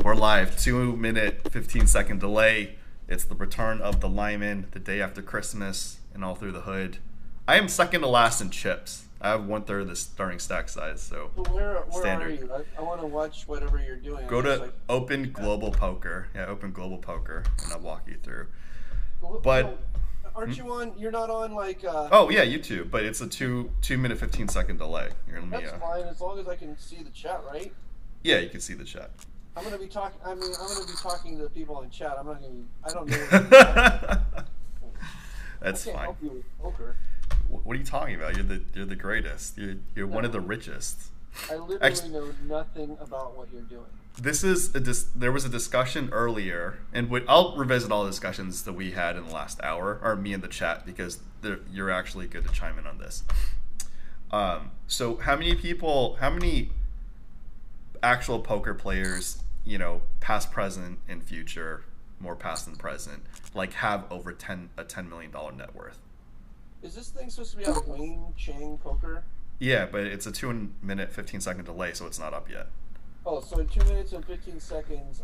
we're live. 2-minute, 15-second delay. It's the return of the Limon, the day after Christmas, and all through the hood. I am second to last in chips. I have 1/3 of the starting stack size, so where standard. are you? I want to watch whatever you're doing. Go to Open Global Poker. Yeah, Open Global Poker, and I'll walk you through. But aren't you on? You're not on like. Oh yeah, YouTube, but it's a 2-minute, 15-second delay. That's fine as long as I can see the chat, right? Yeah, you can see the chat. I'm gonna be talking. I mean, I'm gonna be talking to the people in chat. I'm not gonna. I don't know. That's I can't fine. help you with poker. What are you talking about? You're the greatest. You're one of the richest. I literally know nothing about what you're doing. This is there was a discussion earlier, and I'll revisit all the discussions that we had in the last hour, or me in the chat, because you're actually good to chime in on this. So how many actual poker players, past, present, and future, more past than present, like have over a $10 million net worth? Is this thing supposed to be on Wayne Chiang Poker? Yeah, but it's a 2-minute, 15-second delay, so it's not up yet. Oh, so in 2 minutes and 15 seconds.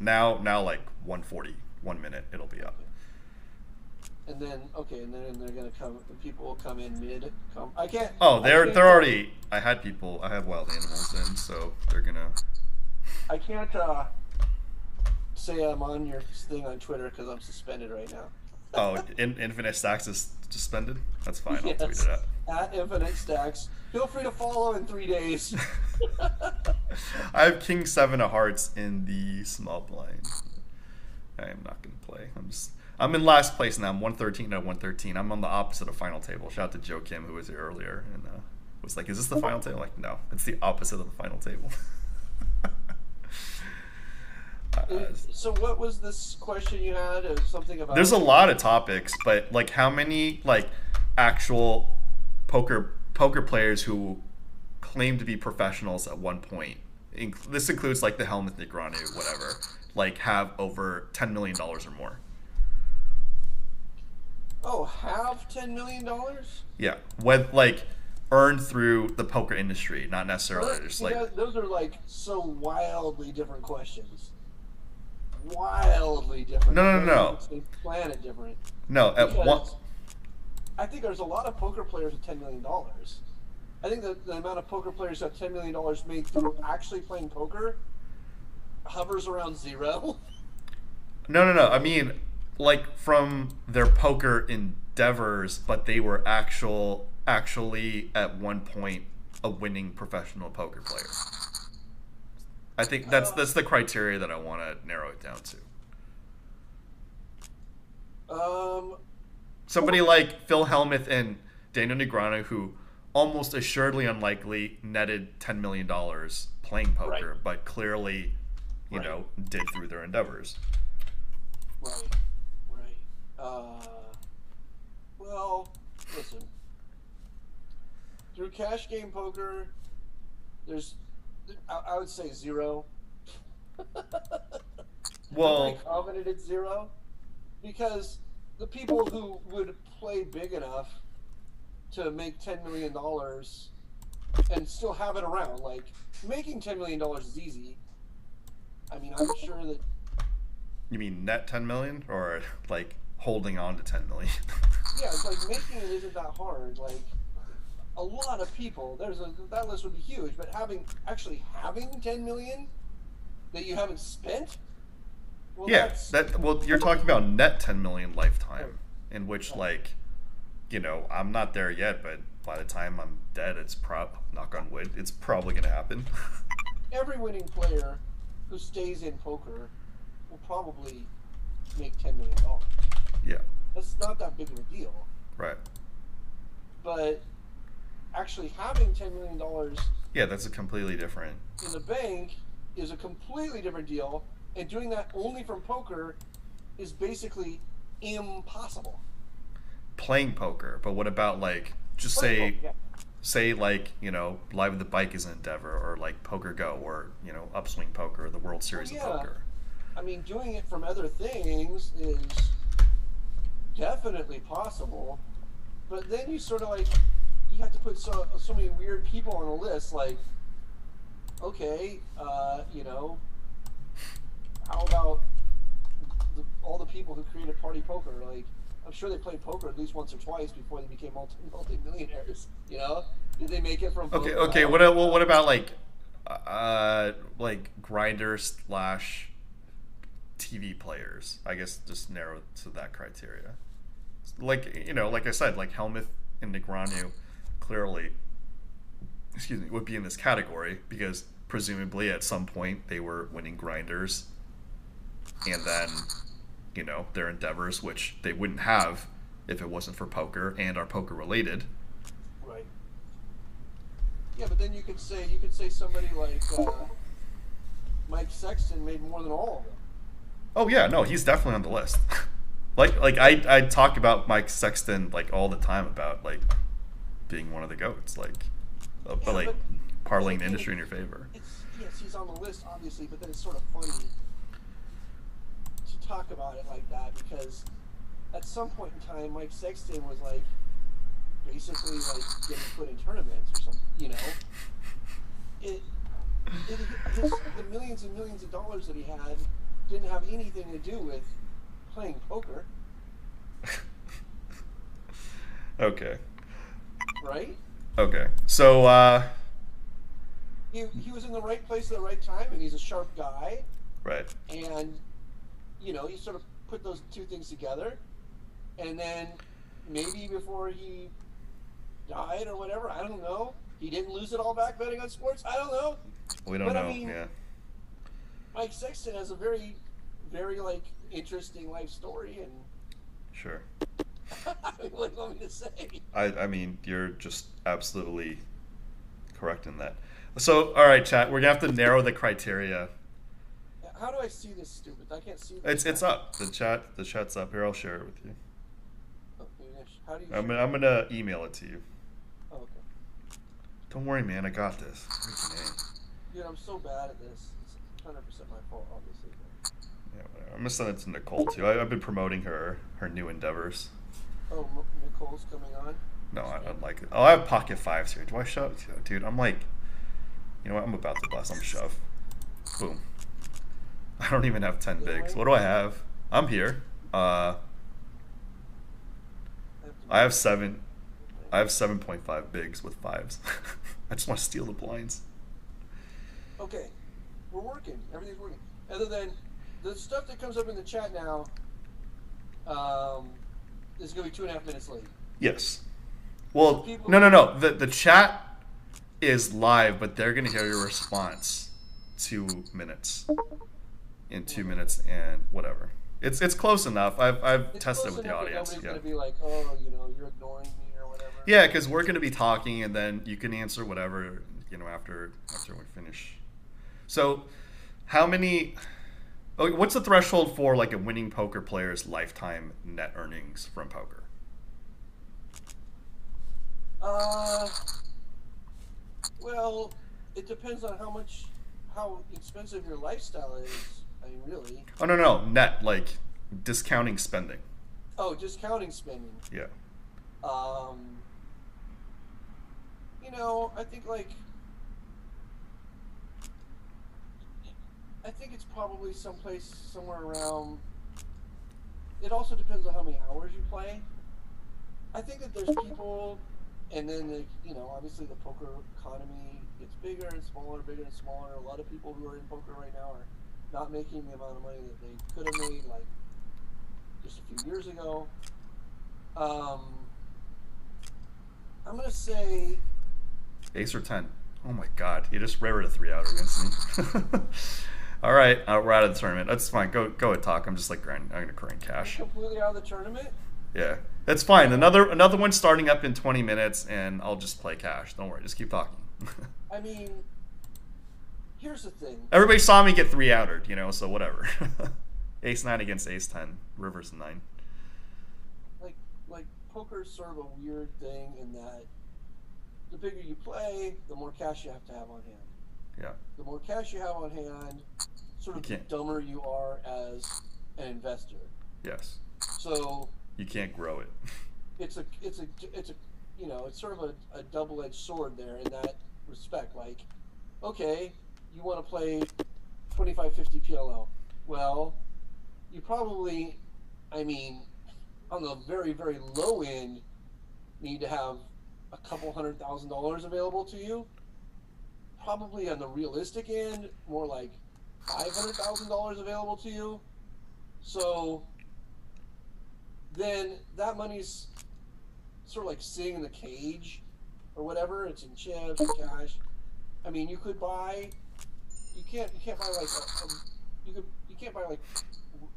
Now like 1:40, 1 minute, it'll be up. And then they're gonna come. People will come in mid. I can't. Oh, they're already. I had wild animals in, so they're gonna. I can't say I'm on your thing on Twitter because I'm suspended right now. Oh, Infinite Stacks is suspended? That's fine. Yes. I'll tweet it out. At Infinite Stacks. Feel free to follow in 3 days. I have King 7 of Hearts in the small blind. I am not going to play. I'm in last place now. I'm 113 out of 113. I'm on the opposite of final table. Shout out to Joe Kim, who was here earlier, and was like, "Is this the final table?" I'm like, no, it's the opposite of the final table. So what was this question you had? It was something about. There's a lot of topics, but like how many actual poker players who claim to be professionals at one point? This includes like the Helmut Negreanu, whatever. Like have over $10 million or more. Oh, have $10 million? Yeah, earned through the poker industry, not necessarily just those are like so wildly different questions. Wildly different. No. Planet different. No, I think there's a lot of poker players with $10 million. I think the amount of poker players who have $10 million made through actually playing poker hovers around 0. No. I mean, like from their poker endeavors, but they were actually at one point a winning professional poker player. I think that's the criteria that I want to narrow it down to. Somebody like Phil Hellmuth and Daniel Negreanu, who almost assuredly unlikely netted $10 million playing poker, right, but clearly, did through their endeavors. Right. Well, listen. Through cash game poker, I would say 0. Well, I'm pretty confident it's 0, because the people who would play big enough to make $10 million and still have it around, like making $10 million is easy. I mean, I'm sure that. You mean net 10 million, or like holding on to 10 million? Yeah, it's like making it isn't that hard. Like a lot of people, that list would be huge, but actually having 10 million that you haven't spent. Well, yeah, you're talking about net 10 million lifetime, in which I'm not there yet, but by the time I'm dead, it's knock on wood, it's probably gonna happen. Every winning player who stays in poker will probably make $10 million. Yeah. That's not that big of a deal. Right. But actually having $10 million. Yeah, that's a completely different. In the bank is a completely different deal, and doing that only from poker is basically impossible. Playing poker, but what about say Live at the Bike is an endeavor, or like Poker Go, or Upswing Poker, or the World Series of Poker. I mean, doing it from other things is definitely possible, but then you sort of you have to put so many weird people on a list, okay, party poker. Like, I'm sure they played poker at least once or twice before they became multi-millionaires. You know, did they make it from Okay, poker? okay. What about like grinders slash TV players? I guess just narrow it to that criteria. Like, you know, like I said, like Helmuth and Negreanu clearly, excuse me, would be in this category because presumably at some point they were winning grinders, and then, you know, their endeavors, which they wouldn't have if it wasn't for poker and are poker related. Right. Yeah, but then you could say somebody like Mike Sexton made more than all of them. Oh yeah, no, he's definitely on the list. like I talk about Mike Sexton like all the time about like being one of the goats, like but like parlaying the industry in your favor. Yes, he's on the list obviously, but then it's sort of funny to talk about it like that because at some point in time, Mike Sexton was like basically like getting put in tournaments or something. You know, the millions and millions of dollars that he had didn't have anything to do with playing poker. Okay. Right? Okay. So he was in the right place at the right time, and he's a sharp guy. Right. And you know, you sort of put those two things together, and then maybe before he died or whatever, I don't know. He didn't lose it all back betting on sports. I don't know. We don't know. I mean, yeah. Mike Sexton has a very, very like interesting life story, and sure. what do you want me to say? I mean, you're just absolutely correct in that. So, all right, chat. We're gonna have to narrow the criteria. How do I see this stupid? I can't see this. It's up. The chat's up here. I'll share it with you. Oh, how do you? I'm gonna email it to you. Oh, okay. Don't worry, man. I got this. Dude, I'm so bad at this. It's 100% my fault, obviously. Yeah, whatever. I'm gonna send it to Nicole too. I've been promoting her new endeavors. Oh, Nicole's coming on. No, I'd like it. Oh, I have pocket fives here. Do I shove? Dude, I'm like, you know what? I'm about to bust. I'm shove. Boom. I don't even have 10 bigs. What do I have? I'm here. I have 7. I have 7.5 bigs with fives. I just want to steal the blinds. Okay, we're working. Everything's working. Other than the stuff that comes up in the chat now, is going to be 2.5 minutes late. Yes. Well, no. The chat is live, but they're going to hear your response 2 minutes. In 2 minutes and whatever. It's close enough. I've tested it with the audience. Nobody's going to be like, oh, you know, you're ignoring me or whatever. Yeah, because we're going to be talking, and then you can answer whatever, you know, after we finish. So, how many? Oh, what's the threshold for like a winning poker player's lifetime net earnings from poker? Well, it depends on how expensive your lifestyle is. I mean, really. Oh no, net, like discounting spending. Oh, discounting spending. Yeah. You know, I think it's probably somewhere around. It also depends on how many hours you play. I think that there's people, and then you know, obviously the poker economy gets bigger and smaller, bigger and smaller. A lot of people who are in poker right now are not making the amount of money that they could have made like just a few years ago. I'm gonna say Ace or 10. Oh my god, he just rared a 3-outer against me. All right, we're out of the tournament. That's fine. Go ahead, talk. I'm just like I'm gonna grind cash. You're completely out of the tournament. Yeah, that's fine. Another one starting up in 20 minutes, and I'll just play cash. Don't worry, just keep talking. I mean, here's the thing. Everybody saw me get 3-outered, you know, so whatever. Ace 9 against Ace 10, Rivers 9. Like poker's sort of a weird thing in that the bigger you play, the more cash you have to have on hand. Yeah. The more cash you have on hand, sort of the dumber you are as an investor. Yes. So you can't grow it. It's a you know, it's sort of a double-edged sword there in that respect. Like, okay, you want to play 25-50 PLO. Well, you probably I mean, on the very, very low end, need to have a couple $100,000 available to you. Probably on the realistic end, more like $500,000 available to you. So then that money's sort of like sitting in the cage or whatever. It's in chips or cash. I mean, you could buy. You can't buy like you can't buy like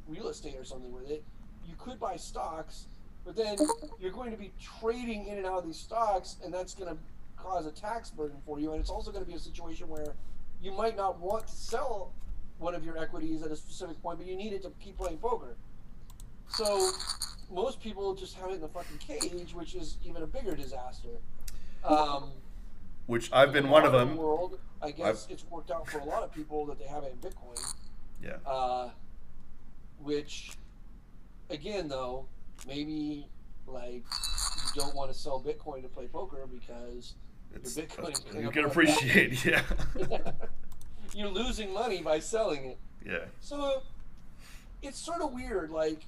real estate or something with it. You could buy stocks, but then you're going to be trading in and out of these stocks, and that's going to cause a tax burden for you. And it's also going to be a situation where you might not want to sell one of your equities at a specific point, but you need it to keep playing poker. So most people just have it in the fucking cage, which is even a bigger disaster. Which I've been one of them. World, I guess it's worked out for a lot of people that they have it in Bitcoin. Yeah. Which, again, though, maybe like you don't want to sell Bitcoin to play poker because your Bitcoin you can appreciate, yeah. You're losing money by selling it. Yeah. So it's sort of weird, like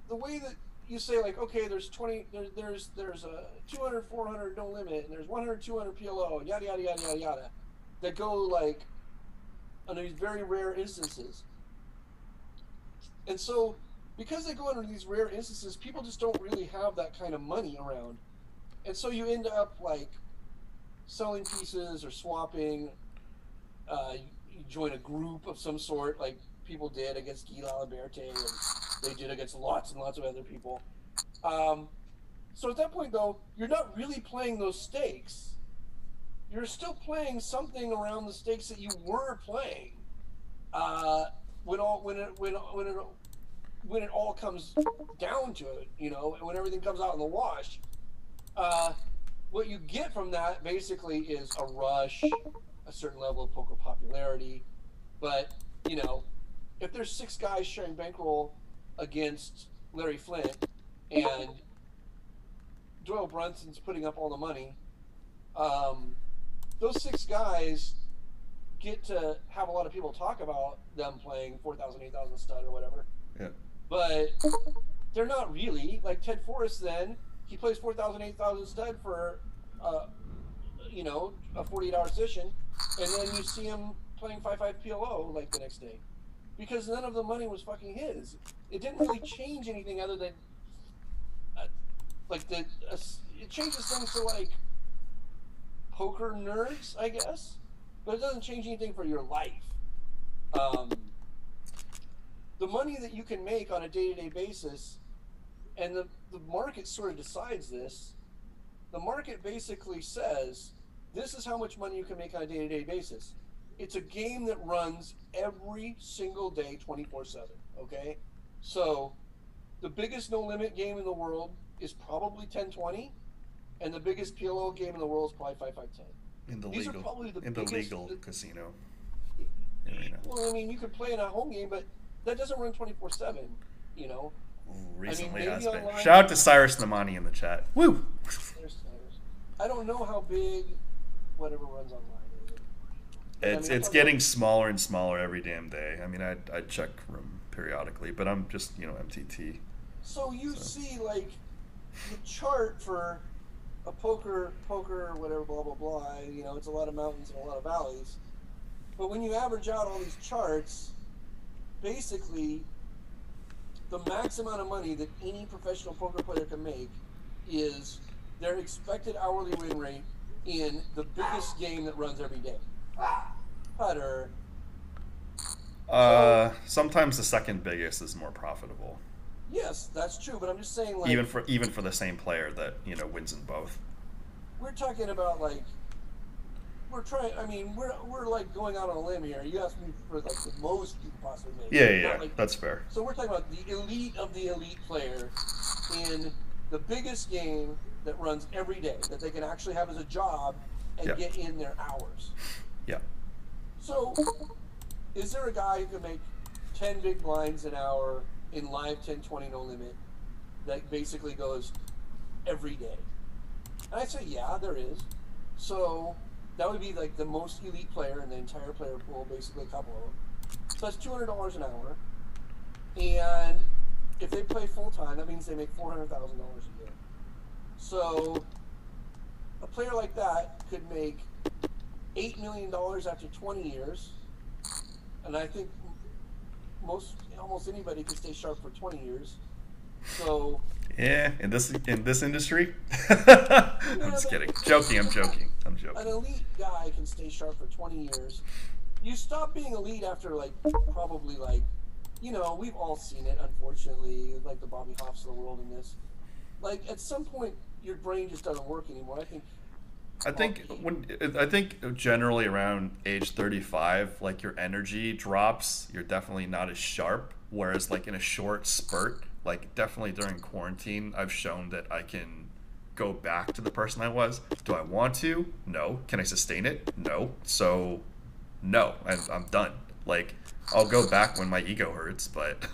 the way that you say, like, okay, there's a 200, 400 no limit, and there's 100, 200 PLO, and yada yada yada yada yada, that go like on these very rare instances. And so, because they go under these rare instances, people just don't really have that kind of money around, and so you end up like selling pieces or swapping. You join a group of some sort, like people did against Guy Laliberte, and they did against lots and lots of other people. So at that point, though, you're not really playing those stakes. You're still playing something around the stakes that you were playing when it all comes down to it, you know, when everything comes out in the wash. What you get from that basically is a rush, a certain level of poker popularity. But, you know, if there's 6 guys sharing bankroll against Larry Flint and Doyle Brunson's putting up all the money, those 6 guys get to have a lot of people talk about them playing 4,000, 8,000 stud or whatever. Yeah. But they're not really. Like Ted Forrest then, he plays 4,000, 8,000 stud for, you know, a 48-hour session, and then you see him playing 5-5 PLO like the next day. Because none of the money was fucking his. It didn't really change anything other than, it changes things to like poker nerds, I guess, but it doesn't change anything for your life. The money that you can make on a day-to-day basis, and the market sort of decides this. The market basically says, this is how much money you can make on a day-to-day basis. It's a game that runs every single day, 24/7, okay? So the biggest no-limit game in the world is probably 10-20, and the biggest PLO game in the world is probably 5-5-10. In the These legal, are probably the in biggest, the legal casino. Well, I mean, you could play in a home game, but that doesn't run 24/7, you know? Recently I mean, has been. online, Shout out to Cyrus Namani in the chat. Woo! I don't know how big whatever runs online is. It's getting smaller and smaller every damn day. I mean, I check room periodically, but I'm just, you know, MTT. So you see, like, the chart for a poker, whatever, blah, blah, blah, you know, it's a lot of mountains and a lot of valleys. But when you average out all these charts, basically, the max amount of money that any professional poker player can make is their expected hourly win rate in the biggest game that runs every day. Putter. Sometimes the second biggest is more profitable. Yes, that's true, but I'm just saying, like, even for the same player that, you know, wins in both. We're talking about, like, we're like going out on a limb here. You asked me for like the most you could possibly make. Yeah, like, that's fair. So we're talking about the elite of the elite player in the biggest game that runs every day, that they can actually have as a job and get in their hours. Yeah. So, is there a guy who can make 10 big blinds an hour in live 10-20 no limit that basically goes every day? And I say, yeah, there is. So that would be like the most elite player in the entire player pool, basically a couple of them. So that's $200 an hour. And if they play full time, that means they make $400,000 a year. So a player like that could make $8 million after 20 years, and I think almost anybody could stay sharp for 20 years. So yeah, in this industry, I'm just kidding. I'm joking. An elite guy can stay sharp for 20 years. You stop being elite after probably we've all seen it, unfortunately, like the Bobby Hoffs of the world in this. Like at some point, your brain just doesn't work anymore. I think generally around age 35, like your energy drops. You're definitely not as sharp. Whereas like in a short spurt, like definitely during quarantine, I've shown that I can go back to the person I was. Do I want to? No. Can I sustain it? No. So, no. I'm done. Like I'll go back when my ego hurts, but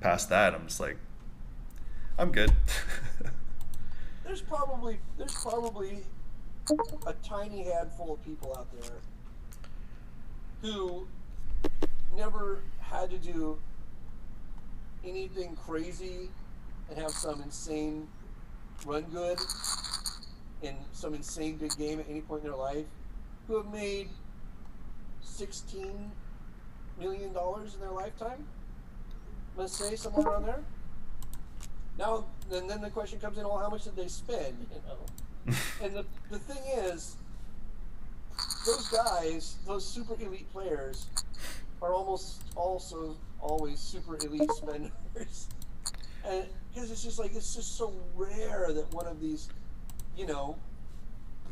past that, I'm just like, I'm good. There's probably a tiny handful of people out there who never had to do anything crazy and have some insane run good in some insane big game at any point in their life, who have made $16 million in their lifetime. Let's say somewhere around there. Now, and then the question comes in: well, how much did they spend? And the thing is, those guys, those super elite players, are almost also always super elite spenders, and because it's just so rare that one of these,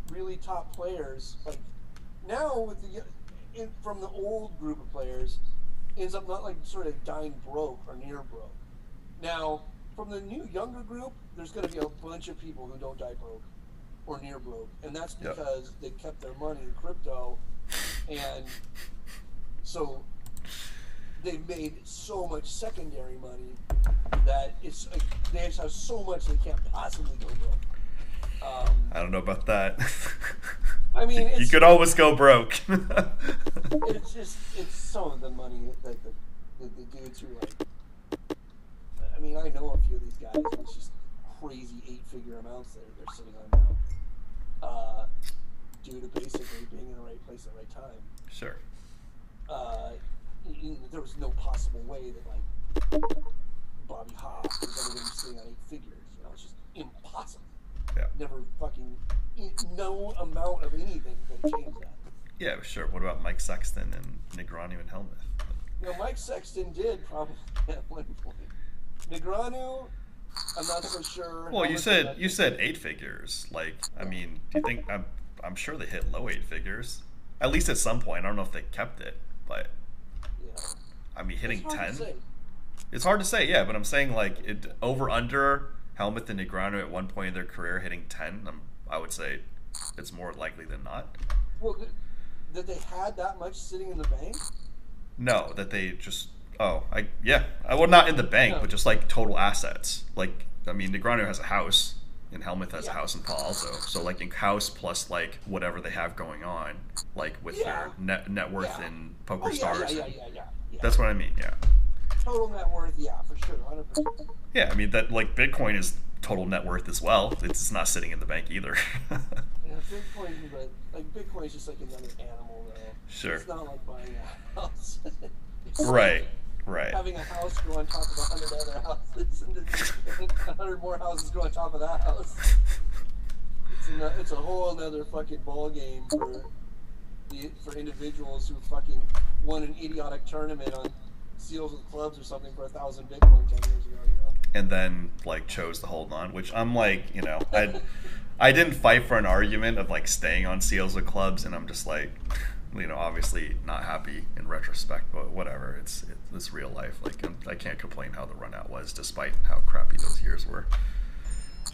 really top players, like now with from the old group of players, ends up not like sort of dying broke or near broke. Now, from the new younger group, there's going to be a bunch of people who don't die broke or near broke, and that's because they kept their money in crypto, and so they've made so much secondary money that it's like they just have so much they can't possibly go broke. I don't know about that. I mean, you could always go broke. it's some of the money that the dudes who I mean, I know a few of these guys, and it's just crazy 8-figure amounts that they're sitting on now, due to basically being in the right place at the right time. Sure. There was no possible way that Bobby Hoff was ever going to be sitting on 8 figures. It's just impossible. Yeah. Never fucking no amount of anything can change that. Yeah, sure. What about Mike Sexton and Negreanu and Helmuth? Mike Sexton did probably at one point. Negreanu, I'm not so sure. Well, you said 8 figures. Like, I mean, do you think I'm sure they hit low 8 figures, at least at some point. I don't know if they kept it, but I mean, hitting 10. It's hard to say, yeah. But I'm saying like it over under Helmuth and Negreanu at one point in their career hitting 10. I would say it's more likely than not. Well, that they had that much sitting in the bank? No, that they just. Well, not in the bank, but just like total assets. Like, I mean, Negreanu has a house, and Helmuth has a house in Paul also. So like in house plus like whatever they have going on, like with their net worth in Poker Stars. Yeah. That's what I mean. Yeah. Total net worth, for sure, 100%. Yeah, I mean that like Bitcoin is total net worth as well. It's not sitting in the bank either. Bitcoin, but like Bitcoin is just like another animal, though. Sure. It's not like buying a house. Right. Having a house grow on top of 100 other houses, and 100 more houses grow on top of that house. It's a whole other fucking ball game for individuals who fucking won an idiotic tournament on Seals with Clubs or something for 1,000 Bitcoin 10 years ago. And then like chose to hold on, which I'm like, I didn't fight for an argument of like staying on Seals with Clubs, and I'm just like, obviously not happy in retrospect, but whatever. It's real life. Like I can't complain how the run out was, despite how crappy those years were.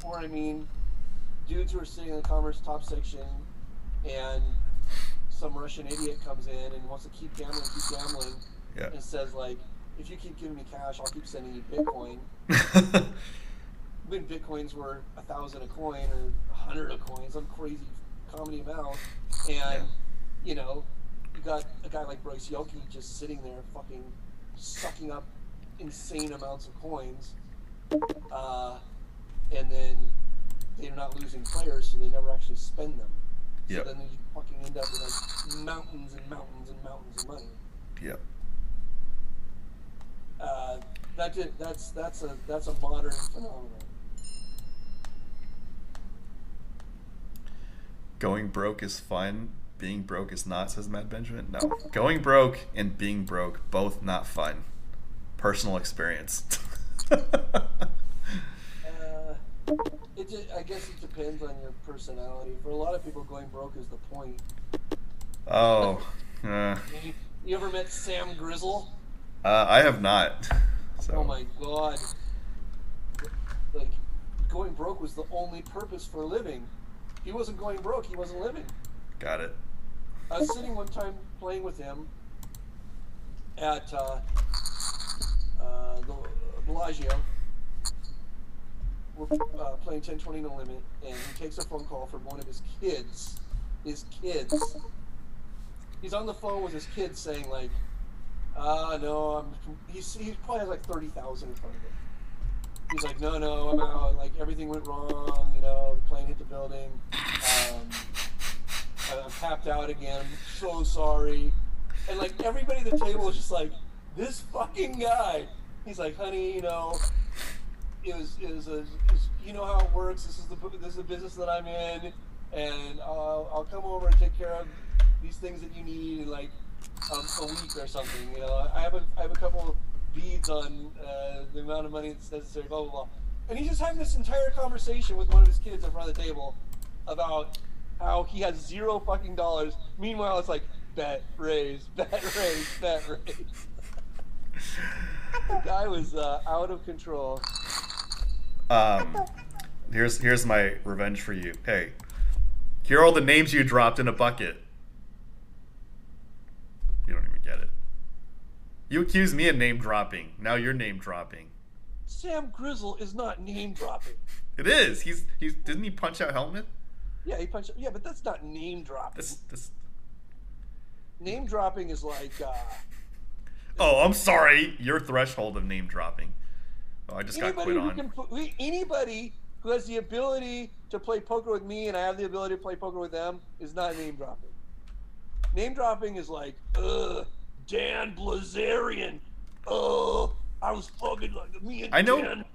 Or I mean, dudes who are sitting in the Commerce top section, and some Russian idiot comes in and wants to keep gambling, and says like, if you keep giving me cash, I'll keep sending you Bitcoin. When Bitcoins were 1,000 a coin or 100 a coin, some crazy comedy amount, and you got a guy like Bryce Yoki just sitting there fucking sucking up insane amounts of coins, and then they're not losing players, so they never actually spend them. So Yep. then you fucking end up with like mountains and mountains and mountains of money. Yep. That's a modern phenomenon. Going broke is fun. Being broke is not, says Matt Benjamin. No. Going broke and being broke, both not fun. Personal experience. I guess it depends on your personality. For a lot of people, going broke is the point. Oh. You ever met Sam Grizzle? I have not. So. Oh my god. Like, going broke was the only purpose for living. If he wasn't going broke, he wasn't living. Got it. I was sitting one time playing with him at the Bellagio. We're playing 10-20 no limit, and he takes a phone call from one of his kids. His kids. He's on the phone with his kids saying like, no, he probably has like 30,000 in front of him. He's like, no, I'm out. Like, everything went wrong. You know, the plane hit the building. I'm tapped out again. I'm so sorry. And like everybody at the table is just like, this fucking guy. He's like, honey, you know, you know how it works. This is the business that I'm in, and I'll come over and take care of these things that you need in like a week or something. You know, I have a couple of beads on the amount of money that's necessary. Blah blah blah. And he's just having this entire conversation with one of his kids in front of the table about how he has $0 fucking dollars. Meanwhile, it's like bet raise, bet raise, bet raise. The guy was out of control. Here's my revenge for you. Hey, here are all the names you dropped in a bucket. You don't even get it. You accused me of name dropping. Now you're name dropping. Sam Grizzle is not name dropping. It is. He's didn't he punch out Helmet? Yeah, he punched. Yeah, but that's not name dropping. This. Name dropping is like. Oh, I'm sorry. Your threshold of name dropping. Oh, I just got quit on. Anybody who has the ability to play poker with me and I have the ability to play poker with them is not name dropping. Name dropping is like, Dan Blazarian. I was fucking like me and Dan.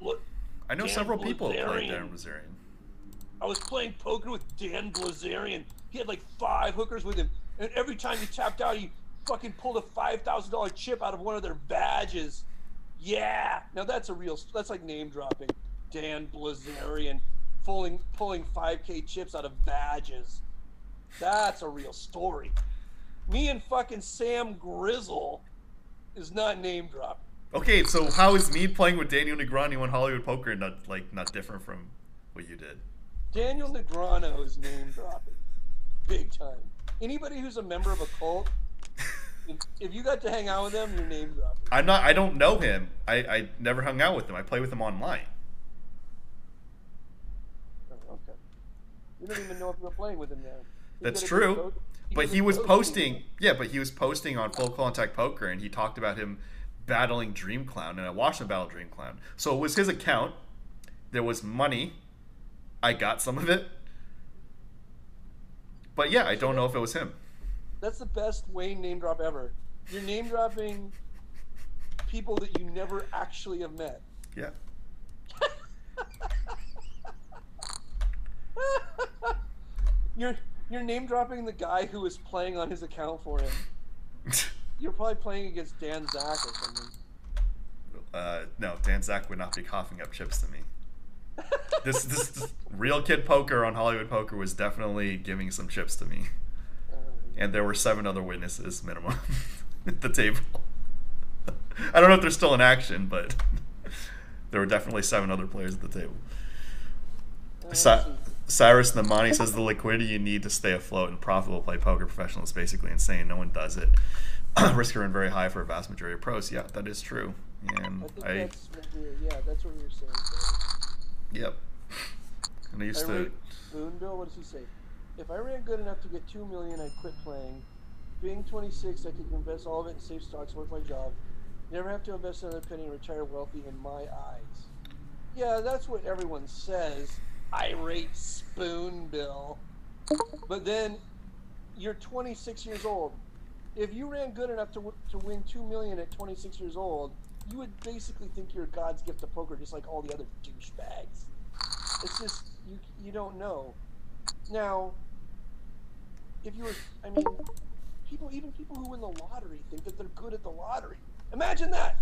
I know several people who played Dan Blazarian. I was playing poker with Dan Blazarian. He had like 5 hookers with him, and every time he tapped out, he fucking pulled a $5,000 chip out of one of their badges. Yeah, now that's like name dropping. Dan Blazarian pulling 5K chips out of badges. That's a real story. Me and fucking Sam Grizzle is not name dropping. Okay, so how is me playing with Daniel Negreanu on Hollywood Poker not different from what you did? Daniel Negreanu is name dropping, big time. Anybody who's a member of a cult, if you got to hang out with them, you're name dropping. I don't know him. I never hung out with him. I play with him online. Oh, okay. You don't even know if you're playing with him now. That's true. But he was posting. Yeah, but he was posting on Full Contact Poker, and he talked about him battling Dream Clown, and I watched him battle Dream Clown. So it was his account. There was money. I got some of it. But yeah, I don't know if it was him. That's the best Wayne name drop ever. You're name dropping people that you never actually have met. Yeah. You're name dropping the guy who was playing on his account for him. You're probably playing against Dan Zach or something. No, Dan Zach would not be coughing up chips to me. This real kid poker on Hollywood Poker was definitely giving some chips to me. And there were 7 other witnesses minimum at the table. I don't know if they're still in action, but there were definitely 7 other players at the table. Cyrus Namani says the liquidity you need to stay afloat and profitable play poker professional is basically insane. No one does it. Risk run very high for a vast majority of pros. Yeah, that is true. And that's what you're saying. Yep. And I used to. Bill, what does he say? If I ran good enough to get $2 million, I'd quit playing. Being 26, I could invest all of it in safe stocks, work my job. Never have to invest another penny and retire wealthy in my eyes. Yeah, that's what everyone says. Irate spoonbill. But then you're 26 years old. If you ran good enough to win 2 million at 26 years old, you would basically think you're God's gift to poker, just like all the other douchebags. It's just you don't know. Now, if you were, I mean, even people who win the lottery think that they're good at the lottery. Imagine that.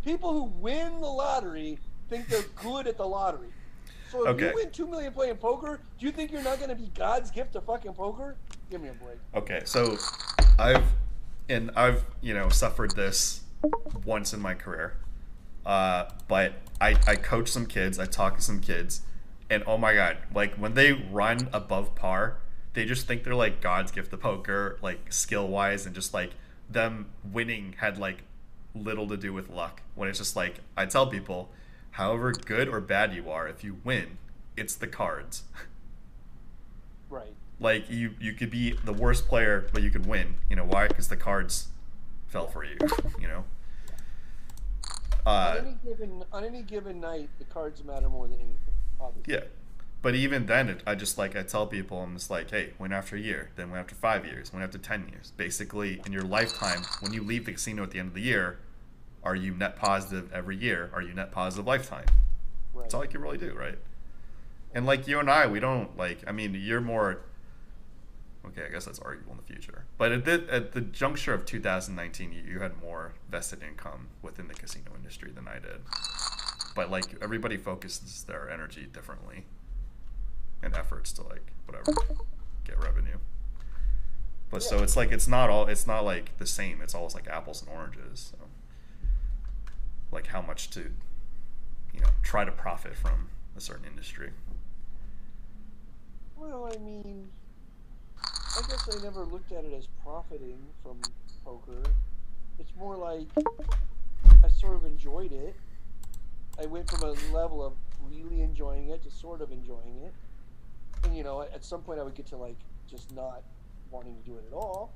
People who win the lottery think they're good at the lottery. So if you win 2 million playing poker, do you think you're not going to be God's gift to fucking poker? Give me a break. Okay, so I've suffered this once in my career, but I coach some kids, I talk to some kids, and oh my god, like when they run above par, they just think they're like God's gift to poker, like skill wise, and just like them winning had like little to do with luck. When it's just like, I tell people, however good or bad you are, if you win, it's the cards. Right. Like you could be the worst player, but you could win. You know why? Because the cards fell for you. You know. On any given night, the cards matter more than anything. Obviously. Yeah, but even then, I tell people, I'm just like, hey, win after a year, then win after 5 years, win after 10 years. Basically, in your lifetime, when you leave the casino at the end of the year, are you net positive every year? Are you net positive lifetime? Right. That's all you can really do, right? And like you and I, we don't like. I mean, you're more. Okay, I guess that's arguable in the future. But at the juncture of 2019, you had more vested income within the casino industry than I did. But like everybody focuses their energy differently and efforts to like whatever get revenue. But so it's like it's not like the same. It's always like apples and oranges. So like how much to try to profit from a certain industry. Well, I mean, I guess I never looked at it as profiting from poker. It's more like I sort of enjoyed it. I went from a level of really enjoying it to sort of enjoying it. And, at some point I would get to, like, just not wanting to do it at all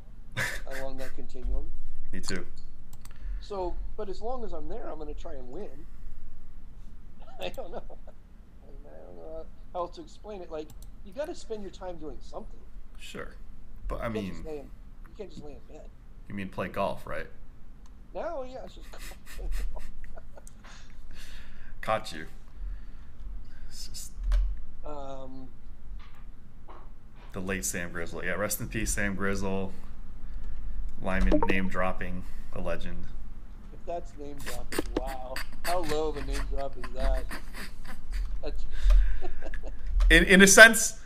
along that continuum. Me too. So, but as long as I'm there, I'm going to try and win. I don't know. I don't know how else to explain it. Like, you got to spend your time doing something. Sure. But I mean, you can't just lay in bed. You mean play golf, right? No, yeah, it's just caught you. It's just the late Sam Grizzle. Yeah, rest in peace, Sam Grizzle. Limon name dropping, a legend. If that's name dropping, wow, how low of a name drop is that? That's in a sense.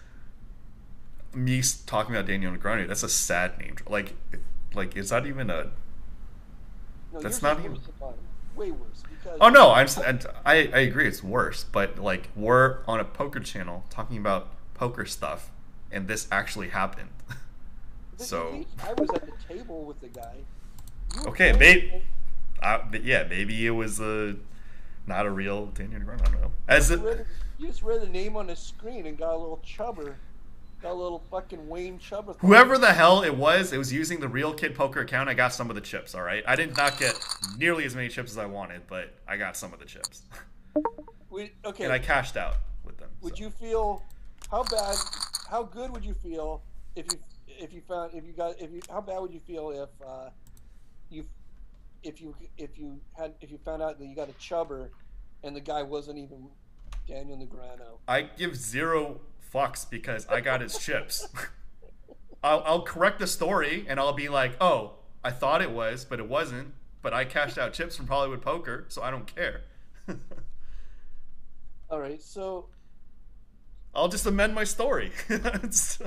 Me talking about Daniel Negreanu, that's a sad name. Like is that even a? No, that's not even. Way worse. Because oh no, I agree. It's worse, but like we're on a poker channel talking about poker stuff, and this actually happened. So I was at the table with the guy. Okay, maybe. Yeah, maybe it was not a real Daniel Negreanu. I don't know. You just read the name on the screen and got a little chubber. Got a little fucking Wayne Chubba. Whoever the hell it was using the Real Kid Poker account. I got some of the chips, all right? I did not get nearly as many chips as I wanted, but I got some of the chips. Okay. And I cashed out with them. Would you feel how good would you feel how bad would you feel if you found out that you got a chubber and the guy wasn't even Daniel Negreanu? I give zero fucks because I got his chips. I'll correct the story and I'll be like, oh, I thought it was, but it wasn't. But I cashed out chips from Hollywood Poker, so I don't care. All right, so I'll just amend my story. There's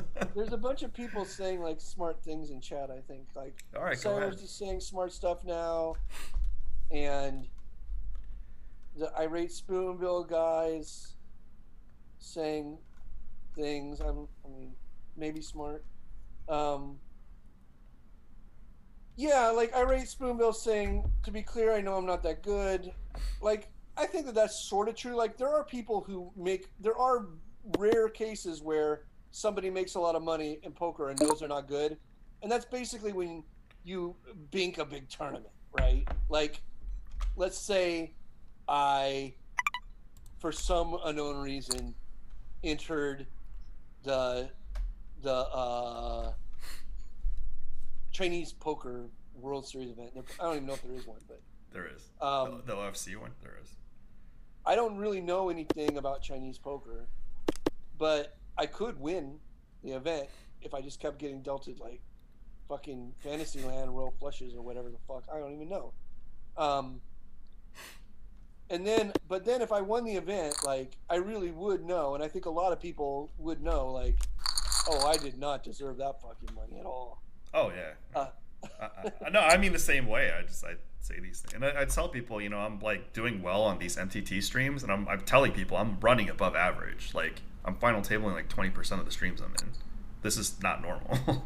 a bunch of people saying like smart things in chat. I think like all right, Sarah's just saying smart stuff now, and the irate spoonbill guys saying things. I mean, maybe smart. Yeah, like irate spoonbill saying, to be clear, I know I'm not that good. Like, I think that that's sort of true. Like, there are people who there are rare cases where somebody makes a lot of money in poker and knows they're not good. And that's basically when you bink a big tournament, right? Like, let's say I, for some unknown reason, entered the Chinese poker World Series event. I don't even know if there is one, but There is. um, The OFC one? There is. I don't really know anything about Chinese poker, but I could win the event if I just kept getting dealt like fucking Fantasyland royal flushes or whatever the fuck. I don't even know. Um, but then if I won the event, like I really would know, and I think a lot of people would know, like, oh, I did not deserve that fucking money at all. Oh yeah. Uh, No, I mean the same way. I say these things, and I tell people, I'm like doing well on these MTT streams, and I'm telling people I'm running above average. Like I'm final tabling like 20% of the streams I'm in. This is not normal.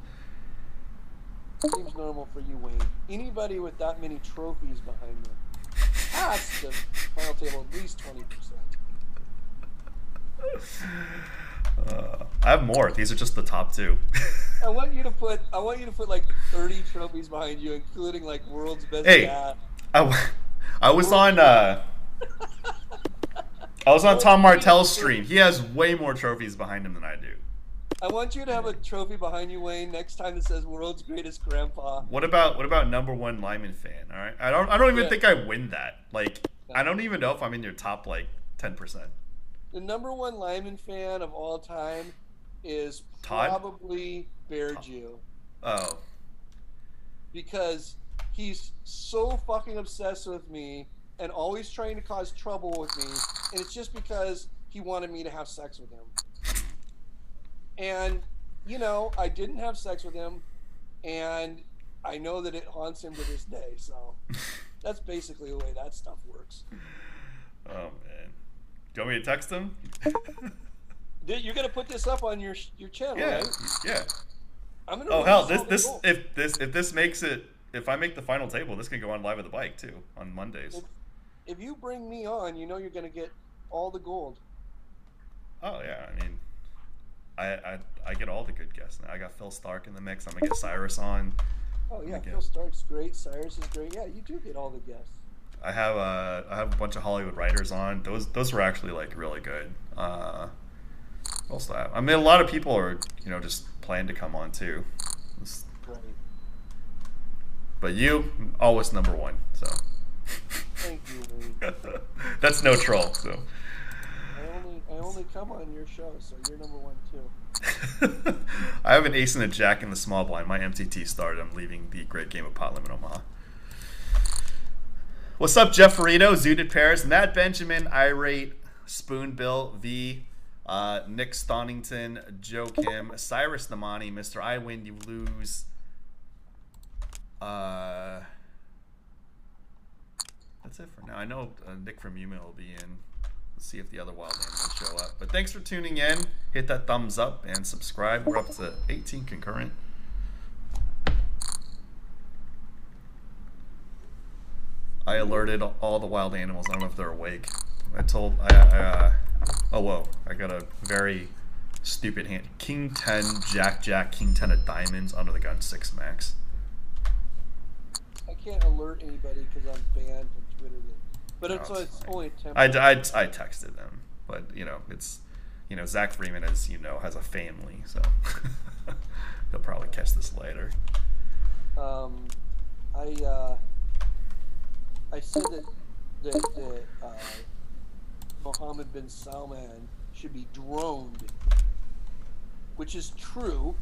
Seems normal for you, Wayne. Anybody with that many trophies behind them has to final table at least 20%. I have more. These are just the top two. I want you to put like 30 trophies behind you, including like world's best cat. I was on Tom Martell's stream. He has way more trophies behind him than I do. I want you to have a trophy behind you, Wayne, next time that says "World's Greatest Grandpa." What about #1 Limon fan? All right, I don't even think I win that. Like, I don't even know if I'm in your top like 10%. The #1 Limon fan of all time is Todd? probably Bear Jew. Oh, because he's so fucking obsessed with me and always trying to cause trouble with me, and it's just because he wanted me to have sex with him. And, I didn't have sex with him, and I know that it haunts him to this day, so that's basically the way that stuff works. Oh, man. Do you want me to text him? You're going to put this up on your channel, right? Yeah. I'm gonna if this makes it, if I make the final table, this can go on Live at the Bike, too, on Mondays. If you bring me on, you're going to get all the gold. Oh, yeah, I mean... I get all the good guests now. I got Phil Stark in the mix. I'm gonna get Cyrus on. Oh yeah, Phil Stark's great. Cyrus is great. Yeah, you do get all the guests. I have a bunch of Hollywood writers on. Those were actually like really good. What else do I have? I mean, a lot of people are just planning to come on too. Right. But you always #1. So. Thank you, Lee. That's no troll. So. I only come on your show, so you're #1 too. I have an ace and a jack in the small blind. My MTT started. I'm leaving the great game of Pot Limit Omaha. What's up, Jeff Farito, Zooted Paris, Matt Benjamin, Irate, Spoonbill, V, Nick Stonington, Joe Kim, Cyrus Namani, Mr. I Win, You Lose. That's it for now. I know Nick from Yuma will be in. Let's see if the other wild animals show up. But thanks for tuning in. Hit that thumbs up and subscribe. We're up to 18 concurrent. I alerted all the wild animals. I don't know if they're awake. Oh, whoa. I got a very stupid hand. King 10, Jack, Jack, King 10 of diamonds, under the gun, 6 max. I can't alert anybody because I'm banned from Twitter. But it's only a I texted them, but it's Zach Freeman, as has a family, so he'll probably catch this later. I said that Mohammed bin Salman should be droned, which is true,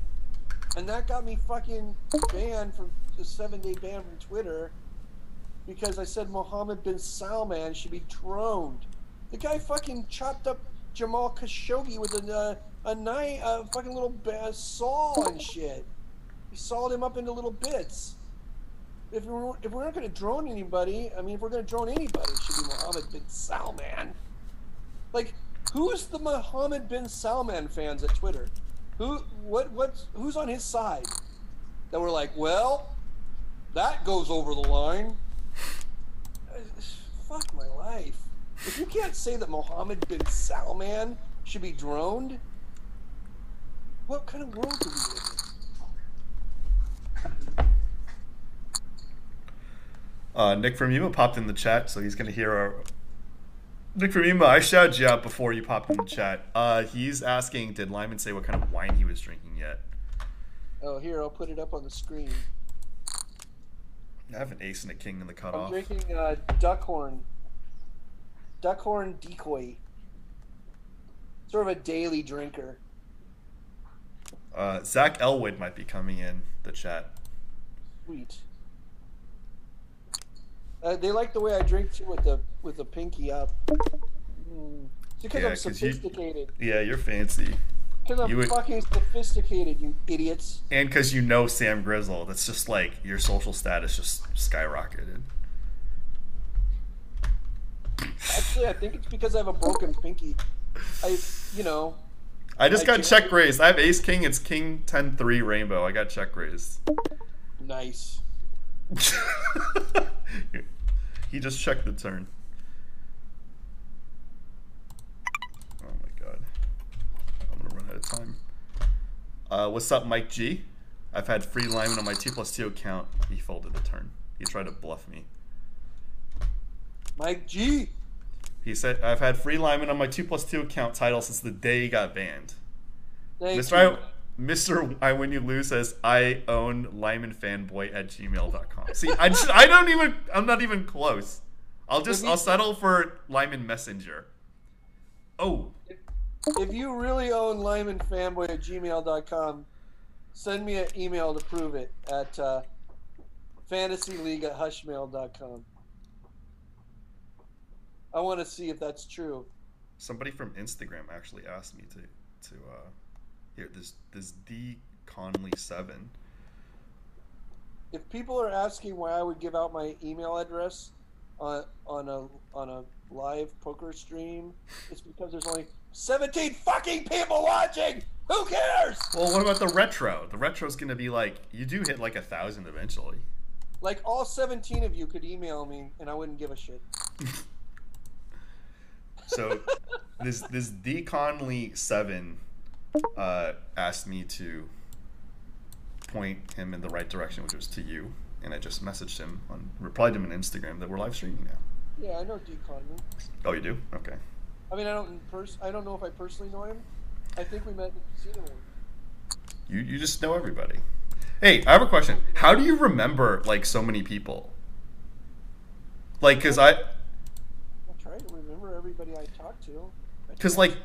and that got me fucking banned from a 7-day ban from Twitter. Because I said Mohammed bin Salman should be droned. The guy fucking chopped up Jamal Khashoggi with a fucking little saw and shit. He sawed him up into little bits. If we're not going to drone anybody, if we're going to drone anybody, it should be Mohammed bin Salman. Like, who's the Mohammed bin Salman fans at Twitter? Who's on his side? That were like, well, that goes over the line. Fuck my life. If you can't say that Mohammed bin Salman should be droned, what kind of world do we live Nick from Yuma popped in the chat, so he's gonna hear our. Nick from Yuma, I shouted you out before you popped in the chat. He's asking, did Limon say what kind of wine he was drinking yet? Oh, here, I'll put it up on the screen. I have an ace and a king in the cutoff. I'm drinking Duckhorn. Duckhorn Decoy. Sort of a daily drinker. Zach Elwood might be coming in the chat. Sweet. They like the way I drink too with the pinky up. It's because I'm sophisticated. You're fancy. Because I'm fucking sophisticated, you idiots. And because you know Sam Grizzle, that's just like your social status just skyrocketed. Actually, I think it's because I have a broken pinky. I just got check raised. I have ace king. It's king 10-3 rainbow. I got check raised. Nice. He just checked the turn. Oh my god. I'm gonna run out of time. What's up, Mike G? I've had free Limon on my 2+2 account. He folded the turn. He tried to bluff me. Mike G. He said, I've had free Limon on my 2+2 account title since the day he got banned. Mr. I Win You Lose says, I own limonfanboy@gmail.com. See, I'm not even close. I'll settle for Limon Messenger. Oh. If you really own limonfanboy@gmail.com, send me an email to prove it at fantasyleague@hushmail.com. I want to see if that's true. Somebody from Instagram actually asked me to here, this D Conley 7. If people are asking why I would give out my email address on a live poker stream, it's because there's only 17 fucking people watching. Who cares? Well, what about the retro? The retro's gonna be like, you do hit like 1,000 eventually. Like all 17 of you could email me and I wouldn't give a shit. So this D Conley 7 asked me to point him in the right direction, which was to you, and I just messaged him replied to him on Instagram that we're live streaming now. Yeah, I know D Conley. Oh, you do? Okay. I mean, I don't know if I personally know him. I think we met in the casino. You just know everybody. Hey, I have a question. How do you remember like so many people? Like, cause I try to remember everybody I talked to. Cause like,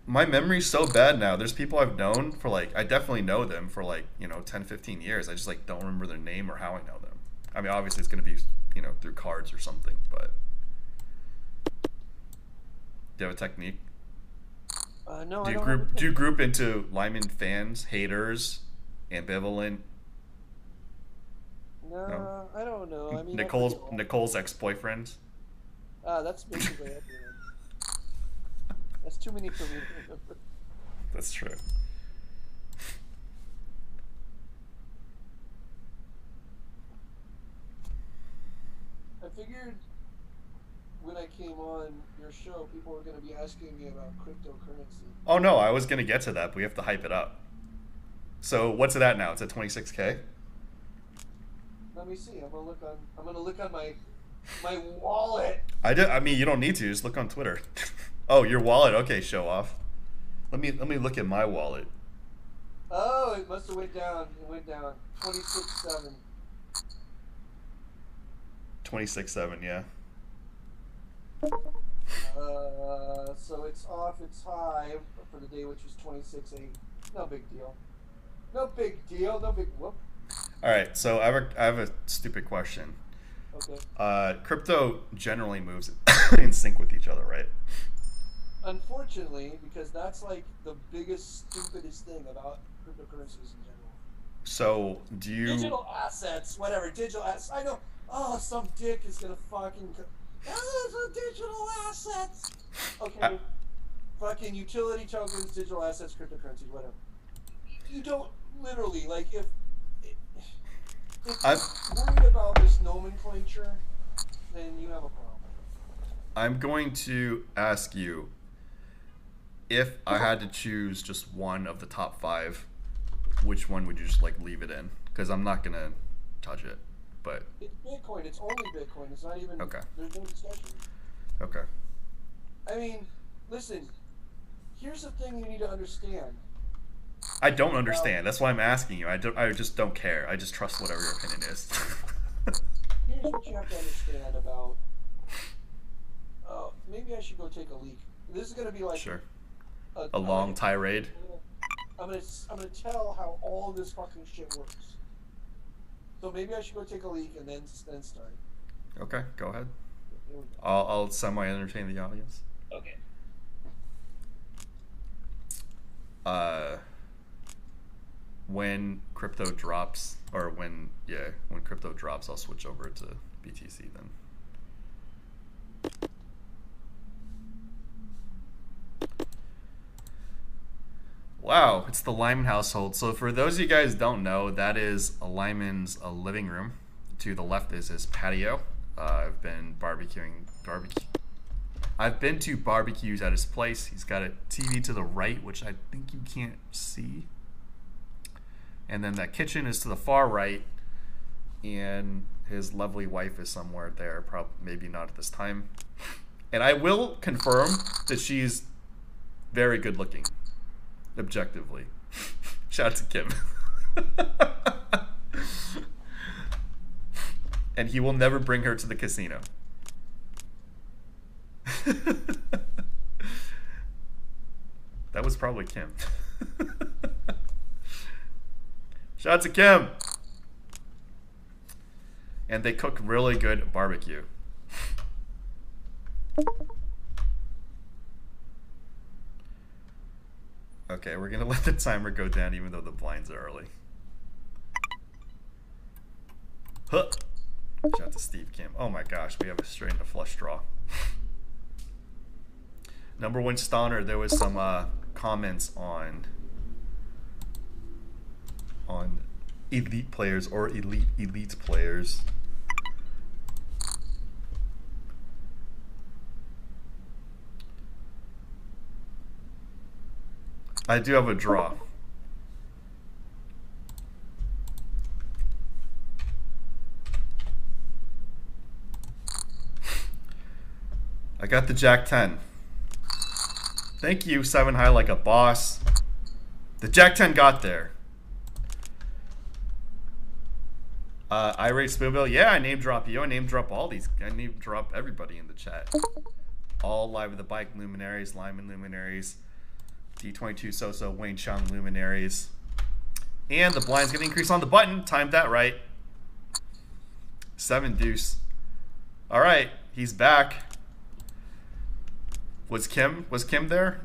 my memory's so bad now. There's people I've known for like, I definitely know them for like, 10, 15 years. I just like don't remember their name or how I know them. I mean, obviously it's gonna be, through cards or something, but do you have a technique? No, do I you don't. Do you group into Limon fans, haters, ambivalent? No, I don't know. I mean, Nicole's ex-boyfriend. That's basically everyone. That's too many for me to remember. That's true. I figured when I came on your show, people were going to be asking me about cryptocurrency. Oh no, I was going to get to that, but we have to hype it up. So what's it at now? It's at 26K? Let me see. I'm gonna look on my wallet. I mean, you don't need to. Just look on Twitter. Oh, your wallet. Okay, show off. Let me look at my wallet. Oh, it must have went down. It went down. 26.7. 26.7, yeah. So it's off its high for the day, which was 26.8. No big deal. No big deal. No big whoop. All right, so I have a stupid question. Okay. Crypto generally moves in sync with each other, right? Unfortunately, because that's like the biggest, stupidest thing about cryptocurrencies in general. So, do you... Digital assets, whatever, digital assets. I know, some dick is gonna fucking... those are digital assets! Okay, fucking utility tokens, digital assets, cryptocurrencies, whatever. You don't literally, like, if you're worried about this nomenclature, then you have a problem. I'm going to ask you, if I had to choose just one of the top 5, which one would you just like leave it in? Because I'm not gonna touch it. but It's Bitcoin. It's only Bitcoin. It's not even. Okay. There's no discussion. Okay. I mean, listen. Here's the thing you need to understand. I don't understand. That's why I'm asking you. I just don't care. I just trust whatever your opinion is. Here's what you have to understand about. Maybe I should go take a leak. This is gonna be like Sure. A long tirade. I'm gonna tell how all this fucking shit works. So maybe I should go take a leak and then start. Okay, go ahead. Here we go. I'll semi-entertain the audience. Okay. When crypto drops, or when crypto drops, I'll switch over to BTC then. Wow, it's the Limon household. So for those of you guys who don't know, that is Limon's living room. To the left is his patio. I've been I've been to barbecues at his place. He's got a TV to the right, which I think you can't see. And then that kitchen is to the far right. And his lovely wife is somewhere there. Probably, maybe not at this time. And I will confirm that she's very good looking. Objectively. Shout out to Kim. And he will never bring her to the casino. That was probably Kim. Shout out to Kim. And they cook really good barbecue. Okay, we're gonna let the timer go down even though the blinds are early. Huh. Shout out to Steve Kim. Oh my gosh, we have a straight into flush draw. Number one stoner, there was some comments on elite players or elite players. I do have a draw. I got the Jack 10. Thank you, 7 high like a boss. The Jack 10 got there. Irate Spoonbill, yeah, I name drop you. I name drop all these. I name drop everybody in the chat. All live with the bike luminaries, Limon luminaries, D22 Soso, Wayne Chung luminaries. And the blind's gonna increase on the button. Timed that right. 7 deuce. Alright, he's back. Was Kim there?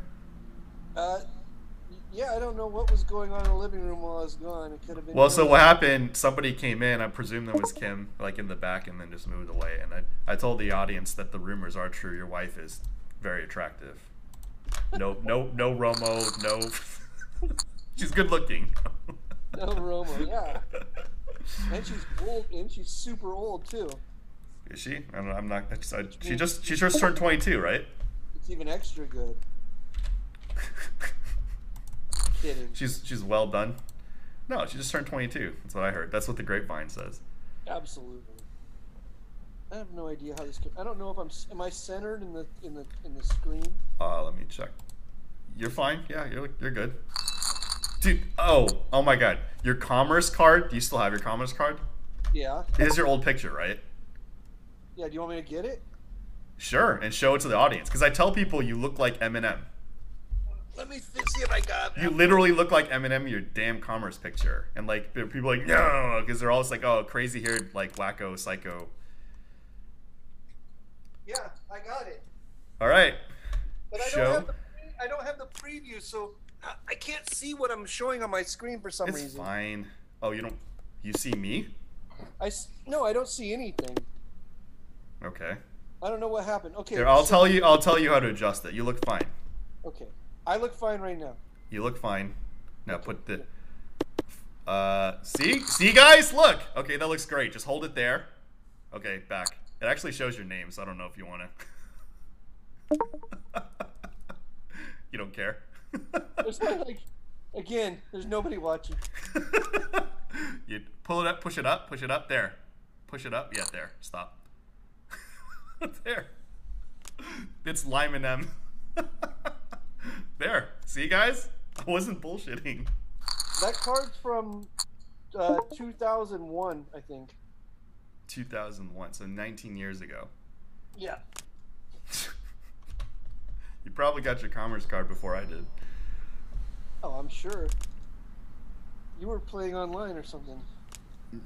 Yeah, I don't know what was going on in the living room while I was gone. It could have been. Well, so what happened, somebody came in, I presume that was Kim, like in the back, and then just moved away. And I told the audience that the rumors are true. Your wife is very attractive. No Romo, no. She's good looking. No Romo, yeah. And she's old, and she's super old too. Is she? I don't know, I'm not. She just turned 22, right? It's even extra good. Kidding. She's well done. No, she just turned 22. That's what I heard. That's what the grapevine says. Absolutely. I have no idea how this. I don't know if am I centered in the screen? Let me check. You're fine. Yeah, you're good. Dude, oh my God. Your commerce card. Do you still have your commerce card? Yeah. It is your old picture, right? Yeah. Do you want me to get it? Sure, and show it to the audience. Because I tell people you look like Eminem. Let me see if I got it. You literally look like Eminem in your damn commerce picture. And like people are like, no, because they're always like, oh, crazy haired, like wacko, psycho. Yeah, I got it. All right. But I don't have the preview, so I can't see what I'm showing on my screen for some reason. It's fine. Oh, you see me? No, I don't see anything. Okay. I don't know what happened. Okay. Here, I'll tell you how to adjust it. You look fine. Okay. I look fine right now. You look fine. Now put the see guys, look. Okay, that looks great. Just hold it there. Okay, back. It actually shows your name, so I don't know if you want to. You don't care. There's again, there's nobody watching. You pull it up, push it up there. Push it up. Yeah, there. Stop. There. It's Limon M. There. See, guys? I wasn't bullshitting. That card's from 2001, I think. 2001, so 19 years ago. Yeah. You probably got your commerce card before I did. Oh, I'm sure. You were playing online or something.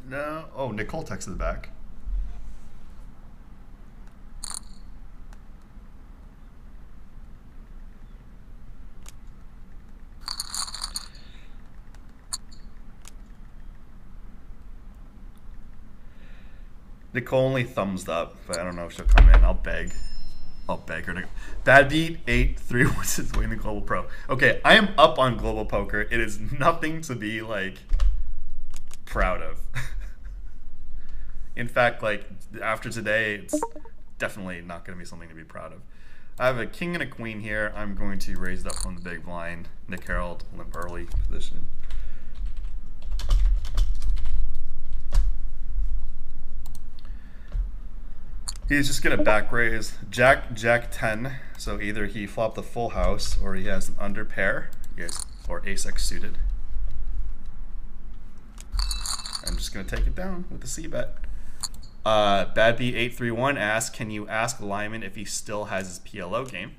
No. Oh, Nicole texted back. Nicole only thumbs up, but I don't know if she'll come in. I'll beg her to. Bad beat 8-3 says winning the Global Pro. Okay, I am up on Global Poker. It is nothing to be like proud of. In fact, like after today, it's definitely not going to be something to be proud of. I have a king and a queen here. I'm going to raise it up from the big blind. Nick Harold, limp early position. He's just gonna back raise Jack 10. So either he flopped the full house or he has an under pair, yes, or ace-x suited. I'm just gonna take it down with the C bet. Bad B 831 asks, can you ask Limon if he still has his PLO game?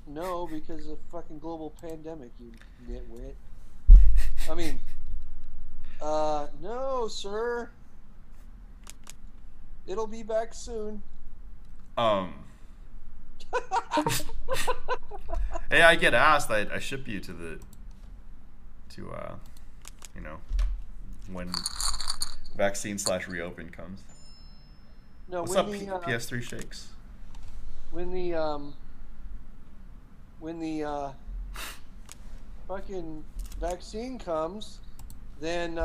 No, because of fucking global pandemic, you nitwit. I mean, no, sir. It'll be back soon. Hey, I get asked. I ship you to you know, when vaccine/reopen comes. No, What's up, PS3 shakes? When the fucking vaccine comes, then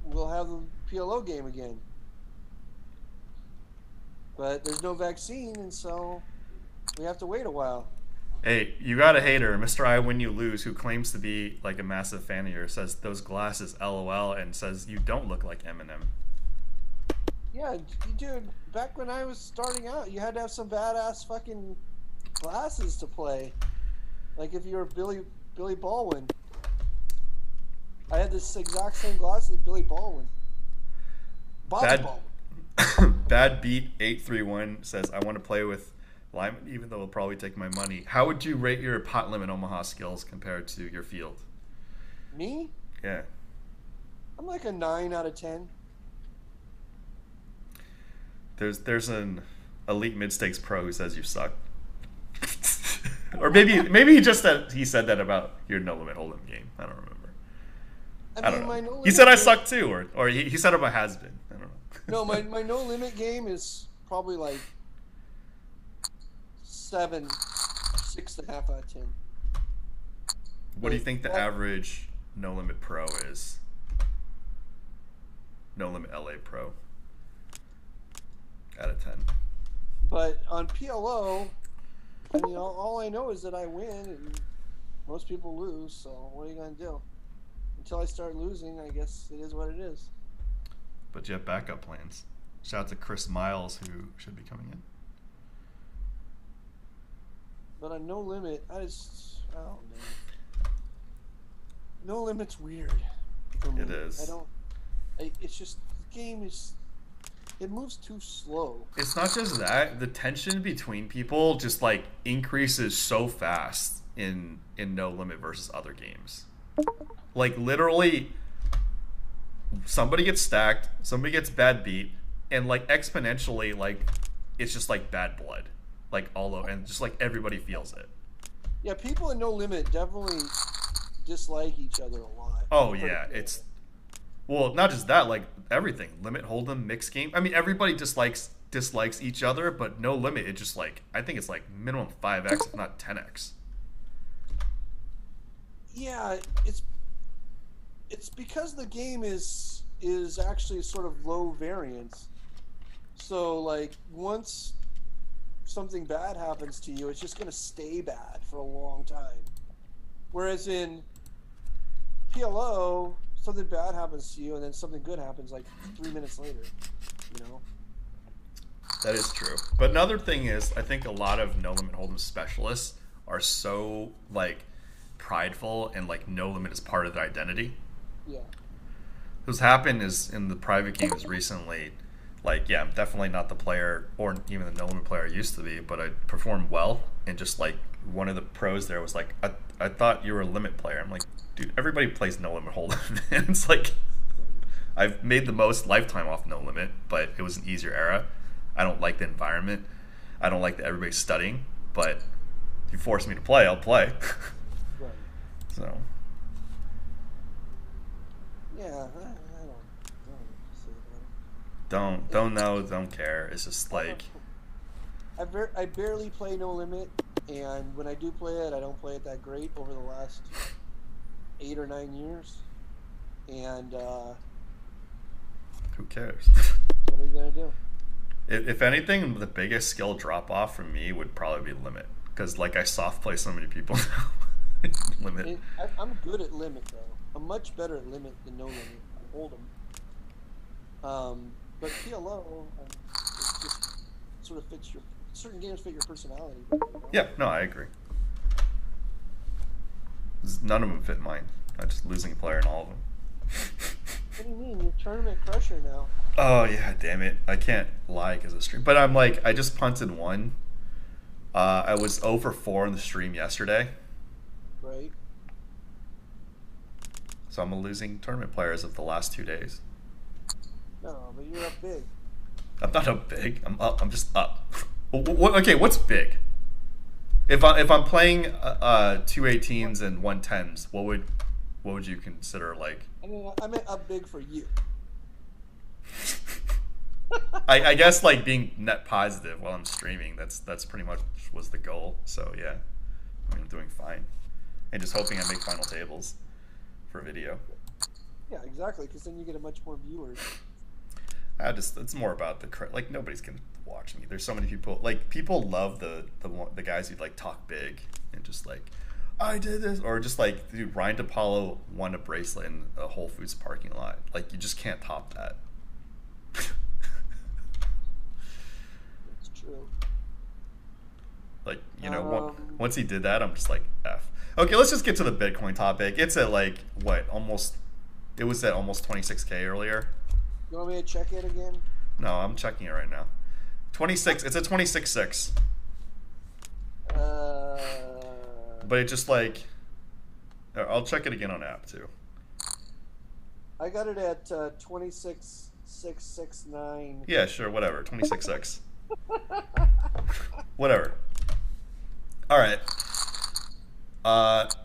we'll have the PLO game again. But there's no vaccine, and so we have to wait a while. Hey, you got a hater, Mr. I Win You Lose, who claims to be like a massive fan of yours, says those glasses LOL and says you don't look like Eminem. Yeah, dude, back when I was starting out, you had to have some badass fucking glasses to play. Like if you were Billy Baldwin. I had this exact same glasses as Billy Baldwin. Baldwin. Bad Beat 831 says, I want to play with Limon, even though it'll probably take my money. How would you rate your pot limit Omaha skills compared to your field? Me? Yeah. I'm like a 9 out of 10. There's an elite mid stakes pro who says you suck. Or maybe he just said that about your no limit hold'em game. I don't remember. I don't know. My no he said I game, suck too, or he said about has been. I don't know. No, my no limit game is probably like 7, 6.5 out of 10. What do you think the average no limit pro is? No limit LA pro. Out of 10. But on PLO, I mean, all I know is that I win and most people lose. So what are you gonna do? Until I start losing, I guess it is what it is. But you have backup plans. Shout out to Chris Miles, who should be coming in. But on no limit, I don't know. No limit's weird for me. It is. It's just the game is. It moves too slow. It's not just that. The tension between people just like increases so fast in No Limit versus other games. Like literally, somebody gets stacked, somebody gets bad beat, and like exponentially, like it's just like bad blood, like all over, and just like everybody feels it. Yeah, people in No Limit definitely dislike each other a lot. Oh yeah, it's. Well, not just that, like everything. Limit, hold'em, mixed game. I mean, everybody dislikes each other, but No Limit, it just like, I think it's like minimum 5x, if not 10x. Yeah, it's because the game is actually sort of low variance. So like once something bad happens to you, it's just going to stay bad for a long time. Whereas in PLO, something bad happens to you, and then something good happens like 3 minutes later. You know. That is true. But another thing is, I think a lot of no limit hold'em specialists are so like prideful and like no limit is part of their identity. Yeah. What's happened is in the private games recently, like, yeah, I'm definitely not the player or even the no limit player I used to be, but I performed well. And just like one of the pros there was like, I thought you were a limit player. I'm like, dude, everybody plays no limit hold'em. And it's like, I've made the most lifetime off no limit, but it was an easier era. I don't like the environment. I don't like that everybody's studying, but if you force me to play, I'll play. Right. So. Yeah, I don't know what to say about it. Don't care. It's just like I barely play No Limit, and when I do play it, I don't play it that great over the last 8 or 9 years. And who cares? What are you gonna do? If anything, the biggest skill drop off for me would probably be limit, because like I soft play so many people now. Limit. I'm good at limit though. I'm much better at limit than no limit. I hold them. But PLO, it just sort of fits your certain games fit your personality. You know? Yeah, no, I agree. None of them fit mine. I'm just losing a player in all of them. What do you mean? You're tournament crusher now. Oh yeah, damn it! I can't lie because of stream. But I'm like, I just punted one. I was 0 for 4 in the stream yesterday. Right. So I'm a losing tournament player as of the last 2 days. No, but you're up big. I'm not up big. I'm up. I'm just up. Okay, what's big? If I'm playing 218s and 110s, what would you consider like? I meant up big for you. I guess like being net positive while I'm streaming. That's pretty much was the goal. So yeah, I mean, I'm doing fine, and just hoping I make final tables for video. Yeah, exactly. Because then you get a much more viewers. It's more about like nobody's gonna watch me. There's so many people. Like people love the guys who like talk big and just like, I did this, or just like, dude, Ryan DePaulo won a bracelet in a Whole Foods parking lot. Like you just can't top that. It's true. Like, you know, once he did that, I'm just like, F. Okay, let's just get to the Bitcoin topic. It's at like what, it was at almost 26K earlier. You want me to check it again? No, I'm checking it right now. 26. It's at 26.6. But it just like, I'll check it again on app too. I got it at 26,669. Yeah, sure, whatever. 26.6. Whatever. All right.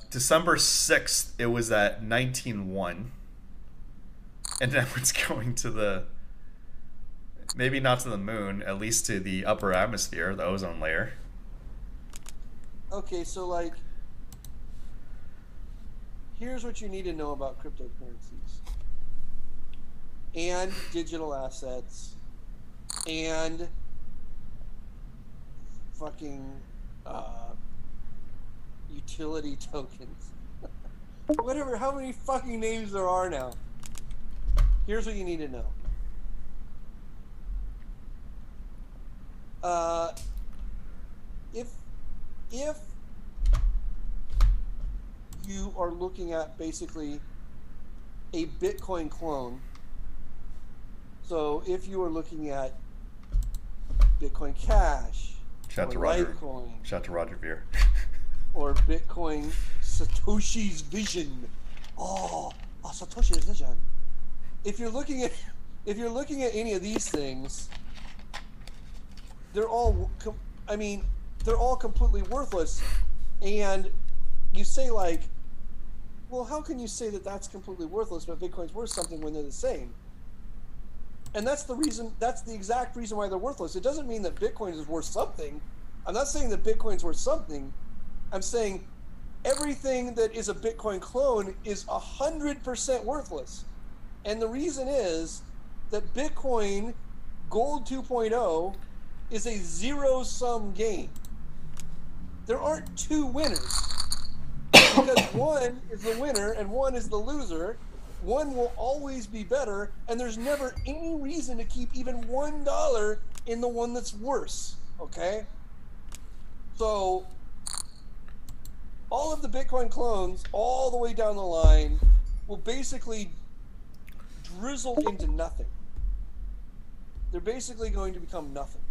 December 6th, it was at 19.1. And now it's going to the, maybe not to the moon, at least to the upper atmosphere, the ozone layer. Okay, so like, here's what you need to know about cryptocurrencies and digital assets and fucking utility tokens. Whatever, how many fucking names there are now. Here's what you need to know. If you are looking at basically a Bitcoin clone, so if you are looking at Bitcoin Cash, Shout to Roger. Shout to Roger Veer. Or Bitcoin Satoshi's Vision. Satoshi's Vision. If you're looking at any of these things, they're all completely worthless. And you say like, well, how can you say that that's completely worthless, but Bitcoin's worth something when they're the same? And that's the exact reason why they're worthless. It doesn't mean that Bitcoin is worth something. I'm not saying that Bitcoin's worth something. I'm saying everything that is a Bitcoin clone is 100% worthless. And the reason is that Bitcoin Gold 2.0 is a zero-sum game. There aren't two winners. Because one is the winner and one is the loser. One will always be better, and there's never any reason to keep even $1 in the one that's worse, okay? So all of the Bitcoin clones, all the way down the line, will basically drizzle into nothing. They're basically going to become nothing.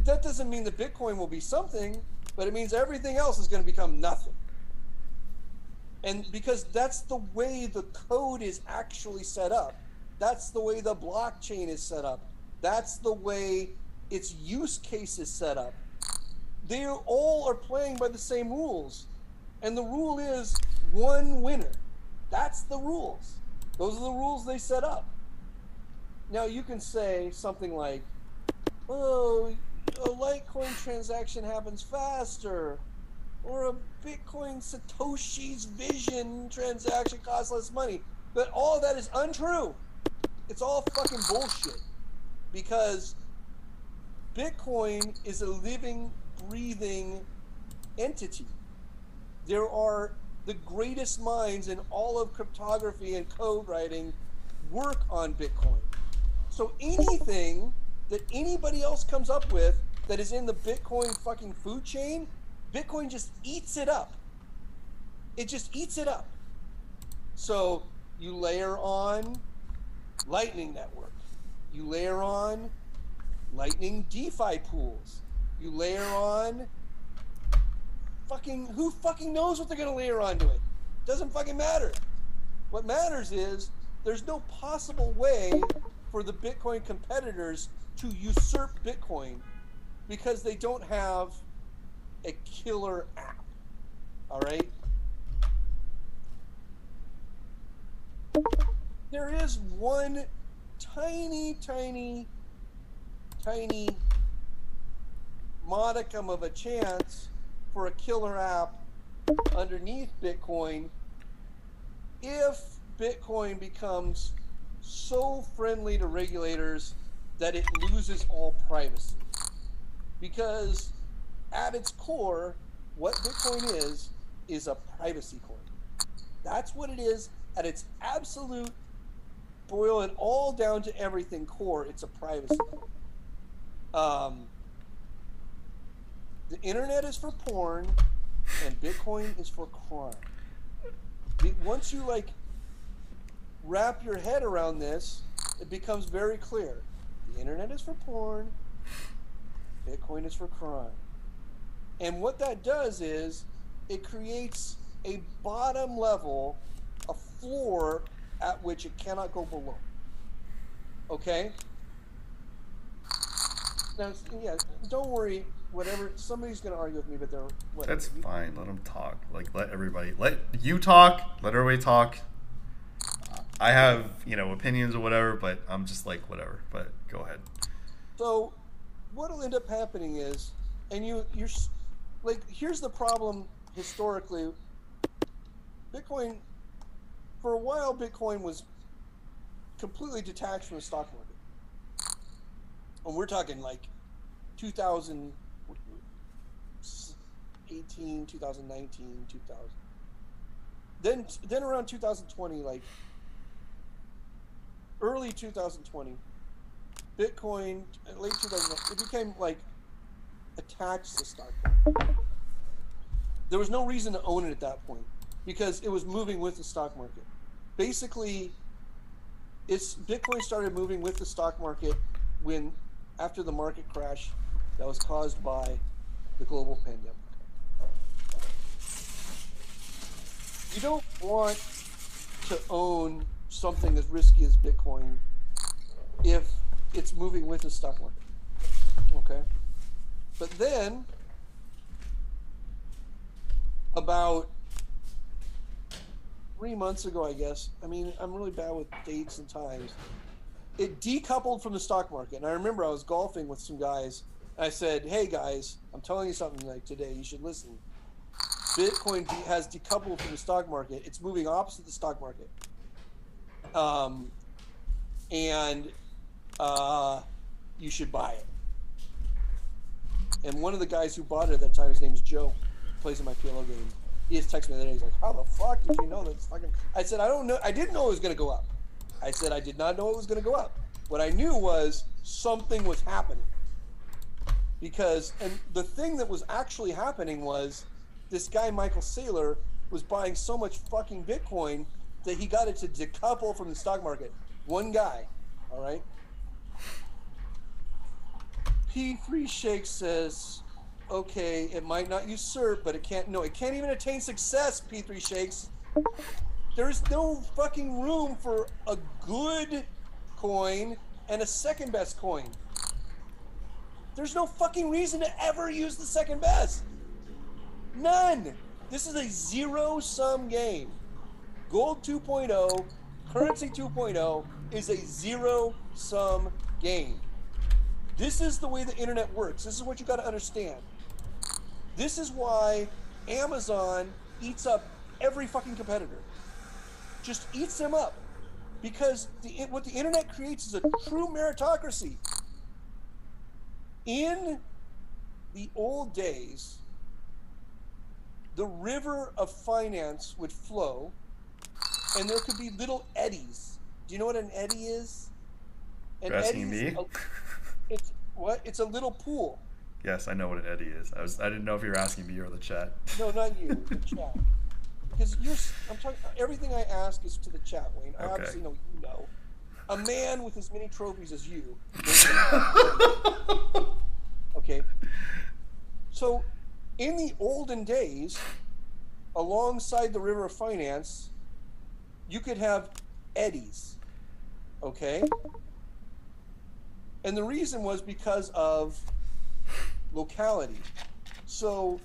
That doesn't mean that Bitcoin will be something, but it means everything else is going to become nothing. And because that's the way the code is actually set up. That's the way the blockchain is set up. That's the way its use case is set up. They all are playing by the same rules. And the rule is one winner. That's the rules. Those are the rules they set up. Now you can say something like, oh, a Litecoin transaction happens faster, or a Bitcoin Satoshi's Vision transaction costs less money. But all of that is untrue. It's all fucking bullshit. Because Bitcoin is a living, breathing entity. There are the greatest minds in all of cryptography and code writing work on Bitcoin. So anything that anybody else comes up with that is in the Bitcoin fucking food chain, Bitcoin just eats it up. It just eats it up. So you layer on Lightning Network. You layer on Lightning DeFi pools. You layer on who fucking knows what they're going to layer onto it? Doesn't fucking matter. What matters is there's no possible way for the Bitcoin competitors to usurp Bitcoin because they don't have a killer app. All right? There is one tiny modicum of a chance for a killer app underneath Bitcoin if Bitcoin becomes so friendly to regulators that it loses all privacy. Because at its core, what Bitcoin is a privacy coin. That's what it is at its absolute, boil it all down to everything core, it's a privacy coin. The internet is for porn and Bitcoin is for crime. Once you wrap your head around this, it becomes very clear. The internet is for porn, Bitcoin is for crime. And what that does is it creates a bottom level, a floor at which it cannot go below. Okay? Now, yeah, don't worry. Whatever, somebody's going to argue with me, but they're whatever. That's fine. Let them talk. Let you talk. Let everybody talk. I have, opinions or whatever, but I'm just whatever. But go ahead. So, what'll end up happening is, and you're here's the problem historically. Bitcoin, for a while, Bitcoin was completely detached from the stock market. And we're talking 2018, 2019, 2000. Then around 2020, early 2020, Bitcoin, late 2000, it became attached to the stock market. There was no reason to own it at that point because it was moving with the stock market. Basically, Bitcoin started moving with the stock market after the market crash that was caused by the global pandemic. You don't want to own something as risky as Bitcoin if it's moving with the stock market. Okay? But then, about 3 months ago, I guess, I'm really bad with dates and times, it decoupled from the stock market. And I remember I was golfing with some guys, and I said, hey guys, I'm telling you something today, you should listen. Bitcoin has decoupled from the stock market. It's moving opposite the stock market. And you should buy it. And one of the guys who bought it at that time, his name's Joe, plays in my PLO game. He just texted me the other day. He's like, "How the fuck did you know that's fucking?" I said, "I don't know. I didn't know it was going to go up." I said, "I did not know it was going to go up. What I knew was something was happening." Because, and the thing that was actually happening was this guy, Michael Saylor, was buying so much fucking Bitcoin that he got it to decouple from the stock market. One guy, all right? P3 Shake says, okay, it might not usurp, but it can't even attain success, P3 Shakes. There's no fucking room for a good coin and a second best coin. There's no fucking reason to ever use the second best. None. This is a zero-sum game. Gold 2.0, currency 2.0 is a zero-sum game. This is the way the internet works. This is what you got to understand. This is why Amazon eats up every fucking competitor. Just eats them up. Because what the internet creates is a true meritocracy. In the old days, the river of finance would flow, and there could be little eddies. Do you know what an eddy is? An eddy is it's what? It's a little pool. Yes, I know what an eddy is. I didn't know if you were asking me or the chat. No, not you, the chat. Because I'm talking. Everything I ask is to the chat, Wayne. I obviously know you know. A man with as many trophies as you. Okay. So, in the olden days, alongside the river of finance, you could have eddies. Okay? And the reason was because of locality. So,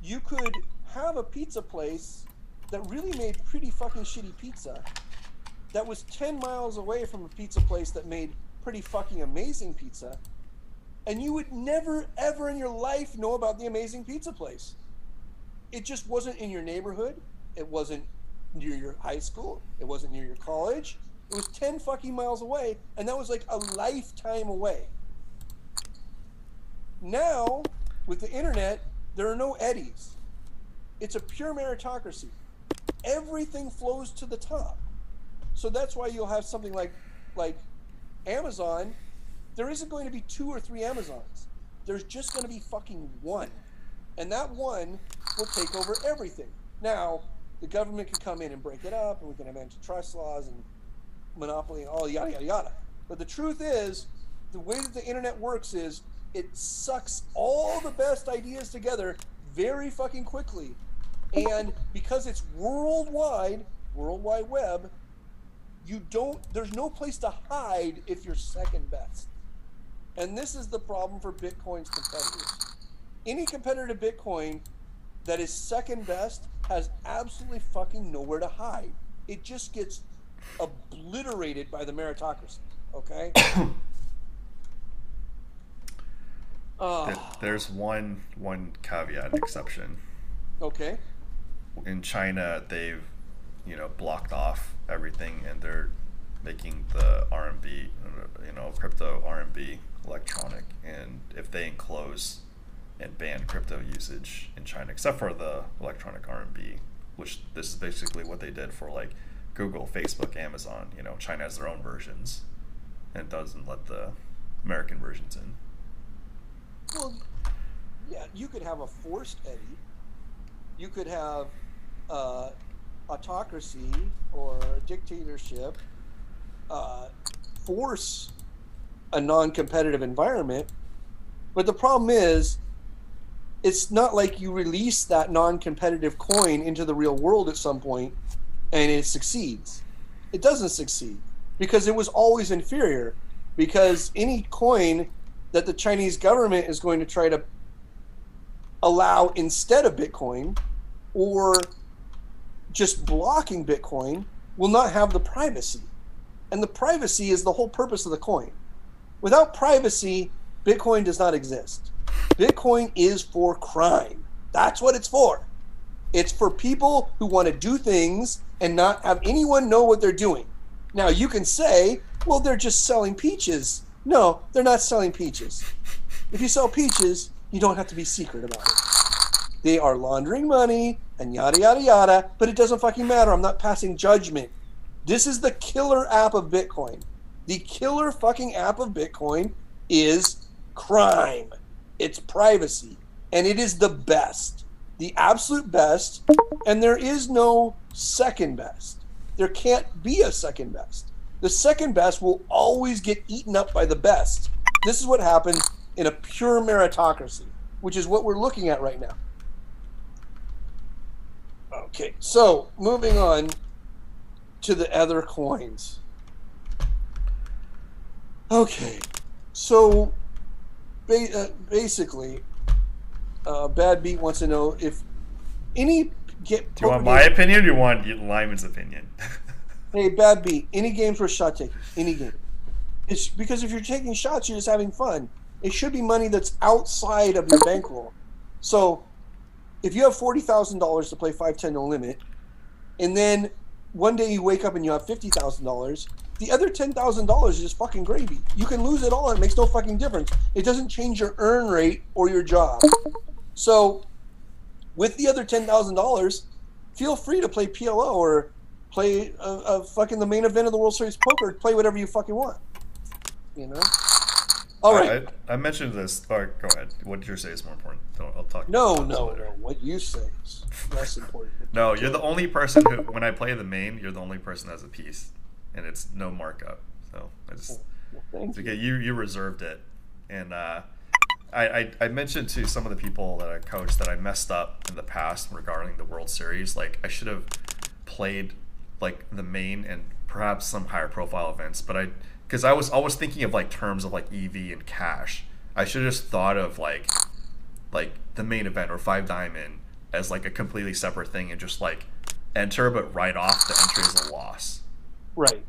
you could have a pizza place that really made pretty fucking shitty pizza that was 10 miles away from a pizza place that made pretty fucking amazing pizza, and you would never ever in your life know about the amazing pizza place. It just wasn't in your neighborhood. It wasn't near your high school. It wasn't near your college. It was 10 fucking miles away, and that was like a lifetime away. Now, with the internet, there are no eddies. It's a pure meritocracy. Everything flows to the top. So that's why you'll have something like Amazon. There isn't going to be 2 or 3 Amazons. There's just going to be fucking one. And that one will take over everything. Now, the government can come in and break it up, and we can have antitrust laws and monopoly and all yada, yada, yada. But the truth is, the way that the internet works is it sucks all the best ideas together very fucking quickly. And because it's worldwide, World Wide Web, there's no place to hide if you're second best. And this is the problem for Bitcoin's competitors. Any competitor to Bitcoin that is second best has absolutely fucking nowhere to hide. It just gets obliterated by the meritocracy, okay? There's one caveat and exception. Okay. In China, they've blocked off everything, and they're making the RMB, crypto RMB electronic. And if they enclose and ban crypto usage in China, except for the electronic RMB, which this is basically what they did for like Google, Facebook, Amazon. China has their own versions and doesn't let the American versions in. Well, yeah, you could have a forced eddy. You could have autocracy or dictatorship force a non-competitive environment. But the problem is, it's not like you release that non-competitive coin into the real world at some point and it succeeds. It doesn't succeed because it was always inferior. Because any coin that the Chinese government is going to try to allow instead of Bitcoin, or just blocking Bitcoin, will not have the privacy. And the privacy is the whole purpose of the coin. Without privacy, Bitcoin does not exist. Bitcoin is for crime. That's what it's for. It's for people who want to do things and not have anyone know what they're doing. Now, you can say, well, they're just selling peaches. No, they're not selling peaches. If you sell peaches, you don't have to be secret about it. They are laundering money and yada, yada, yada, but it doesn't fucking matter. I'm not passing judgment. This is the killer app of Bitcoin. The killer fucking app of Bitcoin is crime. It's privacy. And it is the best. The absolute best. And there is no second best. There can't be a second best. The second best will always get eaten up by the best. This is what happens in a pure meritocracy, which is what we're looking at right now. Okay, so moving on to the other coins. Okay, so basically, Bad Beat wants to know if any Do you want my opinion or do you want Limon's opinion? Hey, Bad Beat, any games for shot taking? Any game. It's because if you're taking shots, you're just having fun. It should be money that's outside of your bankroll. So if you have $40,000 to play 5-10 no limit, and then one day you wake up and you have $50,000, the other $10,000 is just fucking gravy. You can lose it all and it makes no fucking difference. It doesn't change your earn rate or your job. So with the other $10,000, feel free to play PLO or play fucking the main event of the World Series Poker. Play whatever you fucking want. You know? All right. I mentioned this. All right, go ahead. What did you say is more important? I'll talk. No. What you say is less important. No, you're the only person who, when I play the main, you're the only person that has a piece, and it's no markup. So I just, it's okay. You reserved it, and I mentioned to some of the people that I coached that I messed up in the past regarding the World Series. Like I should have played like the main and perhaps some higher profile events, but because I was always thinking of like terms of like EV and cash. I should have just thought of like the main event or 5 Diamond as like a completely separate thing and just like enter but write off the entry as a loss. Right.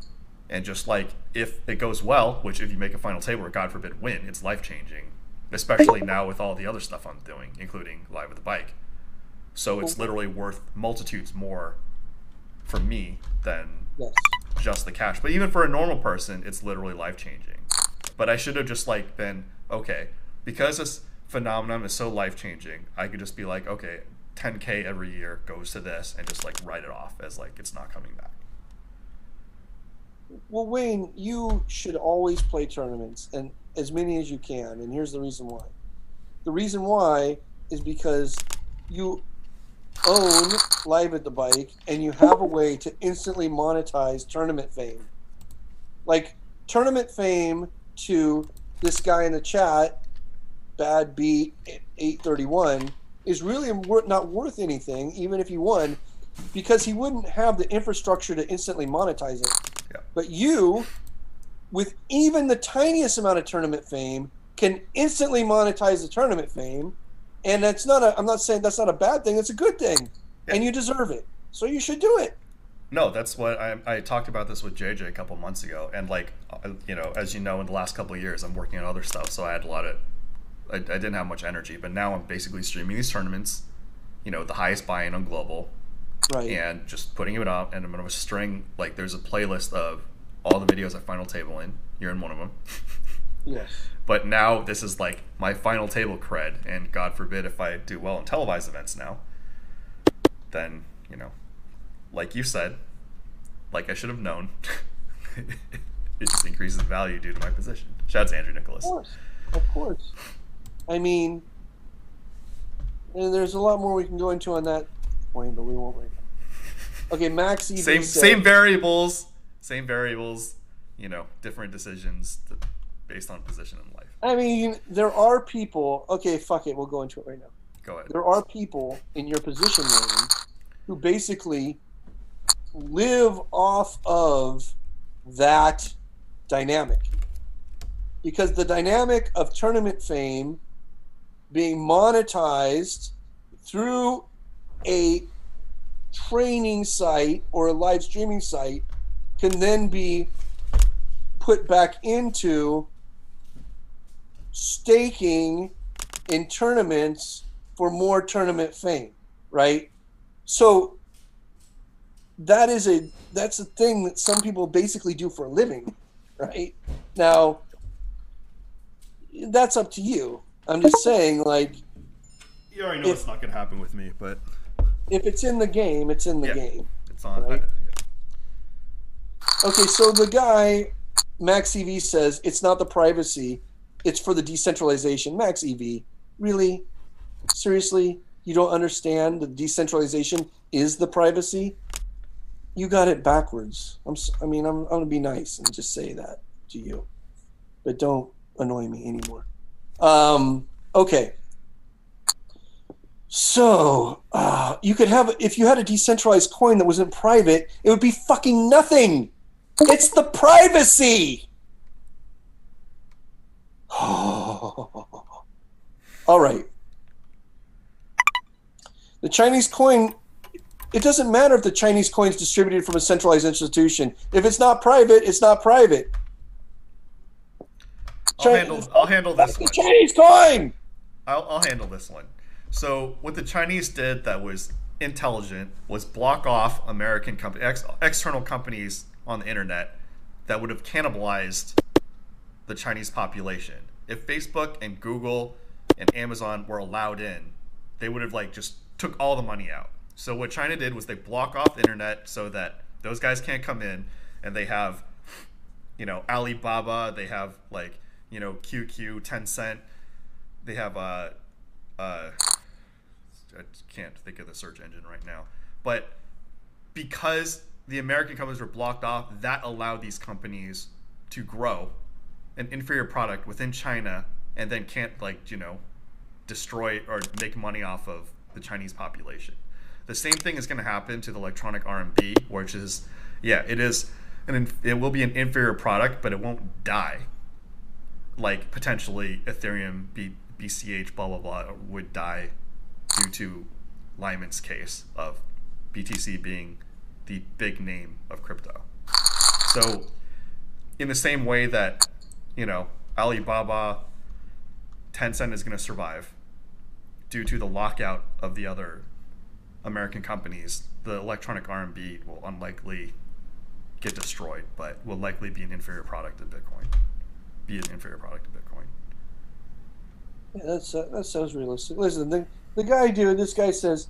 And just like if it goes well, which if you make a final table or God forbid win, it's life changing. Especially now with all the other stuff I'm doing, including Live with the Bike. So it's literally worth multitudes more for me than just the cash. But even for a normal person, it's literally life-changing. But I should have just like been, okay, because this phenomenon is so life-changing, I could just be like, okay, 10K every year goes to this and just like write it off as like it's not coming back. Well, Wayne, you should always play tournaments, and as many as you can, and here's the reason why. The reason why is because you own Live at the Bike, and you have a way to instantly monetize tournament fame. Like, tournament fame to this guy in the chat, Bad Beat 831, is really not worth anything, even if he won, because he wouldn't have the infrastructure to instantly monetize it. Yeah. But you, with even the tiniest amount of tournament fame, can instantly monetize the tournament fame. And that's not I'm not saying that's not a bad thing, it's a good thing. Yeah. And you deserve it. So you should do it. No, that's what I talked about this with JJ a couple months ago. And like, you know, as you know, in the last couple of years, I'm working on other stuff. So I had I didn't have much energy, but now I'm basically streaming these tournaments, you know, the highest buy-in on global. Right. And just putting it up, and I'm going to string, like, there's a playlist of all the videos I final table in. You're in one of them. Yes. But now this is, like, my final table cred, and God forbid if I do well in televised events now, then, you know, like you said, like I should have known, it just increases value due to my position. Shouts Andrew Nicholas. Of course. I mean, and there's a lot more we can go into on that point, but we won't right now. Okay, Max EV same variables, you know, different decisions based on position in life. I mean, there are people, okay, fuck it, we'll go into it right now. Go ahead. There are people in your position range who basically live off of that dynamic. Because the dynamic of tournament fame being monetized through a training site or a live streaming site can then be put back into staking in tournaments for more tournament fame, right? So that's a thing that some people basically do for a living, right? Now, that's up to you. I'm just saying, like, You already know it's not going to happen with me, but if it's in the game, it's in the game. It's on. Right? Okay, so the guy, Max EV, says it's not the privacy, it's for the decentralization. Max EV, really? Seriously? You don't understand that decentralization is the privacy? You got it backwards. I'm going to be nice and just say that to you. But don't annoy me anymore. Okay. So, you could have, if you had a decentralized coin that wasn't private, it would be fucking nothing. It's the privacy. All right. The Chinese coin, it doesn't matter if the Chinese coin is distributed from a centralized institution. If it's not private, it's not private. I'll handle this one. The Chinese coin. I'll handle this one. So what the Chinese did that was intelligent was block off American external companies on the internet that would have cannibalized the Chinese population. If Facebook and Google and Amazon were allowed in, they would have like just took all the money out. So what China did was they block off the internet so that those guys can't come in, and they have, Alibaba, they have like, QQ, Tencent, they have I can't think of the search engine right now, but because the American companies were blocked off, that allowed these companies to grow an inferior product within China, and then can't destroy or make money off of the Chinese population. The same thing is going to happen to the electronic RMB, which is, it will be an inferior product, but it won't die. Like potentially Ethereum, BCH, blah blah blah, would die due to Limon's case of BTC being the big name of crypto. So, in the same way that Alibaba, Tencent is going to survive due to the lockout of the other American companies, the electronic RMB will unlikely get destroyed, but will likely be an inferior product of Bitcoin. Yeah, that sounds realistic. Listen, this guy says,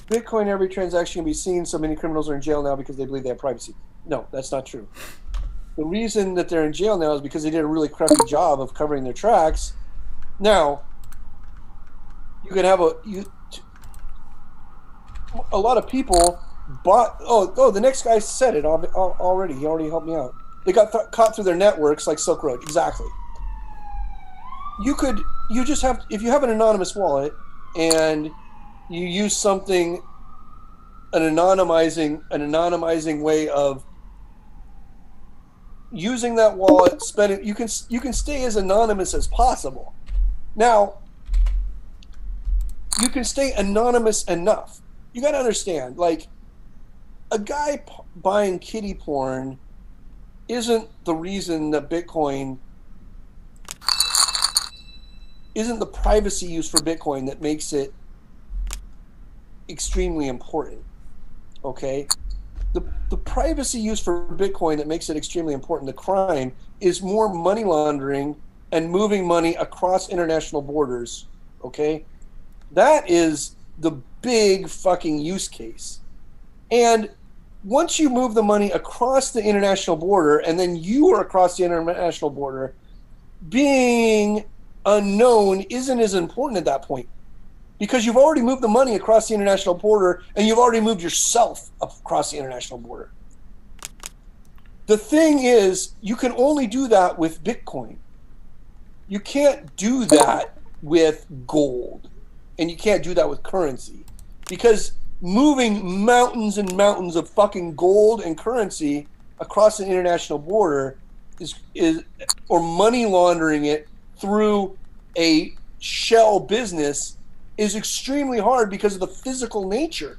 Bitcoin, every transaction can be seen, so many criminals are in jail now because they believe they have privacy. No, that's not true. The reason that they're in jail now is because they did a really crappy job of covering their tracks. Now, you could have a lot of people bought. The next guy said it already. He already helped me out. They got caught through their networks like Silk Road. Exactly. If you have an anonymous wallet and you use something, an anonymizing way of using that wallet, spending, you can stay as anonymous as possible. Now, you can stay anonymous enough. You got to understand, like, a guy buying kiddie porn isn't the reason that Bitcoin isn't the privacy use for Bitcoin that makes it extremely important. Okay? The privacy use for Bitcoin that makes it extremely important, the crime, is more money laundering and moving money across international borders. Okay? That is the big fucking use case. And once you move the money across the international border, and then you are across the international border, being unknown isn't as important at that point, because you've already moved the money across the international border, and you've already moved yourself across the international border. The thing is, you can only do that with Bitcoin. You can't do that with gold, and you can't do that with currency, because moving mountains and mountains of fucking gold and currency across an international border or money laundering it through a shell business is extremely hard because of the physical nature.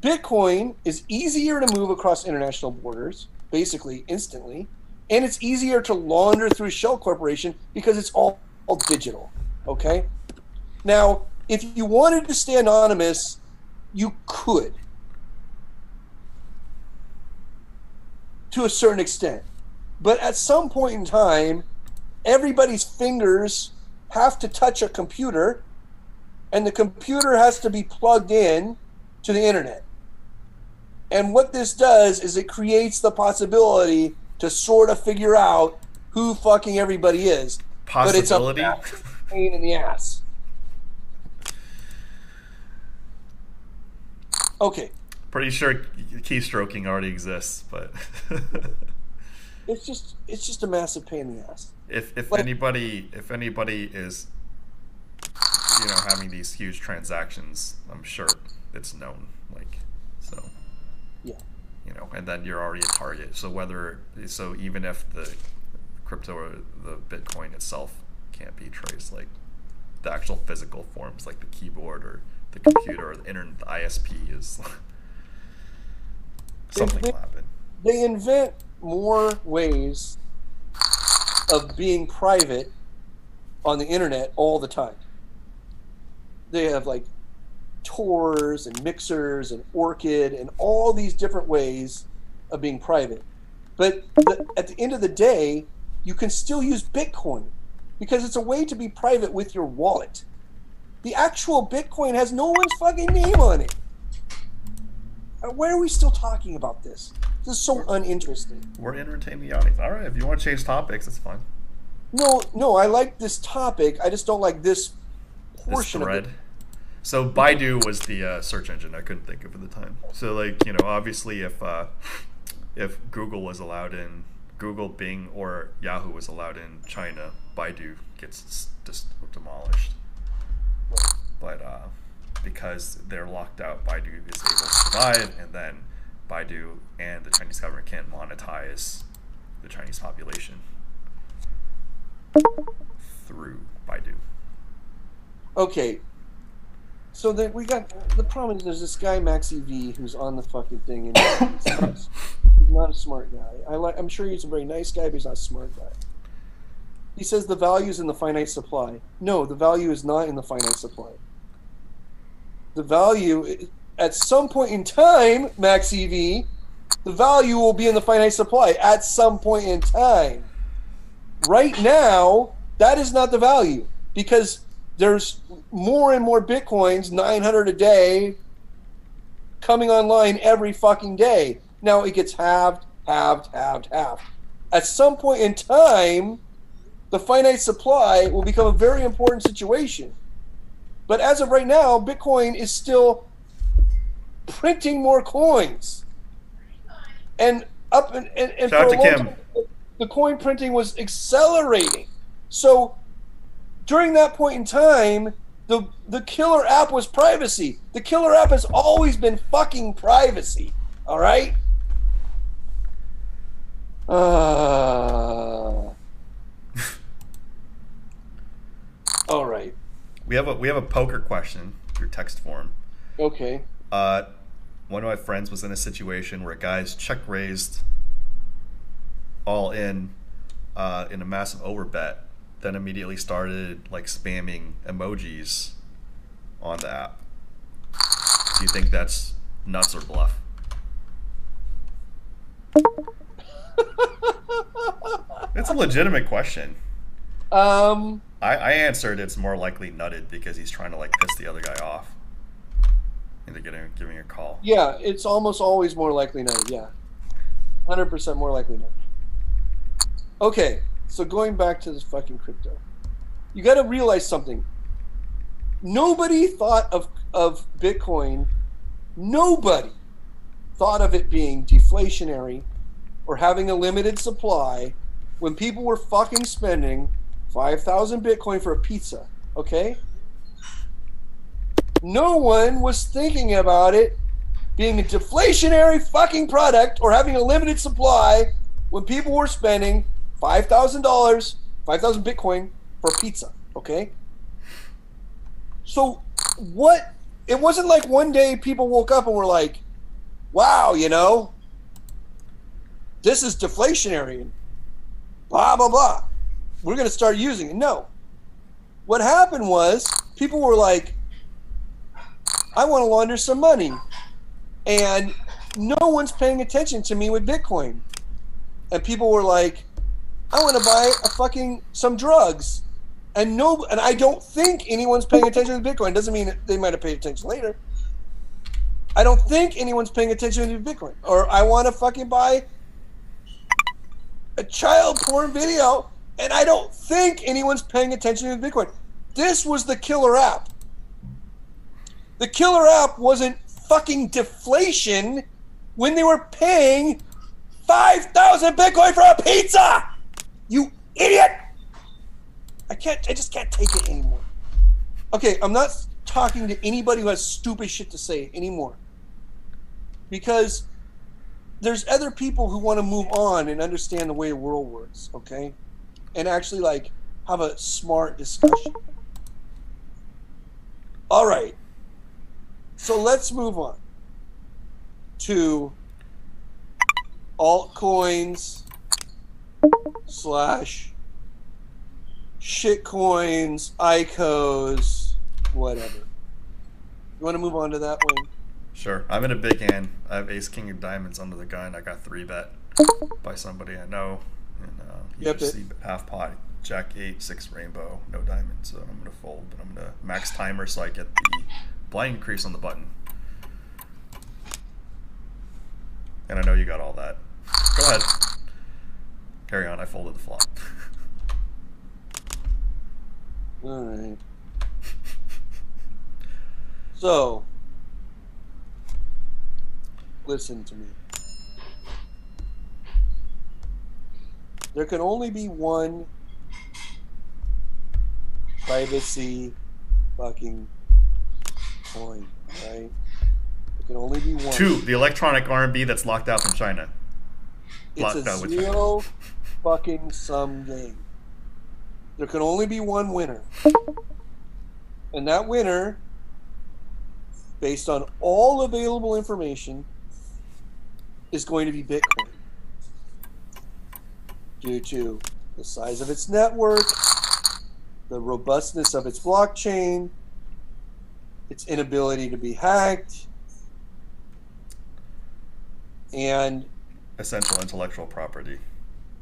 Bitcoin is easier to move across international borders, basically instantly, and it's easier to launder through shell corporation because it's all digital. Okay? Now, if you wanted to stay anonymous, you could, to a certain extent. But at some point in time, everybody's fingers have to touch a computer, and the computer has to be plugged in to the internet. And what this does is it creates the possibility to sort of figure out who fucking everybody is. Possibility? But it's a pain in the ass. Okay. Pretty sure keystroking already exists, but it's just a massive pain in the ass. If anybody is, you know, having these huge transactions, I'm sure it's known. Like, so. Yeah. You know, and then you're already a target. So even if the crypto or the Bitcoin itself can't be traced, like the actual physical forms, like the keyboard or the computer or the internet, the ISP is something will happen. They invent more ways of being private on the internet all the time. They have like Tors and Mixers and Orchid and all these different ways of being private. But at the end of the day, you can still use Bitcoin because it's a way to be private with your wallet. The actual Bitcoin has no one's fucking name on it. Why are we still talking about this? This is so uninteresting. We're entertaining the audience. All right, if you want to change topics, that's fine. No, I like this topic. I just don't like this portion of it. So Baidu was the search engine I couldn't think of at the time. So like, you know, obviously if Google was allowed in, Google, Bing, or Yahoo was allowed in China, Baidu gets just demolished. But because they're locked out, Baidu is able to survive, and then Baidu and the Chinese government can't monetize the Chinese population through Baidu. Okay. So then we got the problem is there's this guy Maxi V who's on the fucking thing, and he's not a smart guy. I'm sure he's a very nice guy, but he's not a smart guy. He says the value is in the finite supply. No, the value is not in the finite supply. The value, at some point in time, Maxi V, the value will be in the finite supply at some point in time. Right now, that is not the value because there's more and more Bitcoins, 900 a day, coming online every fucking day. Now it gets halved. At some point in time, the finite supply will become a very important situation. But as of right now, Bitcoin is still printing more coins. And for a long time, the coin printing was accelerating. So during that point in time, the killer app was privacy. The killer app has always been fucking privacy. All right? All right. We have a poker question through text form. Okay. One of my friends was in a situation where guys check raised all in a massive overbet, then immediately started like spamming emojis on the app. Do you think that's nuts or bluff? It's a legitimate question. I answered it's more likely nutted because he's trying to like piss the other guy off into giving a call. Yeah, it's almost always more likely nutted. Yeah, 100% more likely nutted. Okay, so going back to this fucking crypto, you got to realize something. Nobody thought of Bitcoin. Nobody thought of it being deflationary or having a limited supply when people were fucking spending 5,000 Bitcoin for a pizza, okay? No one was thinking about it being a deflationary fucking product or having a limited supply when people were spending $5,000, 5,000 Bitcoin for a pizza, okay? So what? It wasn't like one day people woke up and were like, wow, you know, this is deflationary and blah, blah, blah. We're going to start using it. No. What happened was people were like, I want to launder some money. And no one's paying attention to me with Bitcoin. And people were like, I want to buy some drugs. And I don't think anyone's paying attention to Bitcoin. Doesn't mean they might have paid attention later. I don't think anyone's paying attention to Bitcoin. Or I want to fucking buy a child porn video, and I don't think anyone's paying attention to Bitcoin. This was the killer app. The killer app wasn't fucking deflation when they were paying 5,000 Bitcoin for a pizza. You idiot! I just can't take it anymore. Okay, I'm not talking to anybody who has stupid shit to say anymore. Because there's other people who want to move on and understand the way the world works, okay? And actually, like, have a smart discussion. All right. So let's move on to altcoins / shitcoins, ICOs, whatever. You want to move on to that one? Sure. I'm in a big hand. I have ace king of diamonds under the gun. I got 3-bet by somebody I know. And you just see half pot, jack 8, 6 rainbow, no diamond. So I'm going to fold, but I'm going to max timer so I get the blind increase on the button. And I know you got all that. Go ahead. Carry on. I folded the flop. All right. So, listen to me. There can only be one privacy fucking coin, right? There can only be one. 2, the electronic RMB that's locked out from China. It's a zero fucking sum game. There can only be one winner. And that winner, based on all available information, is going to be Bitcoin. Due to the size of its network, the robustness of its blockchain, its inability to be hacked, and essential intellectual property.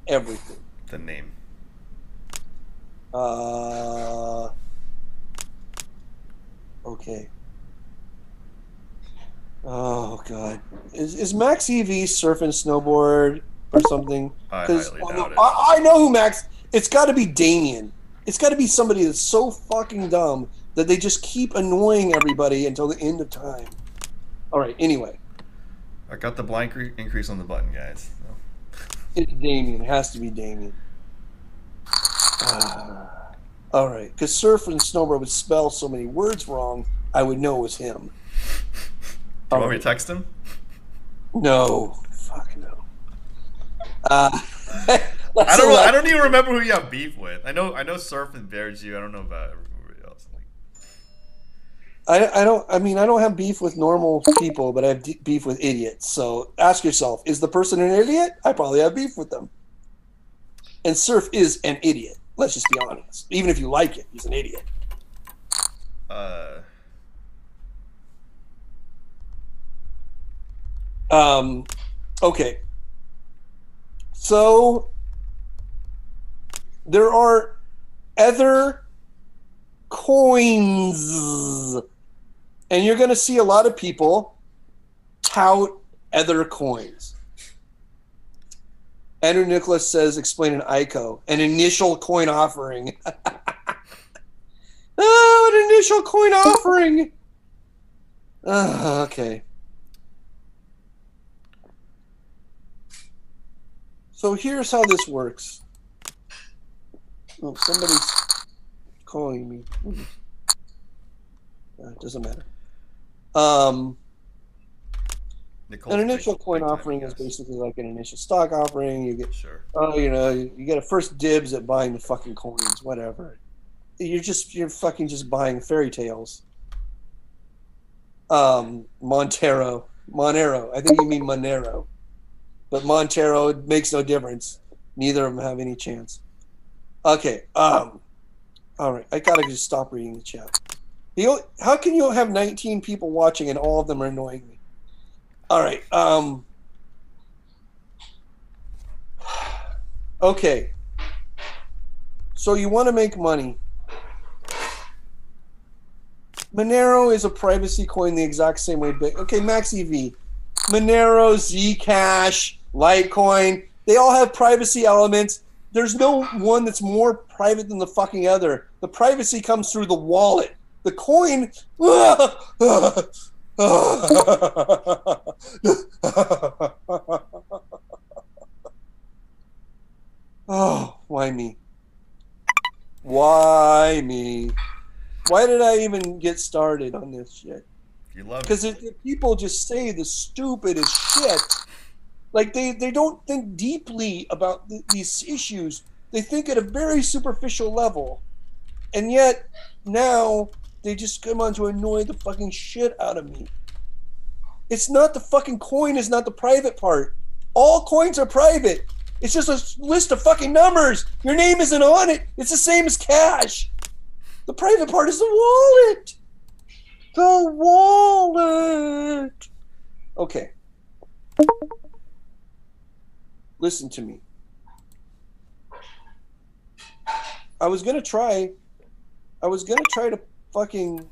Everything. The name. Okay. Oh God, is Max EV surf and snowboard or something? I highly doubt it. I know who Max. It's got to be Damien. It's got to be somebody that's so fucking dumb that they just keep annoying everybody until the end of time. All right. Anyway, I got the blind increase on the button, guys. It's Damien. It has to be Damien. All right, because surf and snowboard would spell so many words wrong, I would know it was him. Do you want me to text him? No. Fuck no. I don't even remember who you have beef with. I know Surf and Bears you. I don't know about everybody else. I don't have beef with normal people, but I have beef with idiots. So ask yourself, is the person an idiot? I probably have beef with them. And Surf is an idiot. Let's just be honest. Even if you like it, he's an idiot. Okay. So there are other coins, and you're going to see a lot of people tout other coins. Andrew Nicholas says, explain an ICO, an initial coin offering. Oh, an initial coin offering. Okay. So here's how this works. Oh, somebody's calling me. It doesn't matter. An initial coin offering is basically like an initial stock offering. You get, you get a first dibs at buying the fucking coins, whatever. You're fucking just buying fairy tales. Monero. I think you mean Monero. But Montero, it makes no difference. Neither of them have any chance. Okay. All right. I gotta just stop reading the chat. How can you have 19 people watching and all of them are annoying me? All right. Okay. So you want to make money. Monero is a privacy coin the exact same way. Okay, MaxEV, Monero, Zcash, Litecoin, they all have privacy elements. There's no one that's more private than the fucking other. The privacy comes through the wallet. The coin. Oh, why me? Why me? Why did I even get started on this shit? You love it. Because people just say the stupidest shit. Like, they don't think deeply about these issues. They think at a very superficial level. And yet, now, they just come on to annoy the fucking shit out of me. It's not the fucking coin, is not the private part. All coins are private. It's just a list of fucking numbers. Your name isn't on it. It's the same as cash. The private part is the wallet. The wallet. Okay. Listen to me. I was gonna try to fucking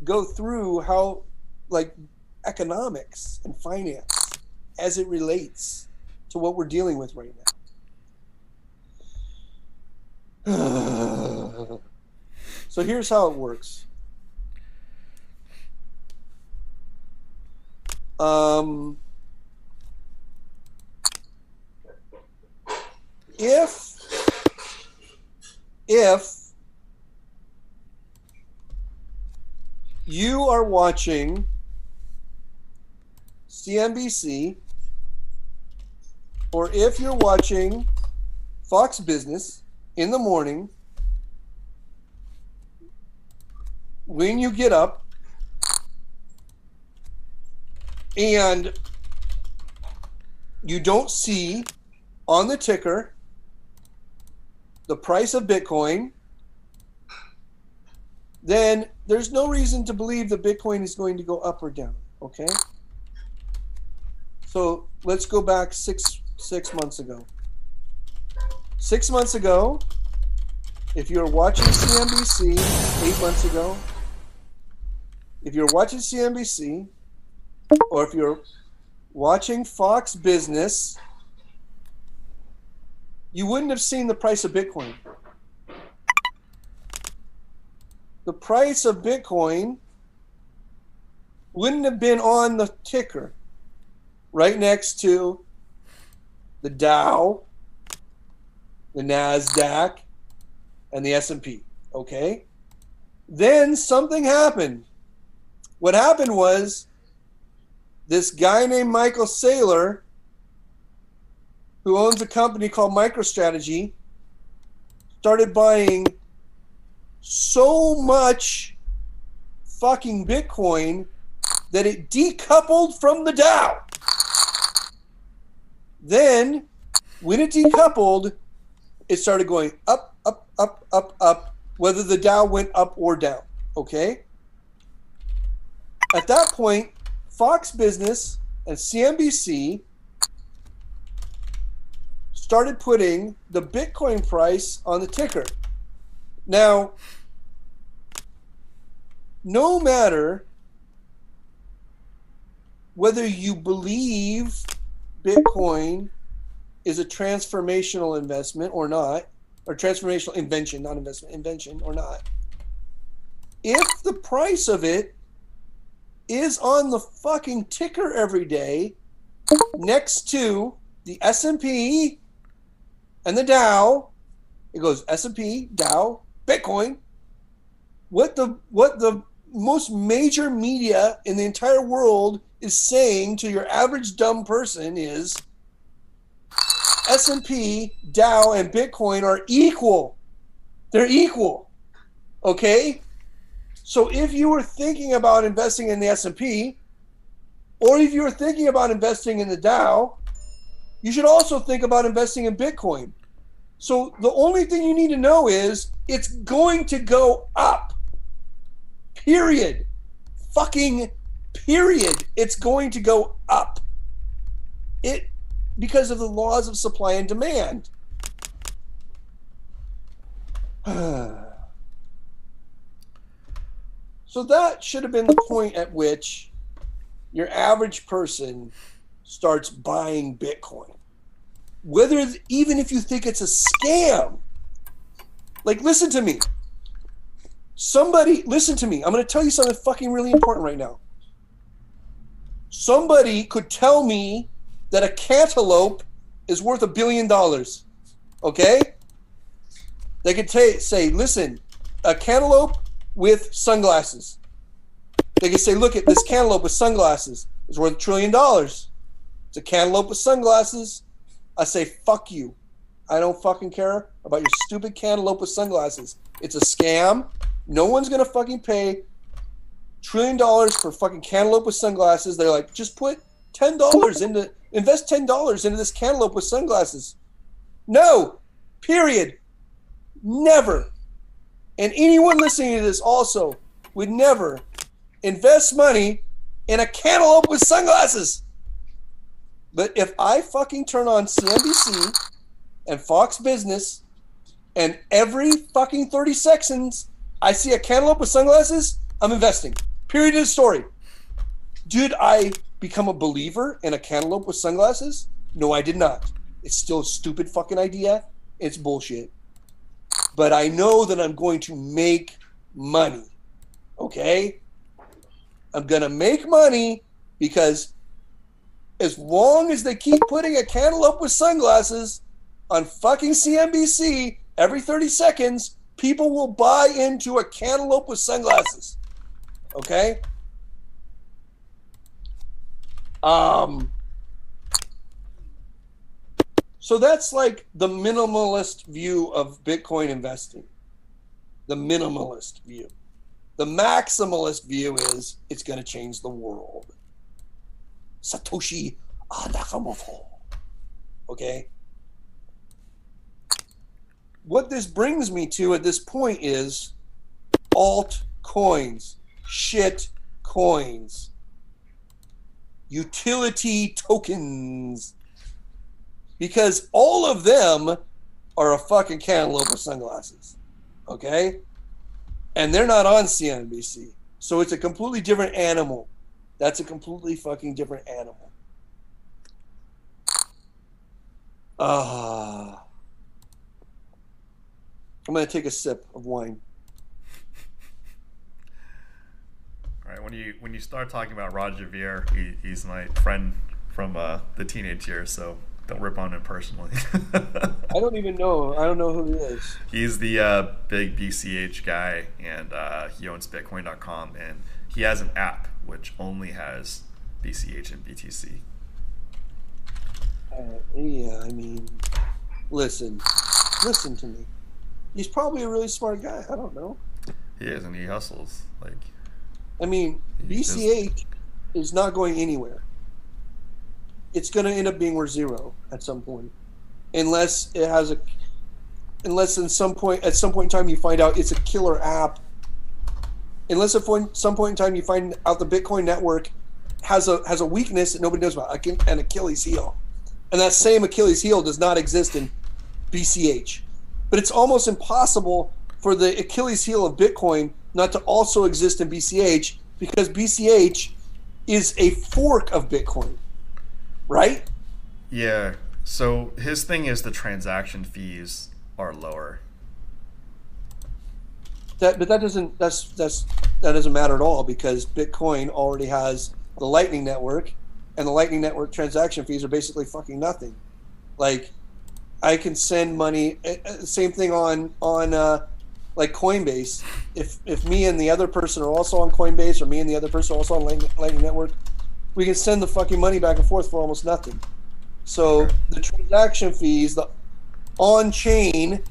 go through how, like, economics and finance as it relates to what we're dealing with right now. So here's how it works. If you are watching CNBC, or if you're watching Fox Business in the morning, when you get up and you don't see on the ticker the price of Bitcoin, then there's no reason to believe that Bitcoin is going to go up or down, okay? So let's go back six months ago. 6 months ago, if you're watching CNBC, 8 months ago, if you're watching CNBC, or if you're watching Fox Business, you wouldn't have seen the price of Bitcoin. The price of Bitcoin wouldn't have been on the ticker right next to the Dow, the NASDAQ, and the S&P, okay? Then something happened. What happened was this guy named Michael Saylor, who owns a company called MicroStrategy, started buying so much fucking Bitcoin that it decoupled from the Dow. Then, when it decoupled, it started going up, up, up, up, up, whether the Dow went up or down, okay? At that point, Fox Business and CNBC started putting the Bitcoin price on the ticker. Now, no matter whether you believe Bitcoin is a transformational investment or not, or transformational invention, not investment, invention or not, if the price of it is on the fucking ticker every day next to the S&P and the Dow, it goes S&P, Dow, Bitcoin. What the most major media in the entire world is saying to your average dumb person is S&P, Dow, and Bitcoin are equal. They're equal. Okay? So if you were thinking about investing in the S&P, or if you were thinking about investing in the Dow, you should also think about investing in Bitcoin. So the only thing you need to know is it's going to go up. Period. Fucking period. It's going to go up. Because of the laws of supply and demand. So that should have been the point at which your average person starts buying Bitcoin. Even if you think it's a scam. Like, listen to me. Listen to me. I'm going to tell you something fucking really important right now. Somebody could tell me that a cantaloupe is worth $1 billion. Okay? They could say, listen, a cantaloupe with sunglasses. They could say, look at this cantaloupe with sunglasses is worth $1 trillion. It's a cantaloupe with sunglasses. I say, fuck you. I don't fucking care about your stupid cantaloupe with sunglasses. It's a scam. No one's going to fucking pay $1 trillion for fucking cantaloupe with sunglasses. They're like, just put invest $10 into this cantaloupe with sunglasses. No, period. Never. And anyone listening to this also would never invest money in a cantaloupe with sunglasses. But if I fucking turn on CNBC and Fox Business and every fucking 30 seconds I see a cantaloupe with sunglasses, I'm investing. Period of the story. Did I become a believer in a cantaloupe with sunglasses? No, I did not. It's still a stupid fucking idea. It's bullshit. But I know that I'm going to make money. Okay? I'm going to make money because as long as they keep putting a cantaloupe with sunglasses on fucking CNBC every 30 seconds, people will buy into a cantaloupe with sunglasses. Okay? So that's like the minimalist view of Bitcoin investing. The minimalist view. The maximalist view is it's going to change the world. Satoshi Nakamoto. Okay? What this brings me to at this point is altcoins, shit coins, utility tokens, because all of them are a fucking cantaloupe with sunglasses, okay? And they're not on CNBC, so it's a completely different animal. That's a completely fucking different animal. I'm going to take a sip of wine. All right, when you start talking about Roger Ver, he's my friend from the teenage years, so don't rip on him personally. I don't even know. I don't know who he is. He's the big BCH guy, and he owns Bitcoin.com, and he has an app which only has BCH and BTC. Yeah, I mean, listen to me. He's probably a really smart guy. I don't know. He is, and he hustles. Like, I mean, BCH is not going anywhere. It's going to end up being worth zero at some point, unless at some point in time you find out it's a killer app. Unless at some point in time you find out the Bitcoin network has a weakness that nobody knows about, an Achilles heel, and that same Achilles heel does not exist in BCH. But it's almost impossible for the Achilles heel of Bitcoin not to also exist in BCH, because BCH is a fork of Bitcoin, right? Yeah. So his thing is the transaction fees are lower. That doesn't matter at all, because Bitcoin already has the Lightning Network, and the Lightning Network transaction fees are basically fucking nothing. Like, I can send money. Same thing on like Coinbase. If me and the other person are also on Coinbase, or me and the other person are also on Lightning Network, we can send the fucking money back and forth for almost nothing. So the transaction fees, the on-chain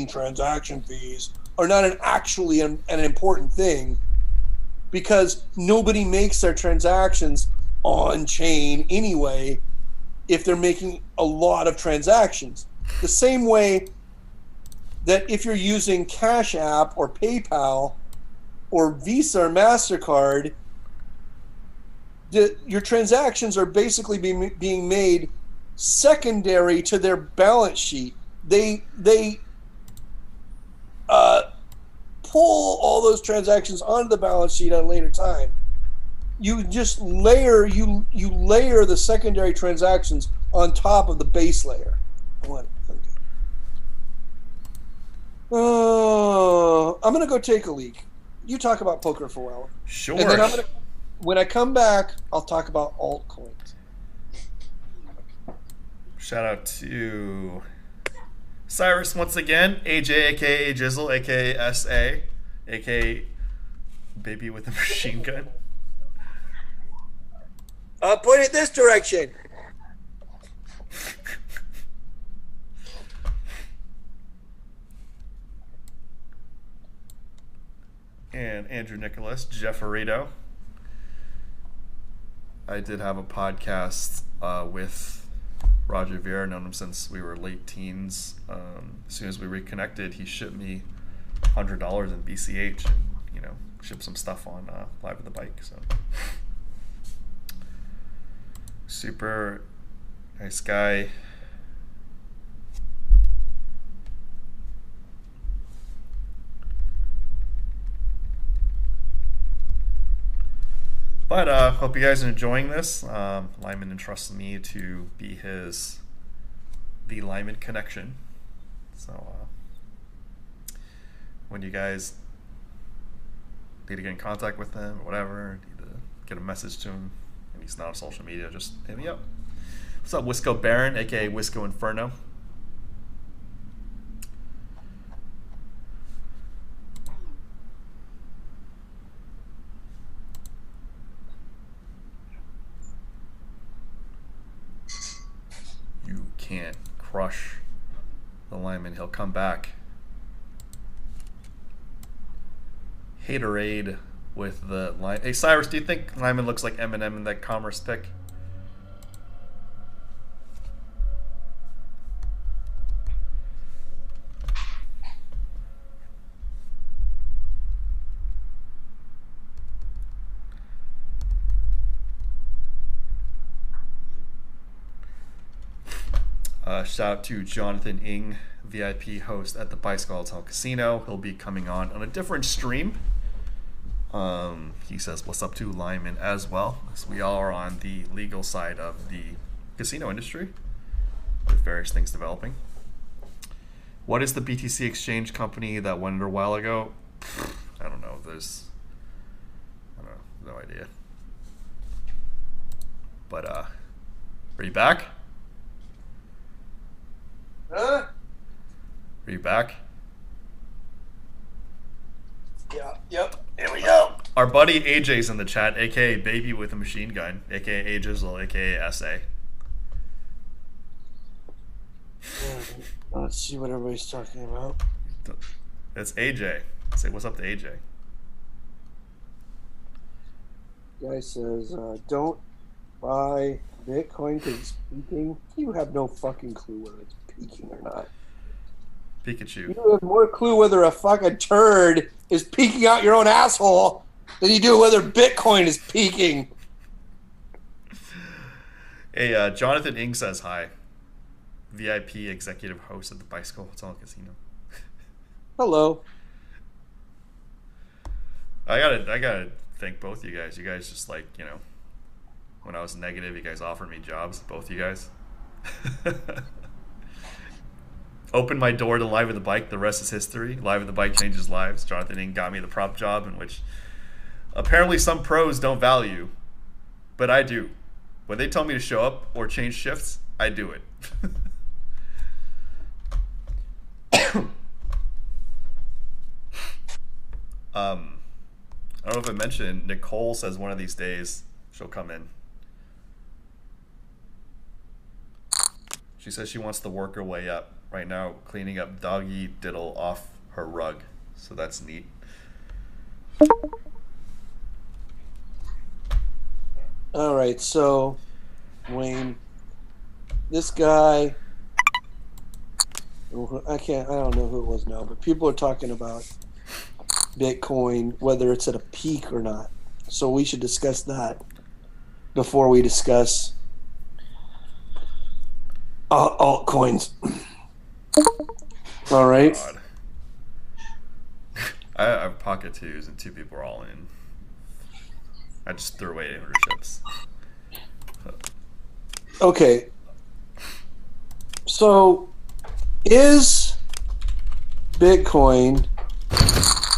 transaction fees, are not actually an important thing, because nobody makes their transactions on-chain anyway if they're making a lot of transactions. The same way that if you're using Cash App or PayPal or Visa or MasterCard, your transactions are basically being made secondary to their balance sheet. They pull all those transactions onto the balance sheet at a later time. You just layer the secondary transactions on top of the base layer. Oh, I'm gonna go take a leak. You talk about poker for a while. Sure. And then when I come back, I'll talk about altcoins. Shout out to Cyrus once again, AJ, aka Jizzle, aka SA, aka Baby with a Machine Gun. Point it this direction. And Andrew Nicholas, Jefferito. I did have a podcast with Roger Vieira, known him since we were late teens. As soon as we reconnected, he shipped me $100 in BCH and, shipped some stuff on Live with the Bike. So super nice guy. But hope you guys are enjoying this. Lyman entrusted me to be the Lyman connection. So when you guys need to get in contact with him or whatever, need to get a message to him, and he's not on social media, just hit me up. What's up, Wisco Baron, aka Wisco Inferno? You can't crush the Lyman. He'll come back. Haterade with the Lyman. Hey, Cyrus, do you think Lyman looks like Eminem in that commerce pick? Shout out to Jonathan Ng, VIP host at the Bicycle Hotel Casino. He'll be coming on a different stream. He says, what's up to Lyman as well, as we all are on the legal side of the casino industry with various things developing. What is the BTC exchange company that went under a while ago? I don't know. No idea. But are you back? Huh? Are you back? Yeah. Yep. Here we go. Our buddy AJ's in the chat, aka Baby with a Machine Gun, aka Jizzle, aka SA. Let's see what everybody's talking about. It's AJ. Say what's up to AJ. Guy says, don't buy Bitcoin because it's peaking. You have no fucking clue whether it's peaking or not. Pikachu. You have more clue whether a fucking turd is peeking out your own asshole than you do whether Bitcoin is peaking. Hey, Jonathan Ng says hi. VIP executive host at the Bicycle Hotel Casino. Hello. I gotta thank both you guys. You guys just when I was negative, you guys offered me jobs, both you guys. Opened my door to Live with the Bike. The rest is history. Live with the Bike changes lives. Jonathan Ng got me the prop job, in which apparently some pros don't value, but I do. When they tell me to show up or change shifts, I do it. I don't know if I mentioned, Nicole says one of these days she'll come in. She says she wants to work her way up. Right now, cleaning up doggy diddle off her rug. So that's neat. All right, so Wayne, this guy, I don't know who it was now, but people are talking about Bitcoin, whether it's at a peak or not. So we should discuss that before we discuss altcoins. All right. I have pocket twos and 2 people are all in. I just threw away 800 ships. Okay. So, is Bitcoin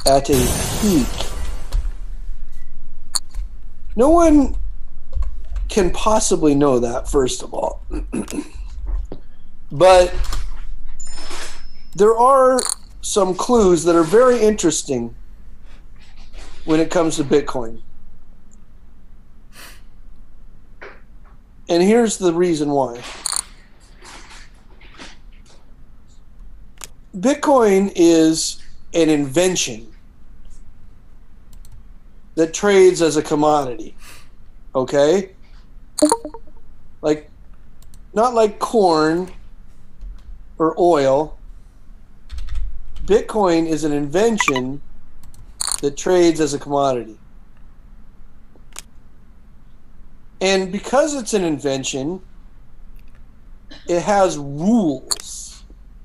at a peak? No one can possibly know that, first of all. But there are some clues that are very interesting when it comes to Bitcoin. And here's the reason why. Bitcoin is an invention that trades as a commodity. Okay? Like, not like corn or oil. Bitcoin is an invention that trades as a commodity. And because it's an invention, it has rules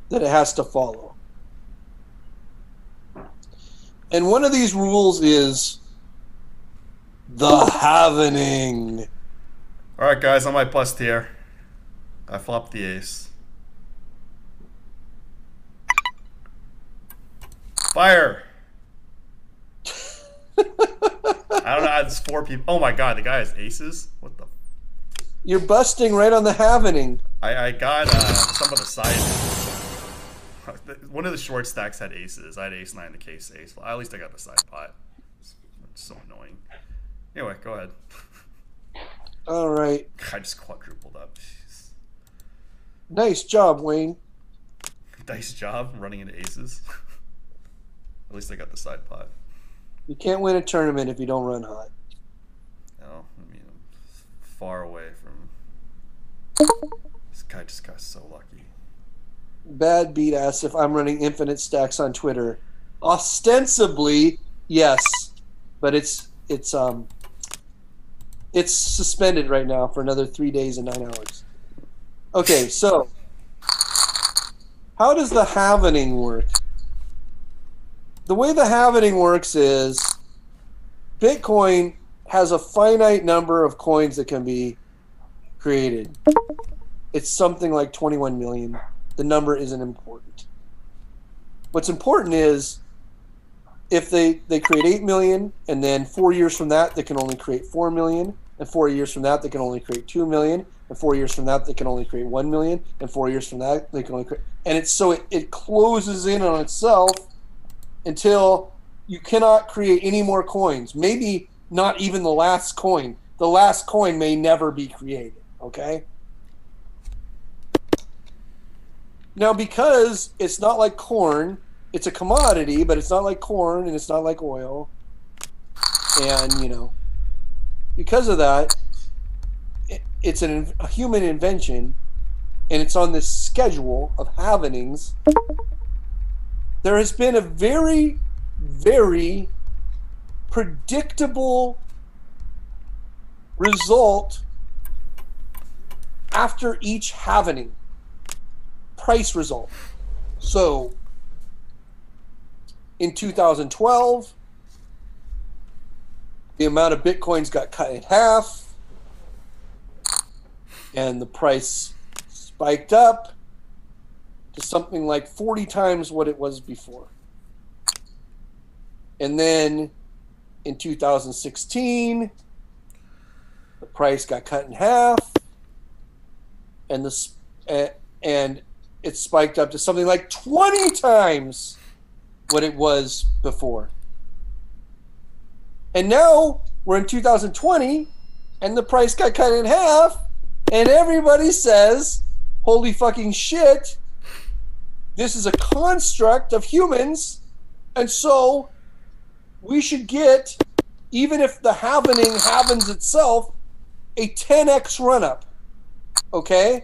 that it has to follow. And one of these rules is the halvening. All right, guys, on my plus tier, I flopped the ace. Fire! I don't know. It's 4 people. Oh my god, the guy has aces. What the? You're busting right on the halvening. I got some of the side. One of the short stacks had aces. I had ace 9, the case ace. Well, at least I got the side pot. It's so annoying. Anyway, go ahead. All right. I just quadrupled up. Jeez. Nice job, Wayne. Nice job running into aces. At least I got the side pot. You can't win a tournament if you don't run hot. No, I mean, I'm far away from. This guy just got so lucky. Bad beat asks if I'm running infinite stacks on Twitter. Ostensibly, yes, but it's suspended right now for another 3 days and 9 hours. Okay, so how does the halvening work? The way the halvening works is Bitcoin has a finite number of coins that can be created. It's something like 21 million. The number isn't important. What's important is if they create 8 million, and then 4 years from that, they can only create 4 million, and 4 years from that, they can only create 2 million, and 4 years from that, they can only create 1 million, and 4 years from that, they can only create... And it's so it closes in on itself until you cannot create any more coins. Maybe not even the last coin. The last coin may never be created, okay? Now, because it's not like corn, it's a commodity, but it's not like corn and it's not like oil. And, you know, because of that, it's a human invention, and it's on this schedule of halvenings. There has been a very, very predictable result after each halvening. Price result. So, in 2012, the amount of Bitcoins got cut in half, and the price spiked up to something like 40 times what it was before. And then in 2016, the price got cut in half, and it spiked up to something like 20 times what it was before. And now we're in 2020, and the price got cut in half, and everybody says, holy fucking shit, this is a construct of humans, and so we should get, even if the halvening halvens itself, a 10x run-up. Okay?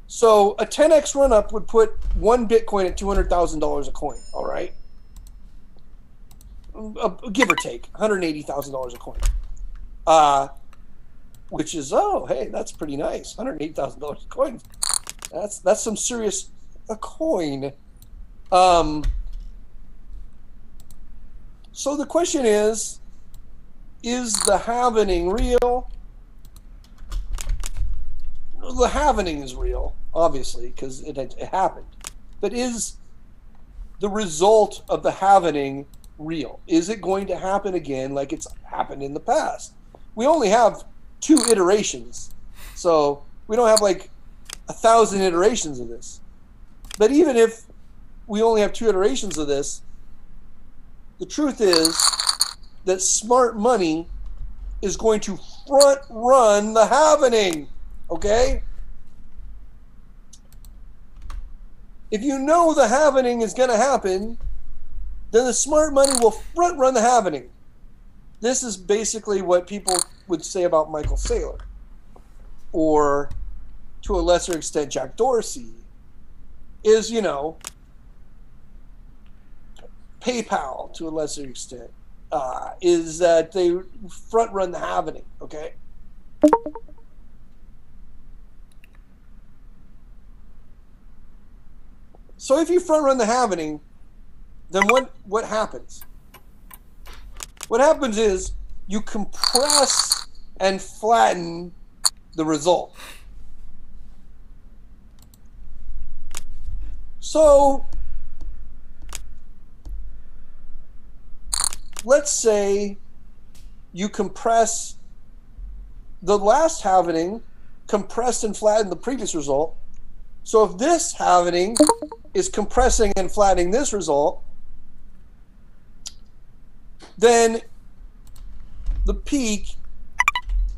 So a 10x run-up would put one Bitcoin at $200,000 a coin, all right? Give or take, $180,000 a coin. Which is, oh, hey, that's pretty nice. $180,000 a coin. That's some serious a coin. So the question is the happening real? The happening is real, obviously, because it happened. But is the result of the happening real? Is it going to happen again like it's happened in the past? We only have 2 iterations, so we don't have like 1,000 iterations of this. But even if we only have 2 iterations of this, the truth is that smart money is going to front run the happening, okay? If you know the happening is going to happen, then the smart money will front run the happening. This is basically what people would say about Michael Saylor, or to a lesser extent Jack Dorsey, is, you know, PayPal to a lesser extent, is that they front run the happening, okay? So if you front run the happening, then what happens? What happens is you compress and flatten the result. So let's say you compress the last happening, compressed and flattened the previous result. So if this happening is compressing and flattening this result, then the peak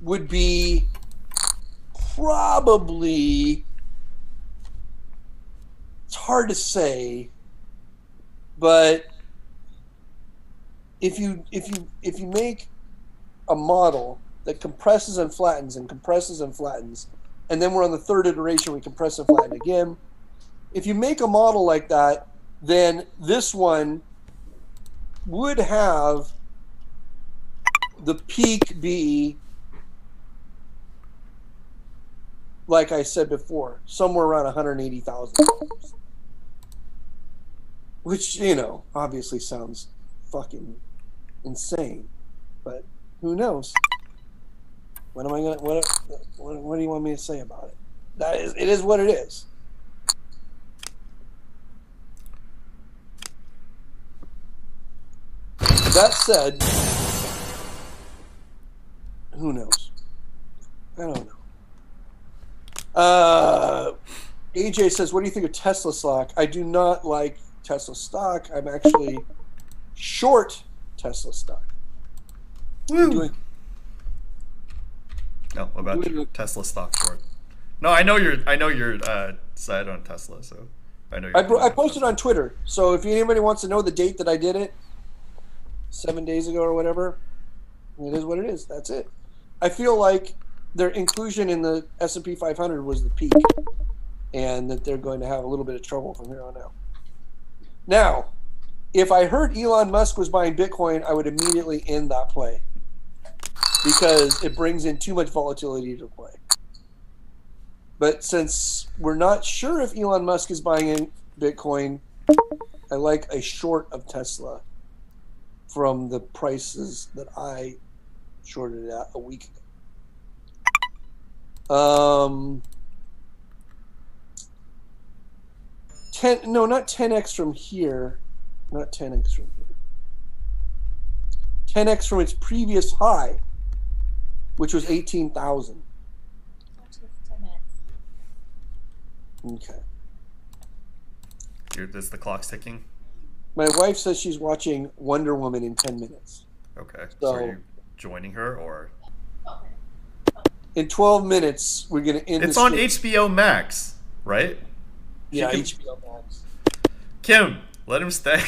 would be probably, it's hard to say, but if you make a model that compresses and flattens and compresses and flattens, and then we're on the 3rd iteration, we compress and flatten again. If you make a model like that, then this one would have the peak be, like I said before, somewhere around $180,000. Which, you know, obviously sounds fucking insane, but who knows? What am I gonna? What do you want me to say about it? It is what it is. That said, who knows? I don't know. AJ says, "What do you think of Tesla stock?" I do not like Tesla stock. I'm actually short Tesla stock. Woo. No, about Tesla stock short. No, I know your side on Tesla, so I know. I posted on Twitter, so if anybody wants to know the date that I did it, 7 days ago or whatever, it is what it is. That's it. I feel like their inclusion in the S&P 500 was the peak, and that they're going to have a little bit of trouble from here on out. Now, if I heard Elon Musk was buying Bitcoin, I would immediately end that play, because it brings in too much volatility to play. But since we're not sure if Elon Musk is buying in Bitcoin, I like a short of Tesla from the prices that I shorted it at a week ago. 10x from here. Not 10x from here. 10x from its previous high, which was 18,000. Okay. Is the clock ticking? My wife says she's watching Wonder Woman in 10 minutes. Okay. So are you joining her, or? In 12 minutes, we're going to end. It's on HBO Max, right? Yeah, HBO Max. Kim, let him stay.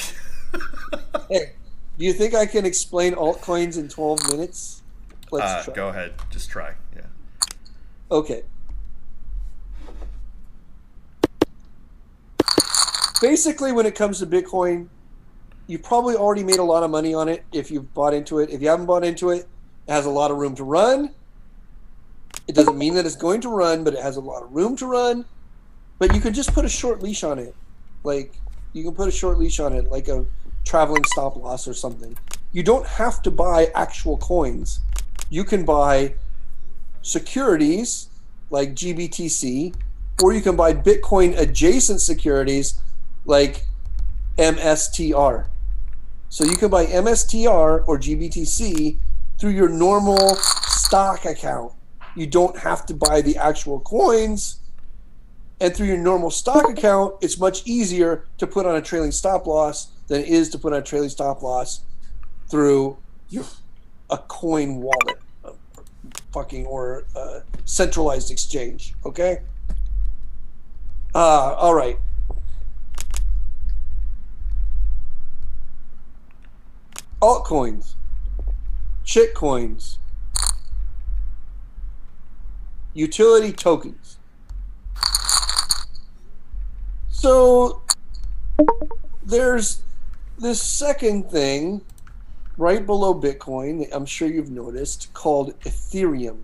Hey, do you think I can explain altcoins in 12 minutes? Let's try. Go ahead. Just try. Yeah. Okay. Basically, when it comes to Bitcoin, you've probably already made a lot of money on it if you've bought into it. If you haven't bought into it, it has a lot of room to run. It doesn't mean that it's going to run, but it has a lot of room to run. But you can just put a short leash on it. Like, you can put a short leash on it, like a traveling stop loss or something. you don't have to buy actual coins. You can buy securities like GBTC, or you can buy Bitcoin adjacent securities like MSTR. So you can buy MSTR or GBTC through your normal stock account. You don't have to buy the actual coins. And through your normal stock account, it's much easier to put on a trailing stop loss than it is to put on a trailing stop loss through a coin wallet, or centralized exchange. Okay. All right. Altcoins, shitcoins, utility tokens. So there's this second thing right below Bitcoin that I'm sure you've noticed called Ethereum.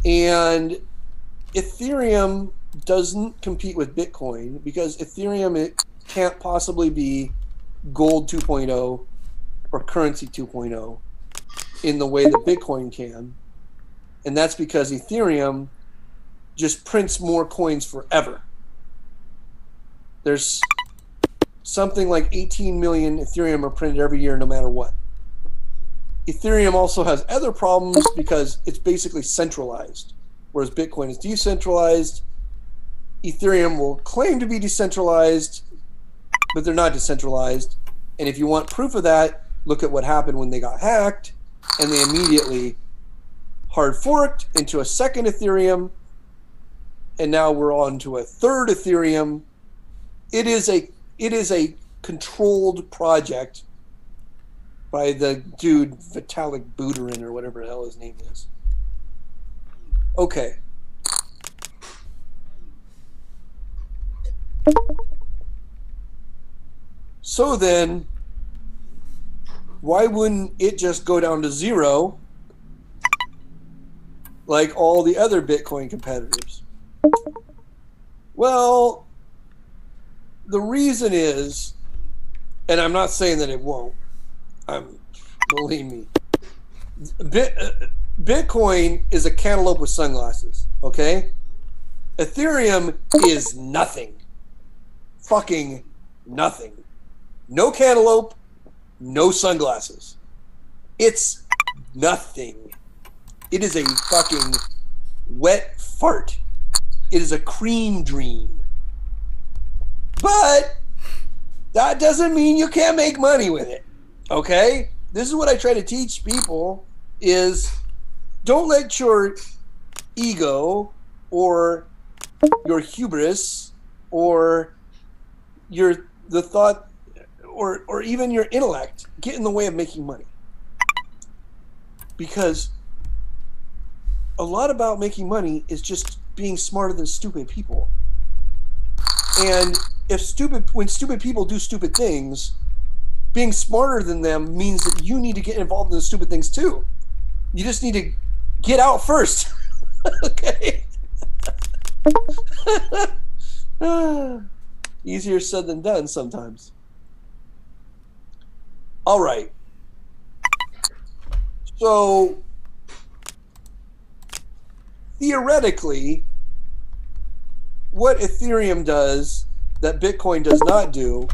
And Ethereum doesn't compete with Bitcoin because Ethereum, it can't possibly be gold 2.0 or currency 2.0 in the way that Bitcoin can. And that's because Ethereum just prints more coins forever. There's something like 18 million Ethereum are printed every year no matter what. Ethereum also has other problems because it's basically centralized, whereas Bitcoin is decentralized. Ethereum will claim to be decentralized, but they're not decentralized. And if you want proof of that, look at what happened when they got hacked, and they immediately hard forked into a second Ethereum, and now we're on to a third Ethereum. It is a controlled project by the dude Vitalik Buterin or whatever the hell his name is. Okay. So then, why wouldn't it just go down to zero like all the other Bitcoin competitors? Well, the reason is, and I'm not saying that it won't, believe me, Bitcoin is a cantaloupe with sunglasses, okay? Ethereum is nothing. Fucking nothing. No cantaloupe, no sunglasses. It's nothing. It is a fucking wet fart. It is a cream dream. But that doesn't mean you can't make money with it. Okay? This is what I try to teach people is don't let your ego or your hubris or the thought or even your intellect get in the way of making money. Because a lot about making money is just being smarter than stupid people. And when stupid people do stupid things, being smarter than them means that you need to get involved in the stupid things too. You just need to get out first. Okay? Easier said than done sometimes. All right. So, theoretically, what Ethereum does that Bitcoin does not do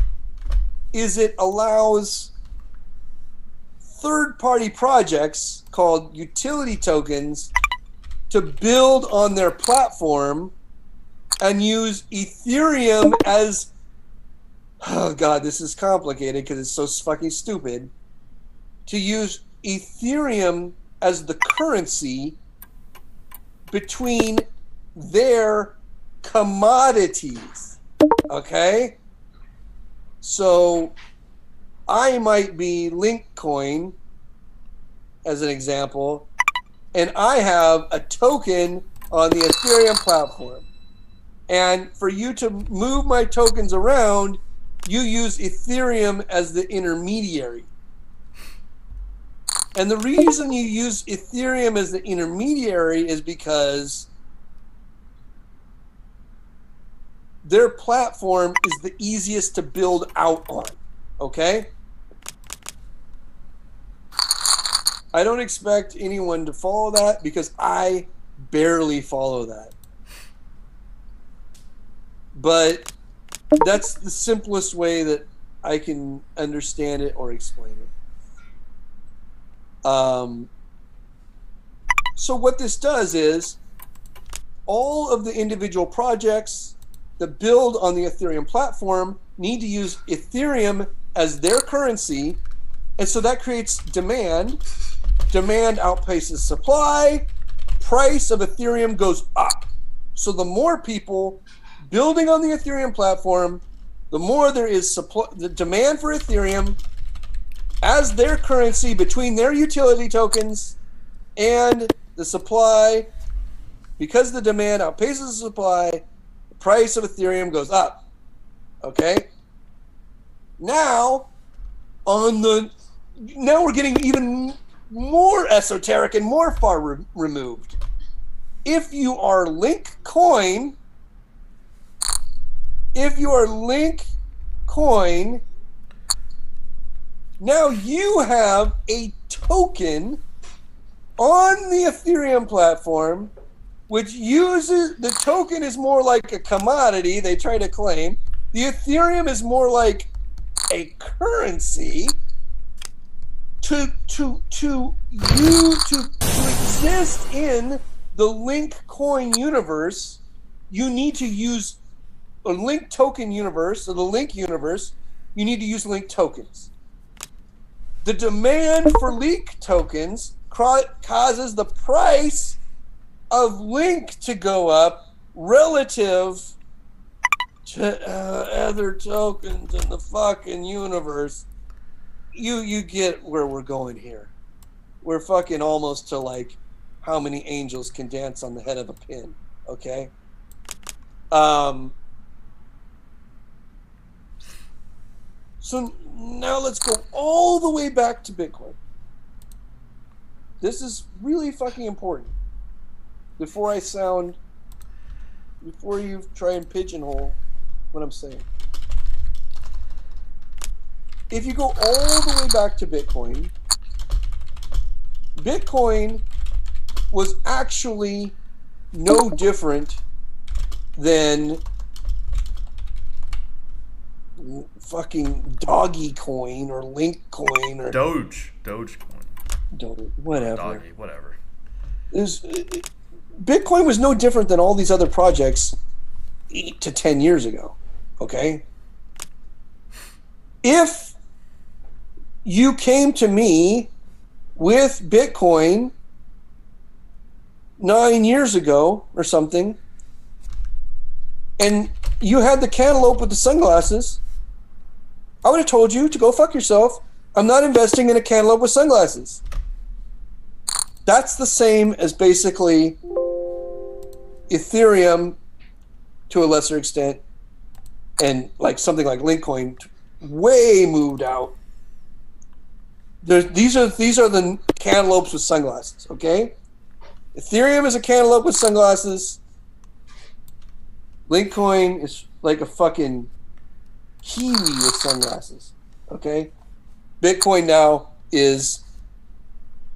is it allows third-party projects called utility tokens to build on their platform and use Ethereum as, oh God, this is complicated because it's so fucking stupid, to use Ethereum as the currency between their commodities. Okay? So I might be Linkcoin as an example, and I have a token on the Ethereum platform. And for you to move my tokens around, you use Ethereum as the intermediary. And the reason you use Ethereum as the intermediary is because their platform is the easiest to build out on. Okay? I don't expect anyone to follow that because I barely follow that. But that's the simplest way that I can understand it or explain it. So what this does is all of the individual projects that build on the Ethereum platform need to use Ethereum as their currency. And so that creates demand. Demand outpaces supply. Price of Ethereum goes up. So the more people building on the Ethereum platform, the more there is supply, the demand for Ethereum as their currency between their utility tokens and the supply. Because the demand outpaces the supply, the price of Ethereum goes up. Okay? Now we're getting even more esoteric and more far removed. If you are Linkcoin, now you have a token on the Ethereum platform, which uses, the token is more like a commodity, they try to claim. The Ethereum is more like a currency. To exist in the Linkcoin universe, you need to use a Link token universe, or the Link universe, you need to use Link tokens. The demand for Link tokens causes the price of Link to go up relative to other tokens in the fucking universe. You get where we're going here. We're fucking almost to like how many angels can dance on the head of a pin, okay? So now let's go all the way back to Bitcoin. This is really fucking important. Before you try and pigeonhole what I'm saying. If you go all the way back to Bitcoin, Bitcoin was actually no different than fucking Doggy Coin or Link Coin or Dogecoin. Whatever. Doggy, whatever. Bitcoin was no different than all these other projects 8 to 10 years ago. Okay? If you came to me with Bitcoin 9 years ago or something, and you had the cantaloupe with the sunglasses, I would have told you to go fuck yourself. I'm not investing in a cantaloupe with sunglasses. That's the same as basically Ethereum to a lesser extent, and like something like Linkcoin way moved out. These are the cantaloupes with sunglasses, okay? Ethereum is a cantaloupe with sunglasses. Linkcoin is like a fucking kiwi with sunglasses, okay? Bitcoin now is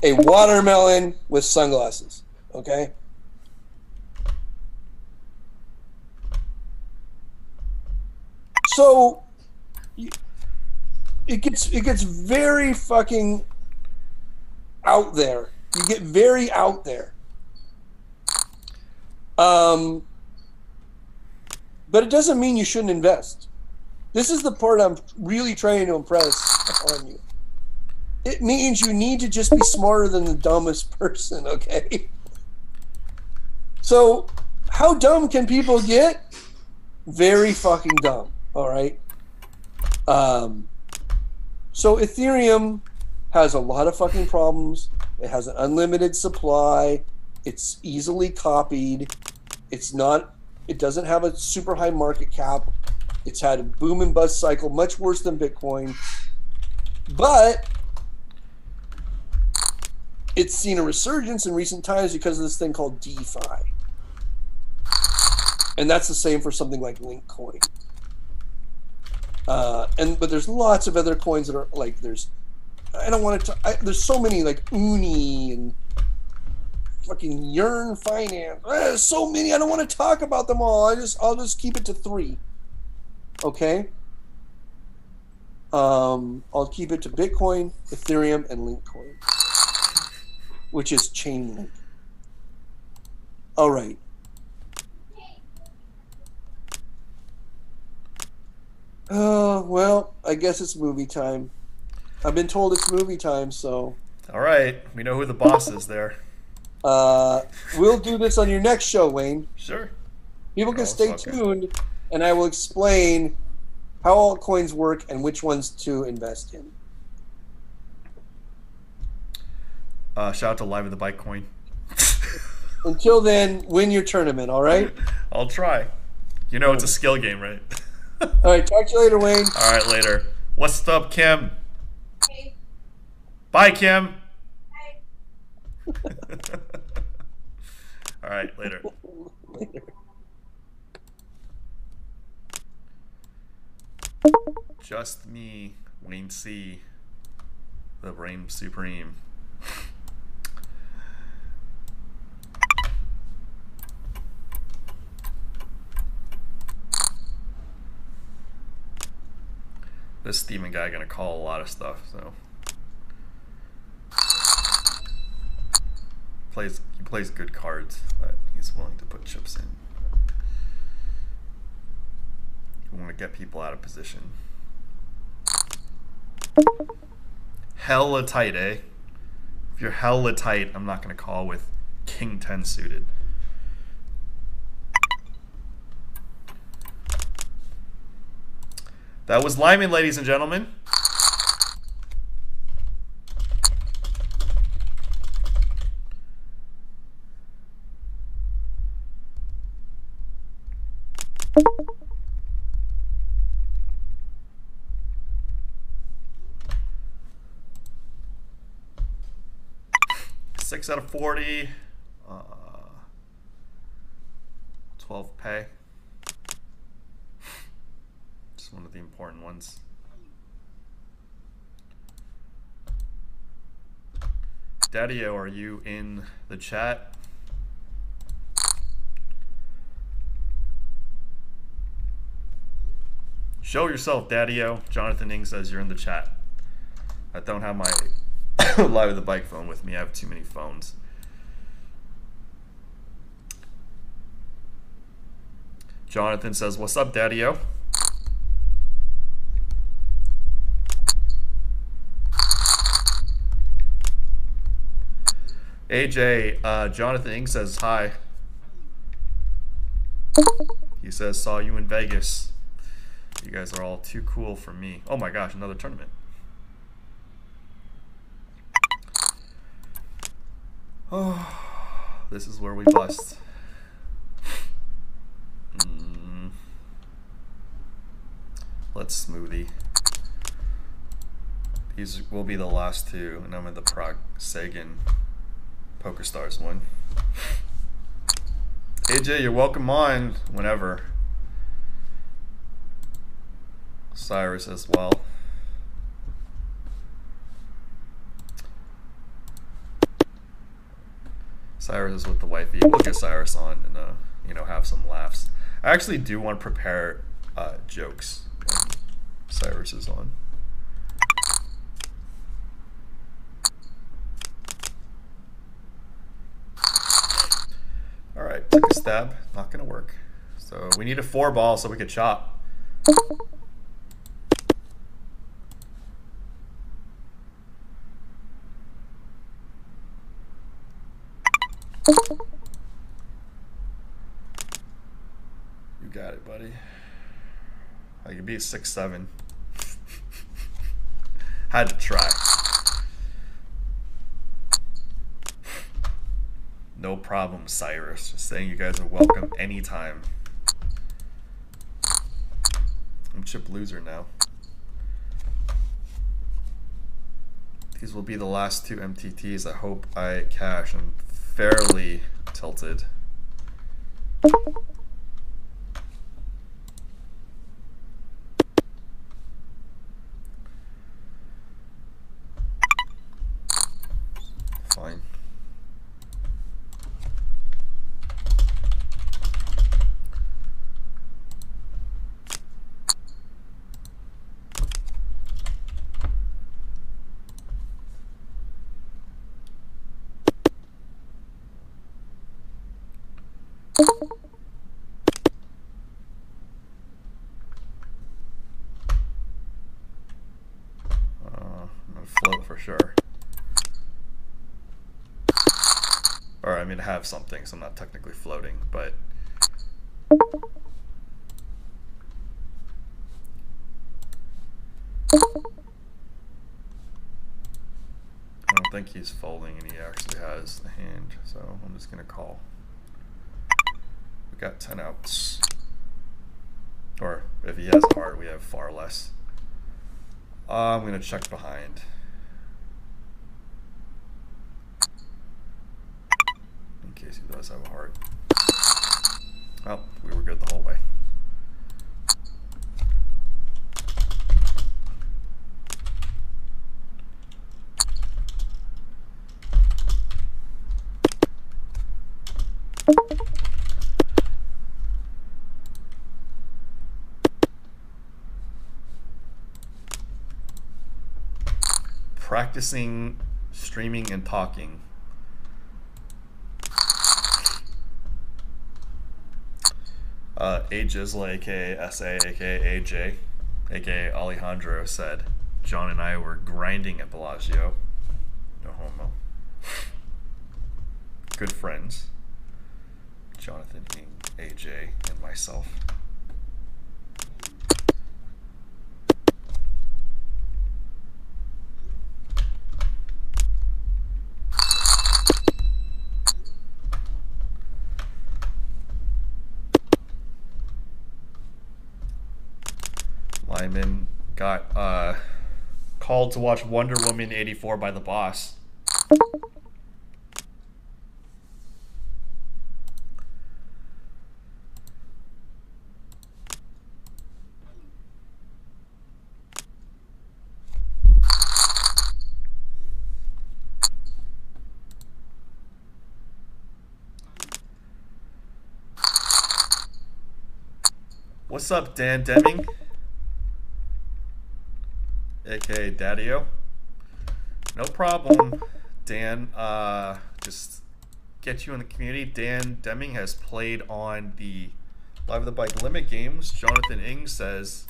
a watermelon with sunglasses, okay? So it gets very fucking out there. You get very out there. But it doesn't mean you shouldn't invest. This is the part I'm really trying to impress upon you. It means you need to just be smarter than the dumbest person, okay? So, how dumb can people get? Very fucking dumb, all right? So Ethereum has a lot of fucking problems. It has an unlimited supply. It's easily copied. It doesn't have a super high market cap. It's had a boom and bust cycle, much worse than Bitcoin. But it's seen a resurgence in recent times because of this thing called DeFi. And that's the same for something like Linkcoin. But there's lots of other coins that are like, there's I don't want to. There's so many like Uni and fucking Yearn Finance. There's so many. I don't want to talk about them all. I'll just keep it to 3. Okay. I'll keep it to Bitcoin, Ethereum, and Linkcoin, which is Chainlink. All right. Well, I guess it's movie time. I've been told it's movie time, so. All right, we know who the boss is there. We'll do this on your next show, Wayne. Sure. People can stay tuned, and I will explain how altcoins work and which ones to invest in. Shout out to Live at the Bike Coin. Until then, win your tournament, all right? I'll try. You know it's a skill game, right? All right, talk to you later, Wayne. All right, later. What's up, Kim? Hey. Bye, Kim. Bye. All right, later. Later. Just me, Wayne C, the Reign Supreme. This Steven guy gonna call a lot of stuff, so he plays good cards, but he's willing to put chips in. We want to get people out of position. Hella tight, eh? If you're hella tight, I'm not gonna call with King 10 suited. That was Limon, ladies and gentlemen. Six out of 40. 12 pay. One of the important ones. Daddy-O, are you in the chat? Show yourself, Daddy-O. Jonathan Ing says you're in the chat. I don't have my Live with the Bike phone with me. I have too many phones. Jonathan says, what's up, Daddy-O? AJ, Jonathan Ing says hi. He says, saw you in Vegas. You guys are all too cool for me. Oh my gosh, another tournament. Oh, this is where we bust. Let's smoothie. These will be the last two, and I'm in the Prague Sagan PokerStars one. AJ, you're welcome on whenever. Cyrus as well. Cyrus is with the wifey. We'll get Cyrus on and you know, have some laughs. I actually do want to prepare jokes when Cyrus is on. All right, take a stab. Not gonna work. So we need a 4-ball so we could chop. You got it, buddy. I could be a 6-7. Had to try. No problem, Cyrus. Just saying you guys are welcome anytime. I'm chip loser now. These will be the last two MTTs. I hope I cash. I'm fairly tilted. I'm gonna float for sure. Or I mean have something, so I'm not technically floating, but I don't think he's folding and he actually has the hand, so I'm just gonna call. We got 10 outs. Or if he has a heart, we have far less. I'm gonna check behind. In case he does have a heart. Oh, we were good the whole way. Practicing streaming and talking. Ajizzla, aka SA, aka AJ, aka Alejandro said, John and I were grinding at Bellagio. No homo. Good friends. Jonathan, King, AJ, and myself. Limon got called to watch Wonder Woman 84 by the boss. What's up, Dan Deming? AKA Daddy-O. No problem, Dan. Just get you in the community. Dan Deming has played on the Live the Bike Limit games. Jonathan Ing says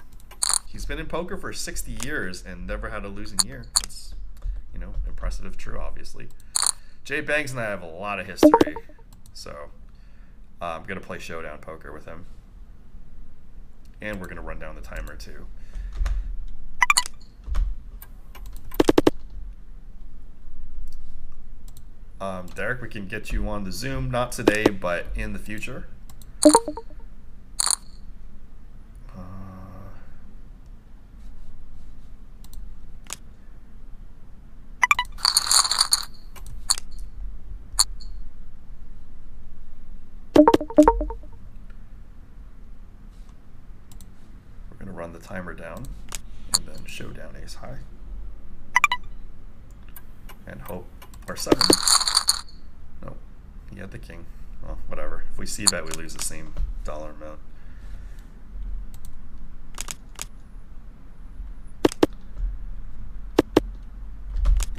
he's been in poker for 60 years and never had a losing year. That's, you know, impressive if true, obviously. Jay Banks and I have a lot of history, so I'm going to play Showdown Poker with him. And we're going to run down the timer, too. Derek, we can get you on the Zoom, not today, but in the future. We're going to run the timer down, and then Showdown ace high. And hope, or 7. Nope, he had the king. Well, whatever. If we see bet, we lose the same dollar amount.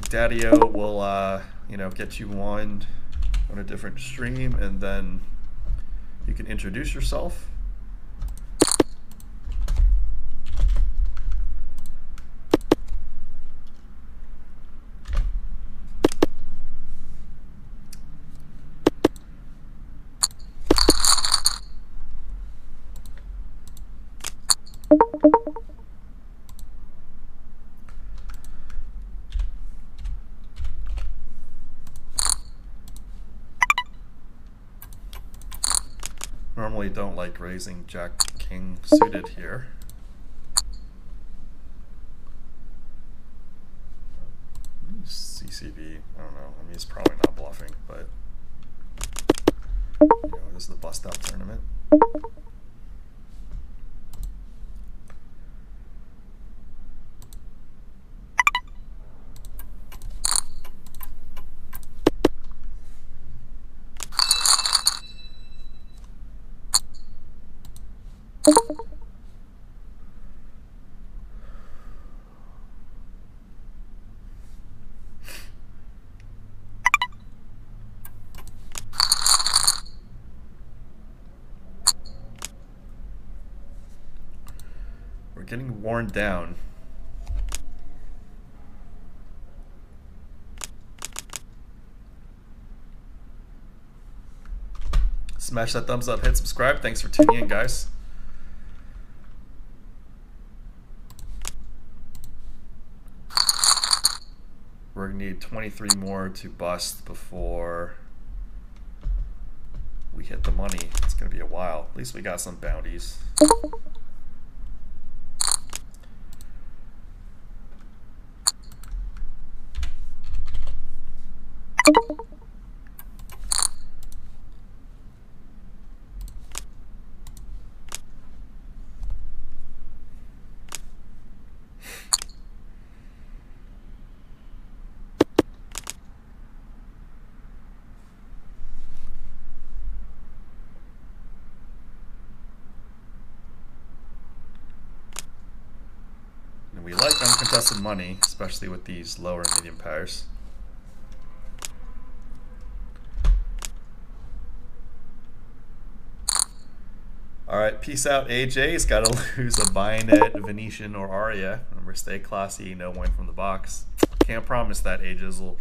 Daddy-O will, you know, get you on a different stream, and then you can introduce yourself. Normally don't like raising Jack King suited here. CCV, I don't know. I mean, he's probably not bluffing, but you know, this is the bust out tournament. getting worn down. Smash that thumbs up, hit subscribe. Thanks for tuning in, guys. We're gonna need 23 more to bust before we hit the money. It's gonna be a while. At least we got some bounties. We like uncontested money, especially with these lower and medium pairs. Alright, peace out, AJ's got to lose a Bayonet, Venetian, or Aria. Remember, stay classy, no win from the box. Can't promise that, AJizzle,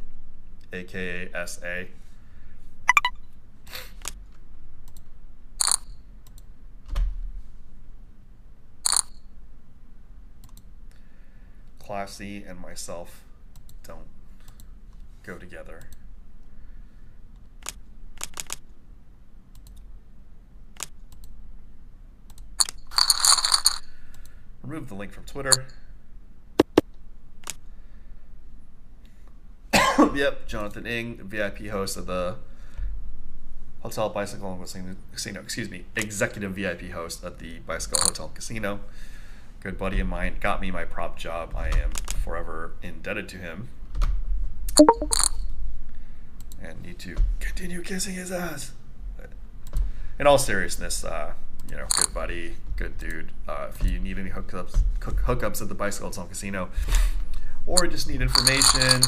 aka SA. Classy and myself don't go together. Remove the link from Twitter. Yep, Jonathan Ng, VIP host of the Hotel Bicycle and Casino, excuse me, executive VIP host at the Bicycle Hotel and Casino. Good buddy of mine, got me my prop job. I am forever indebted to him. And need to continue kissing his ass. But in all seriousness, you know, good buddy, good dude. If you need any hookups at the Bicycle Hotel and Casino, or just need information,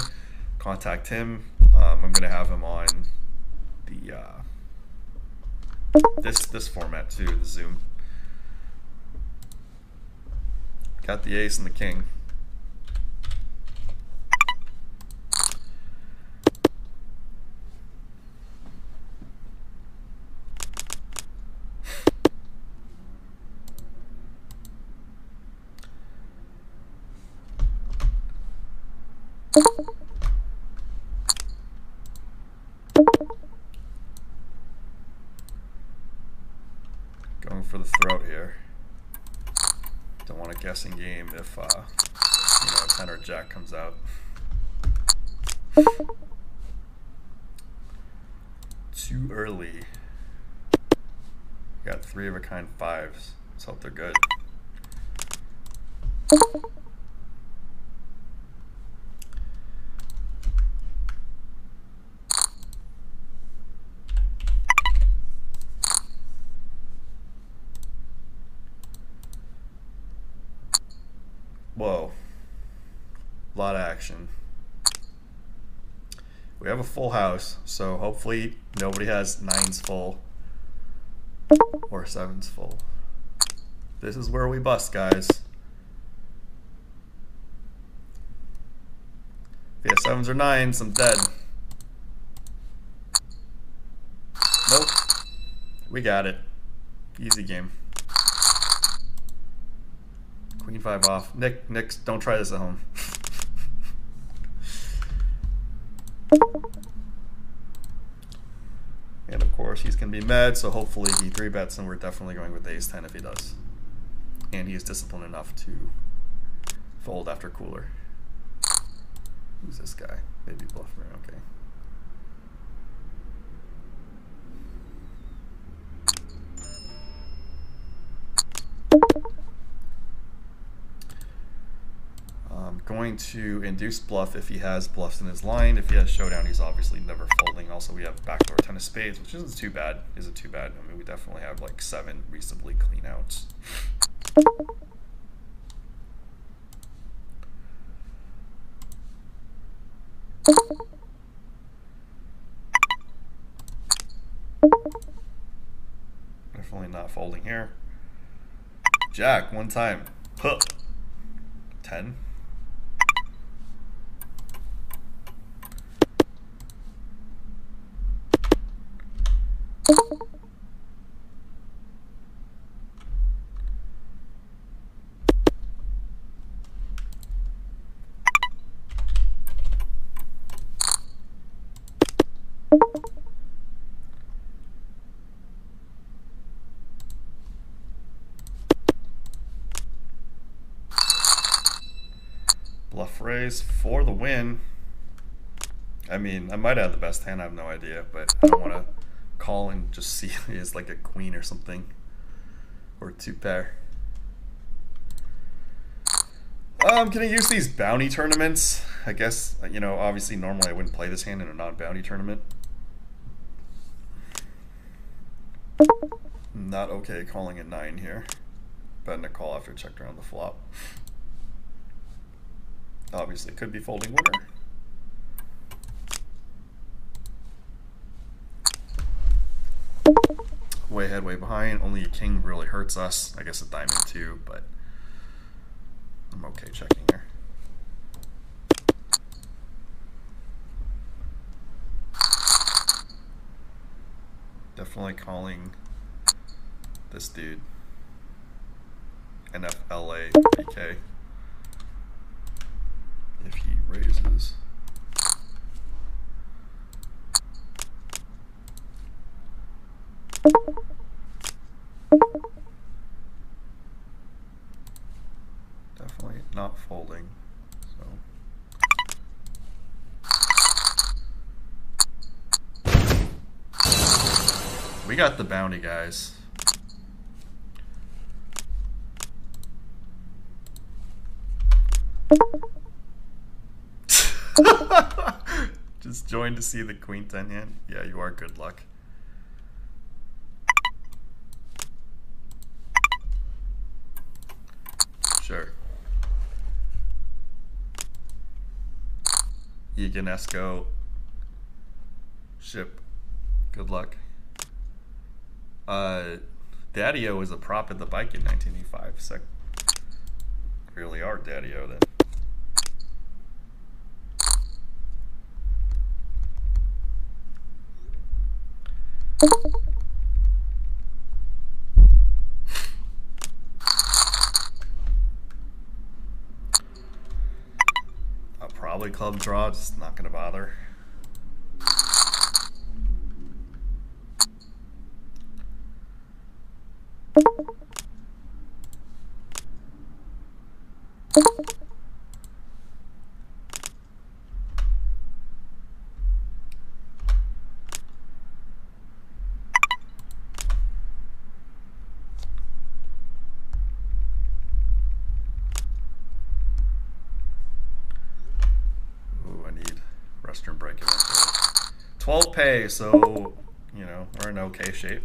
contact him. I'm gonna have him on the this format too, the Zoom. Got the ace and the king. Going for the throat here. Don't want a guessing game if, you know, a 10 or jack comes out. Too early. Got 3 of a kind 5s. Let's hope they're good. Whoa, a lot of action. We have a full house, so hopefully nobody has 9s full or 7s full. This is where we bust, guys. If you have 7s or 9s, I'm dead. Nope. We got it. Easy game. Queen 5 off. Nick, don't try this at home. And of course, he's going to be mad, so hopefully he 3-bets, and we're definitely going with ace 10 if he does. And he is disciplined enough to fold after cooler. Who's this guy? Maybe bluffer, okay. Going to induce bluff if he has bluffs in his line. If he has showdown, he's obviously never folding. Also, we have backdoor 10 of spades, which isn't too bad. Isn't too bad. I mean, we definitely have like 7 reasonably clean outs. Definitely not folding here. Jack, one time. Huh. 10. Bluff raise for the win. I mean, I might have the best hand, I have no idea, but I don't want to call and just see it's like a queen or something. Or 2 pair. Can I use these bounty tournaments? I guess, you know, obviously normally I wouldn't play this hand in a non-bounty tournament. Not okay calling a 9 here. Betting a call after checked around the flop. Obviously could be folding winner. Way ahead, way behind. Only a king really hurts us. I guess a diamond too, but I'm okay checking here. Definitely calling this dude. NFLA BK. If he raises. Definitely not folding. So we got the bounty, guys. Just joined to see the queen 10 hand. Yeah, you are good luck. Sure. Eganesco. Ship. Good luck. Daddy-O was a prop at the bike in 1985. So really are Daddy-O then. I'll probably club draw, just not gonna bother. Ooh, I need Western break eventually. 12 pay, so, you know, we're in okay shape.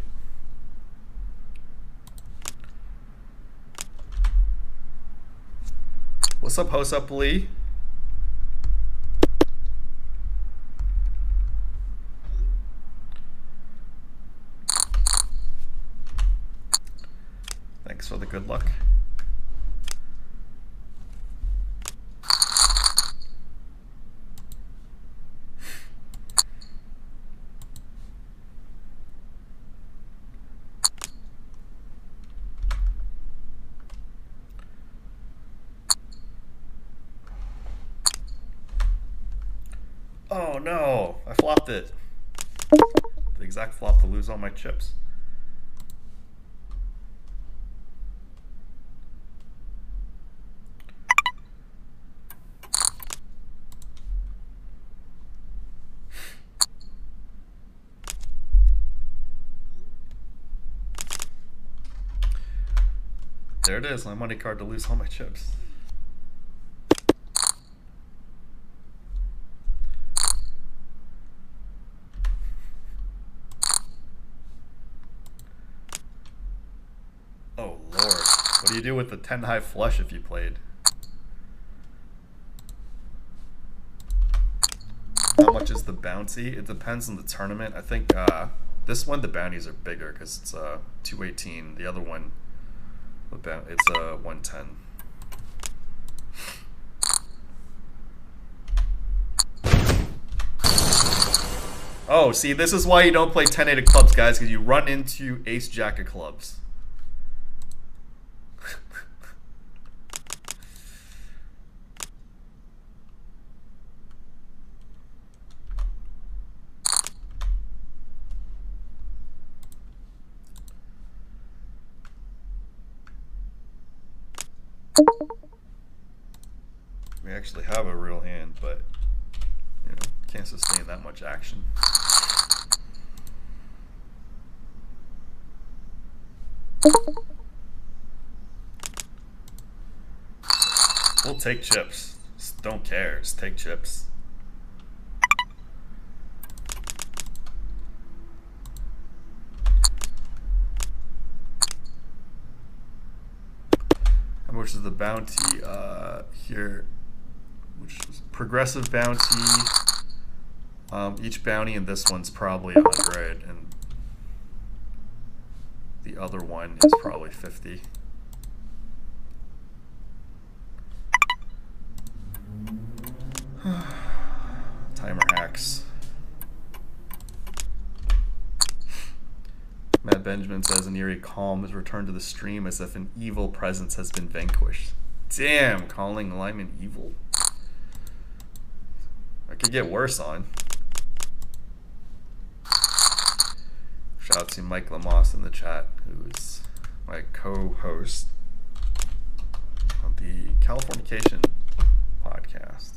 What's up, host up, Lee? Thanks for the good luck. Oh no, I flopped it. The exact flop to lose all my chips. There it is, my money card to lose all my chips. Oh Lord, what do you do with the 10 high flush if you played? How much is the bounty? It depends on the tournament. I think this one the bounties are bigger because it's 218. The other one, it's 110. Oh, see, this is why you don't play 10-8 of clubs, guys, because you run into ace-jack of clubs. We actually have a real hand, but you know, can't sustain that much action. We'll take chips. Just don't care. Just take chips. How much is the bounty here? Which is progressive bounty. Each bounty in this one's probably 100, and the other one is probably 50. Timer hacks. Matt Benjamin says an eerie calm has returned to the stream as if an evil presence has been vanquished. Damn, calling Limon evil. I could get worse on. Shout out to Mike Lamosse in the chat, who is my co-host on the Californication podcast.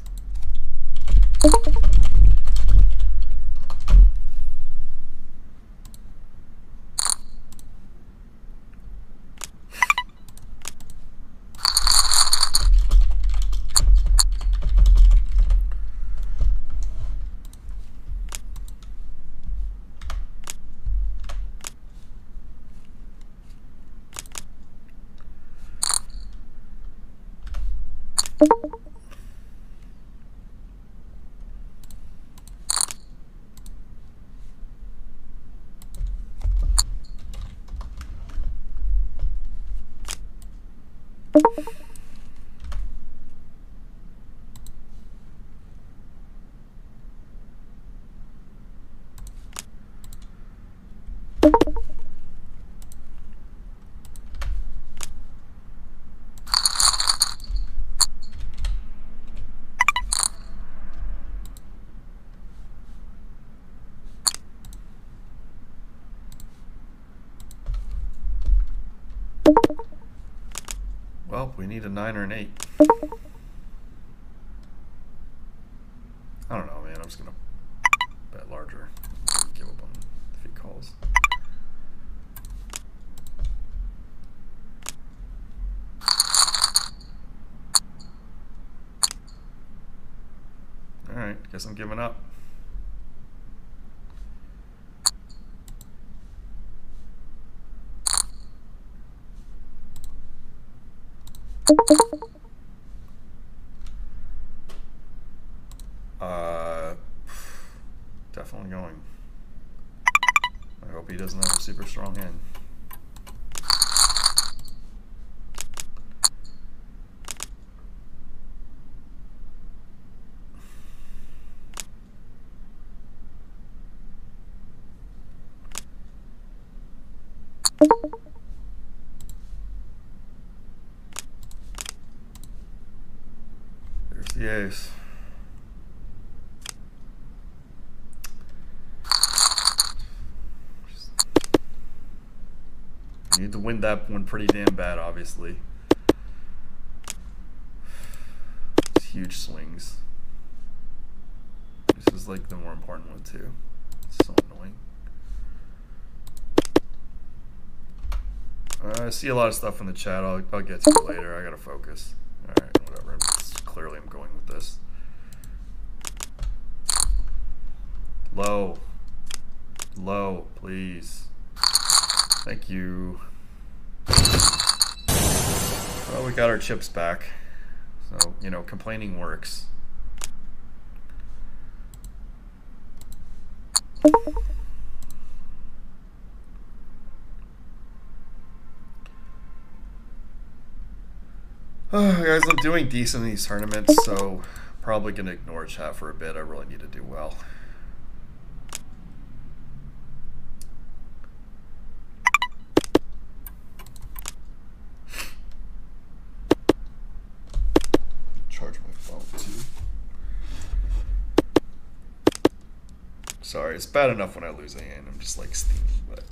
Well, we need a 9 or an 8. I don't know, man. I'm just gonna bet larger. Give up on if he calls. All right, guess I'm giving up. Definitely going. I hope he doesn't have a super strong hand. There's the ace. You need to win that one pretty damn bad, obviously. It's huge swings. This is like the more important one too. It's so annoying. I see a lot of stuff in the chat. I'll get to it later. I gotta focus. Alright, whatever. Clearly I'm going with this. Low. Low, please. Thank you. Well, we got our chips back. So, you know, complaining works. Oh, guys, I'm doing decent in these tournaments, so probably going to ignore chat for a bit. I really need to do well. Sorry, it's bad enough when I lose a hand. I'm just like steaming, but.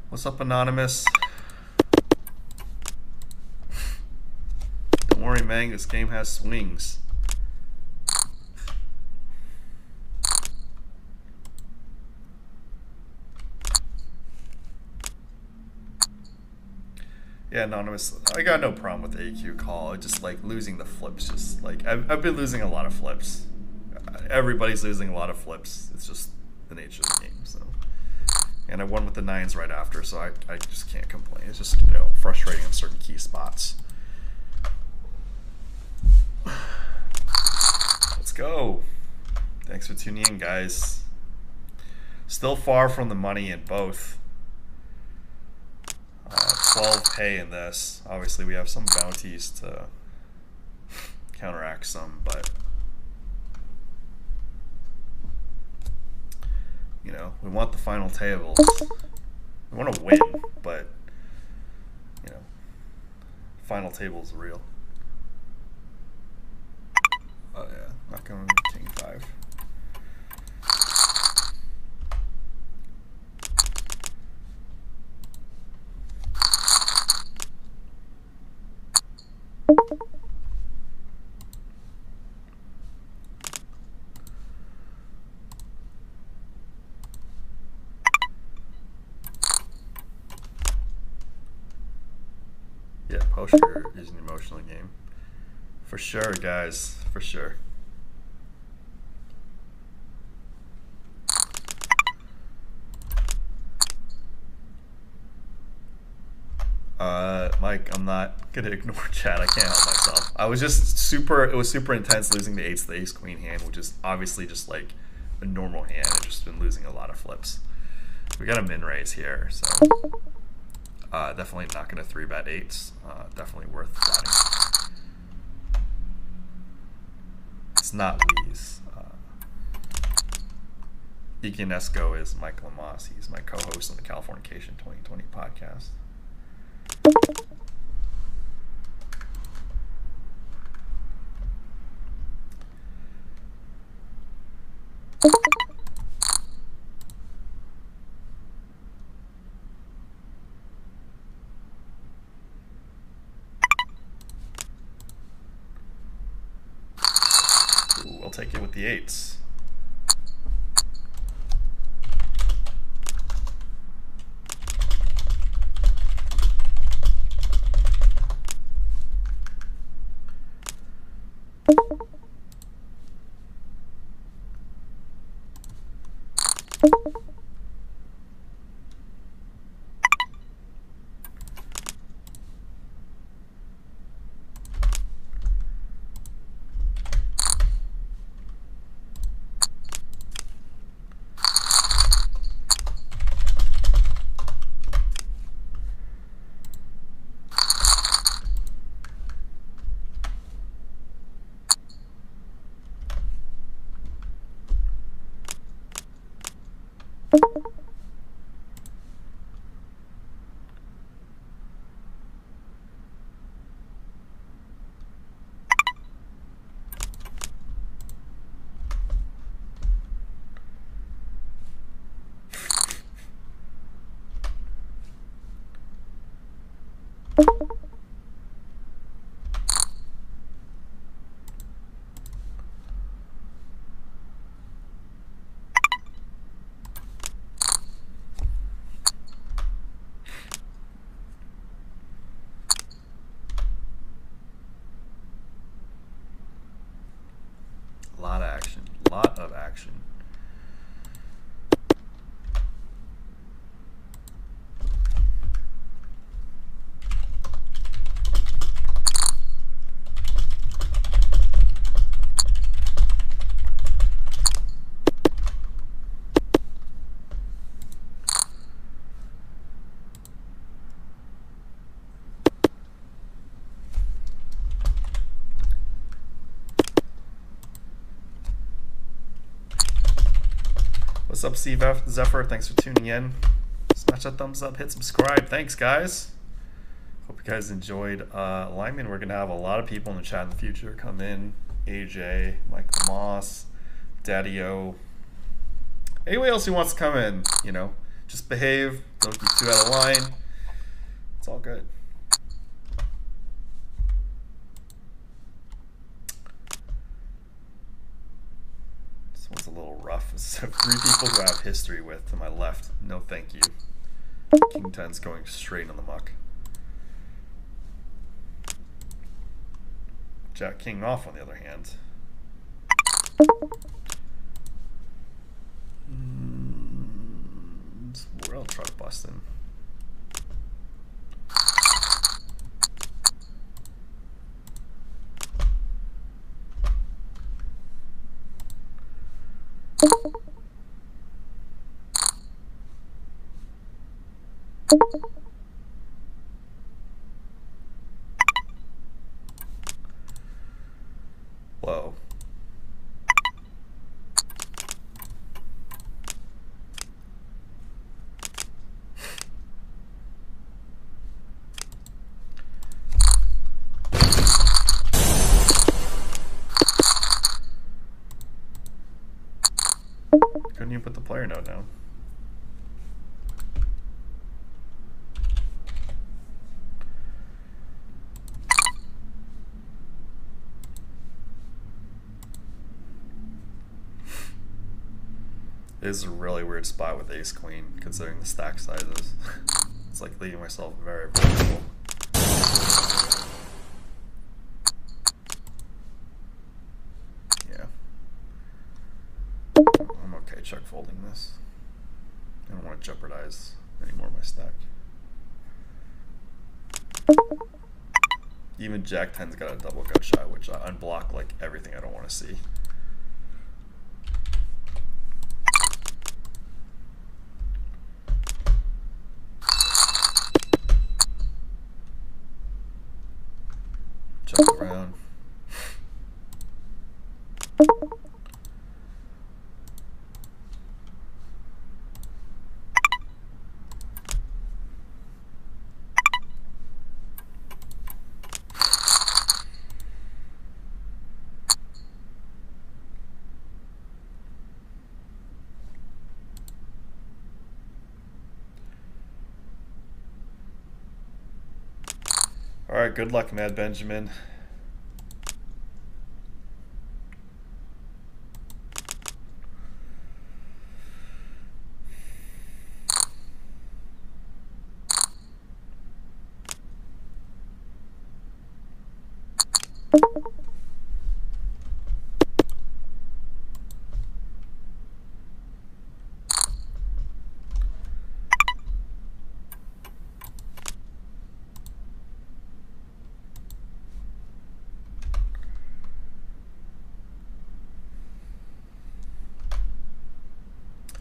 What's up, Anonymous? Don't worry, man. This game has swings. Yeah, Anonymous. I got no problem with the AQ call. I just like losing the flips. Just like I've been losing a lot of flips. Everybody's losing a lot of flips. It's just the nature of the game. So. And I won with the 9s right after, so I just can't complain. It's just, you know, frustrating in certain key spots. Let's go. Thanks for tuning in, guys. Still far from the money in both. 12K in this. Obviously, we have some bounties to counteract some, but... You know, we want the final tables. We want to win, but, you know, final table is real. Oh, yeah. Not going King 5. Yeah, poker is an emotional game. For sure, guys. For sure. Mike, I'm not gonna ignore chat. I can't help myself. I was just super. It was super intense losing the 8s, the ace queen hand, which is obviously just like a normal hand. I've just been losing a lot of flips. We got a min raise here, so definitely not gonna 3-bet 8s. Definitely worth flatting. It's not Lee's. Ekinesco is Mike Lamas. He's my co-host on the Californication 2020 podcast. Ooh, we'll take it with the 8s. What's up, Steve Zephyr? Thanks for tuning in. Smash that thumbs up, hit subscribe. Thanks, guys. Hope you guys enjoyed Limon. We're going to have a lot of people in the chat in the future come in. AJ, Michael Moss, Daddy-O. Anybody else who wants to come in, you know, just behave. Don't get too out of line. It's all good. This one's a little rough. So 3 people who I have history with to my left. No thank you. King 10's going straight on the muck. Jack King off, on the other hand. Where I'll try to bust him. Whoa. Couldn't you put the player note down? It is a really weird spot with ace queen, considering the stack sizes. It's like leaving myself very vulnerable. Yeah. I'm okay check folding this. I don't want to jeopardize any more of my stack. Even Jack 10's got a double gut shot, which I unblock like everything I don't want to see. Check around. All right, good luck, Mad Benjamin.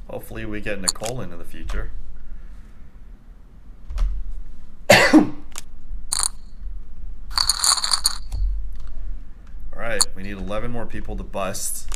Hopefully we get Nicole in the future. Alright, we need 11 more people to bust.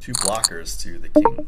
2 blockers to the king.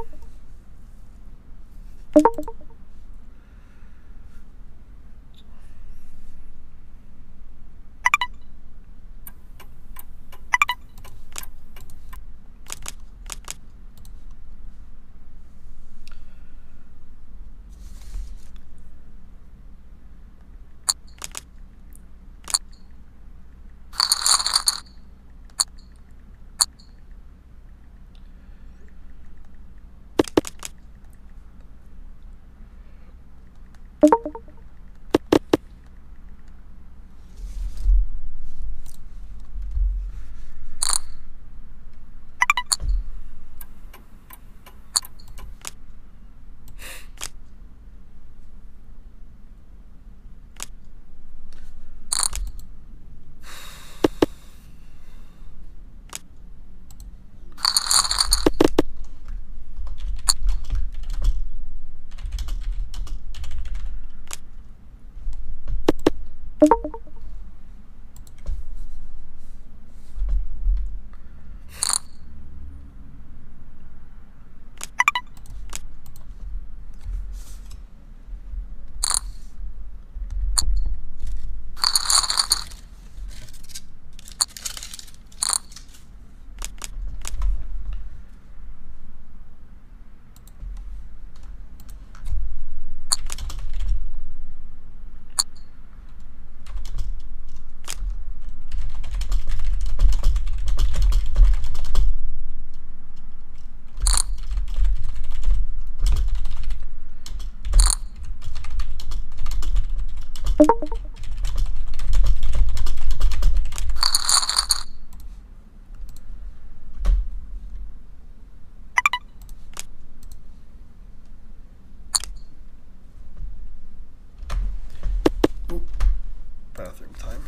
Bathroom time.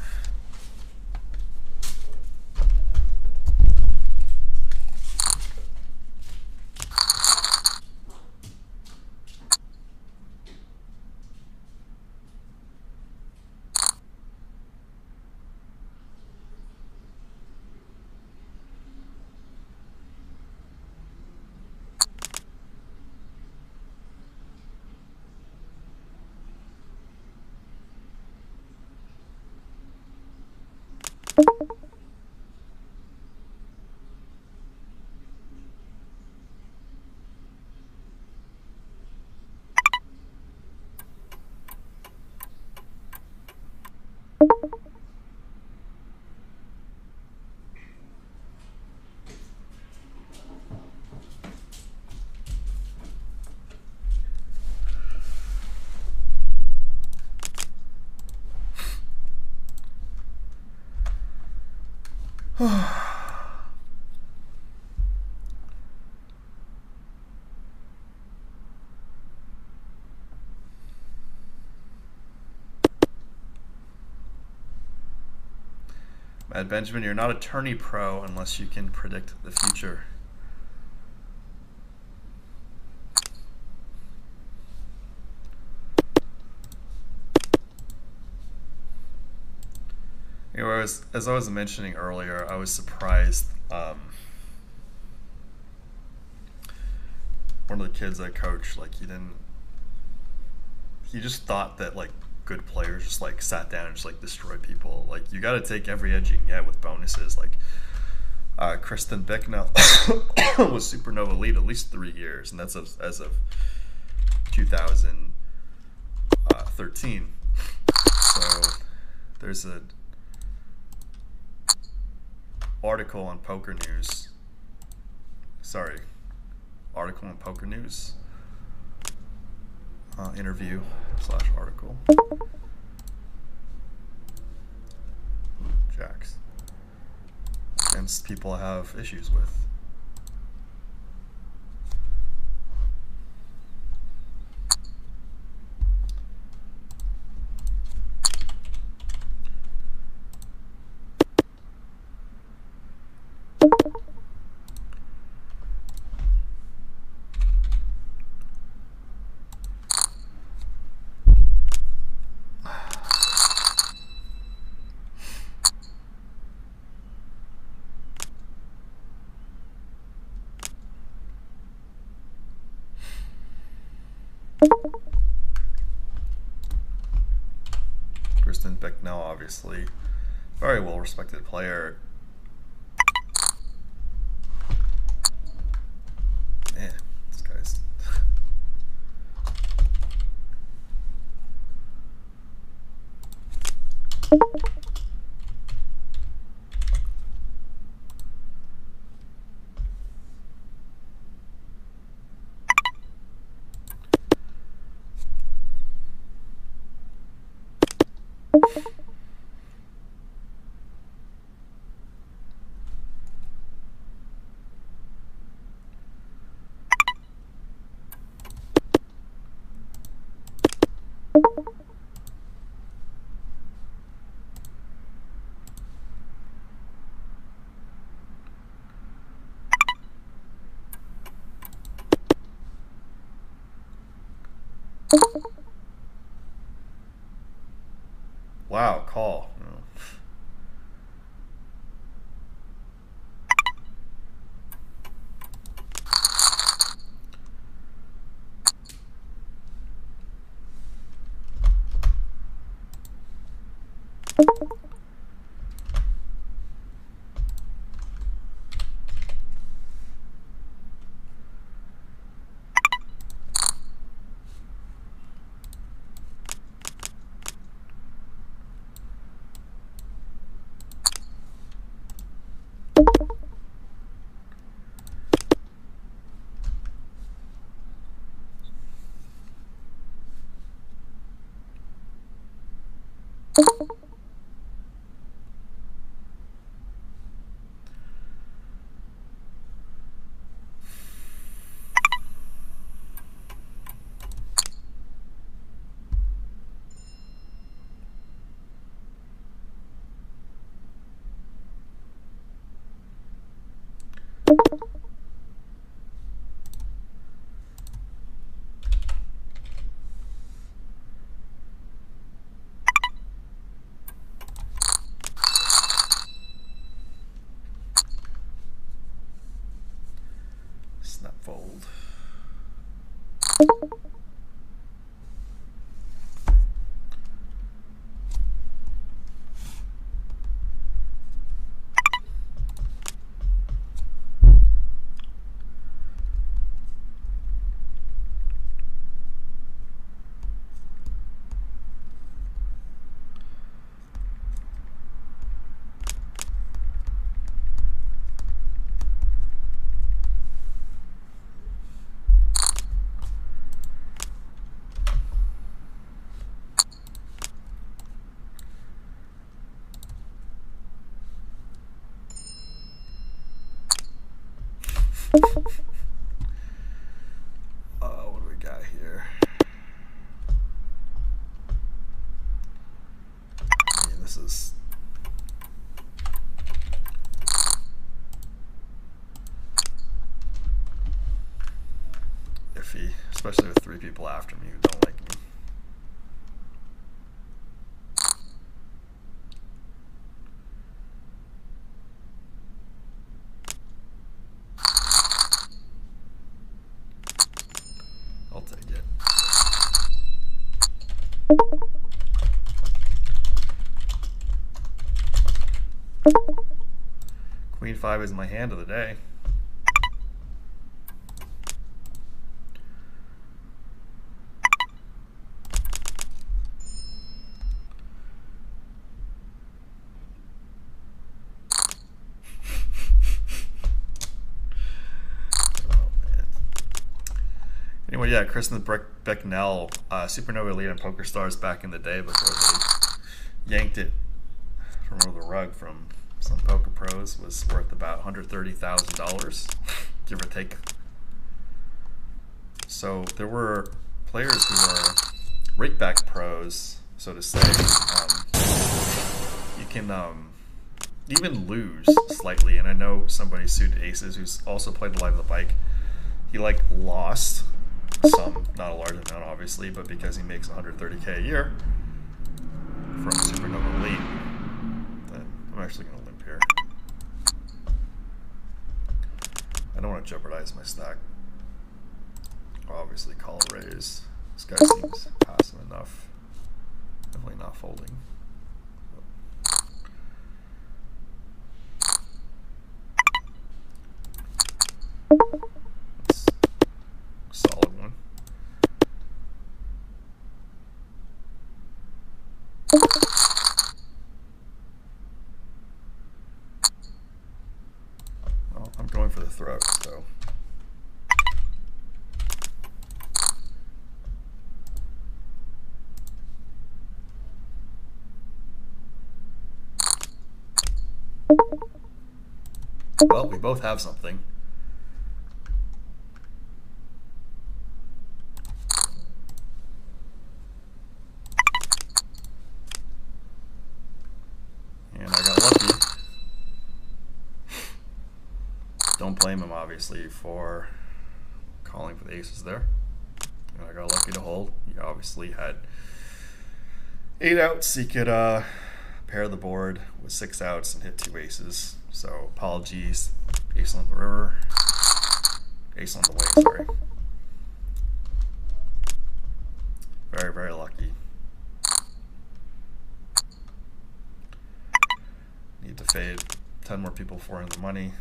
Mad Benjamin, you're not a tourney pro unless you can predict the future. Anyway, as I was mentioning earlier, I was surprised. One of the kids I coached, like he just thought that like good players just like sat down and just like destroyed people. Like you got to take every edge you can get with bonuses. Like Kristen Bicknell was Supernova lead at least 3 years, and that's as of 2013. So there's a article on Poker News. Article on Poker News. Interview / article. Jacks. Against people I have issues with. Bicknell, obviously. Very well-respected player. Man, this guy's... Wow, call. Snap fold. What do we got here? I mean, this is iffy, especially with three people after me who don't like me. I'll take it. Queen 5 is my hand of the day. Anyway, yeah, Kristen Becknell, Supernova Elite and Poker Stars back in the day before they yanked it from under the rug from some poker pros, was worth about $130,000, give or take. So there were players who were rakeback pros, so to say. You can even lose slightly, and I know somebody sued Aces who's also played Live the Bike. He lost some, not a large amount obviously, but because he makes $130K a year from Supernova Elite, then I'm actually going to limp here. I don't want to jeopardize my stack. I'll obviously call a raise. This guy seems passive enough. Definitely not folding. Well, I'm going for the throat, so. Well, we both have something. And I got lucky. Don't blame him, obviously, for calling for the aces there. And I got lucky to hold. He obviously had 8 outs. He could pair the board with 6 outs and hit 2 aces. So apologies. Ace on the river. Ace on the way, sorry. Very, very lucky. Need to fade 10 more people for in the money.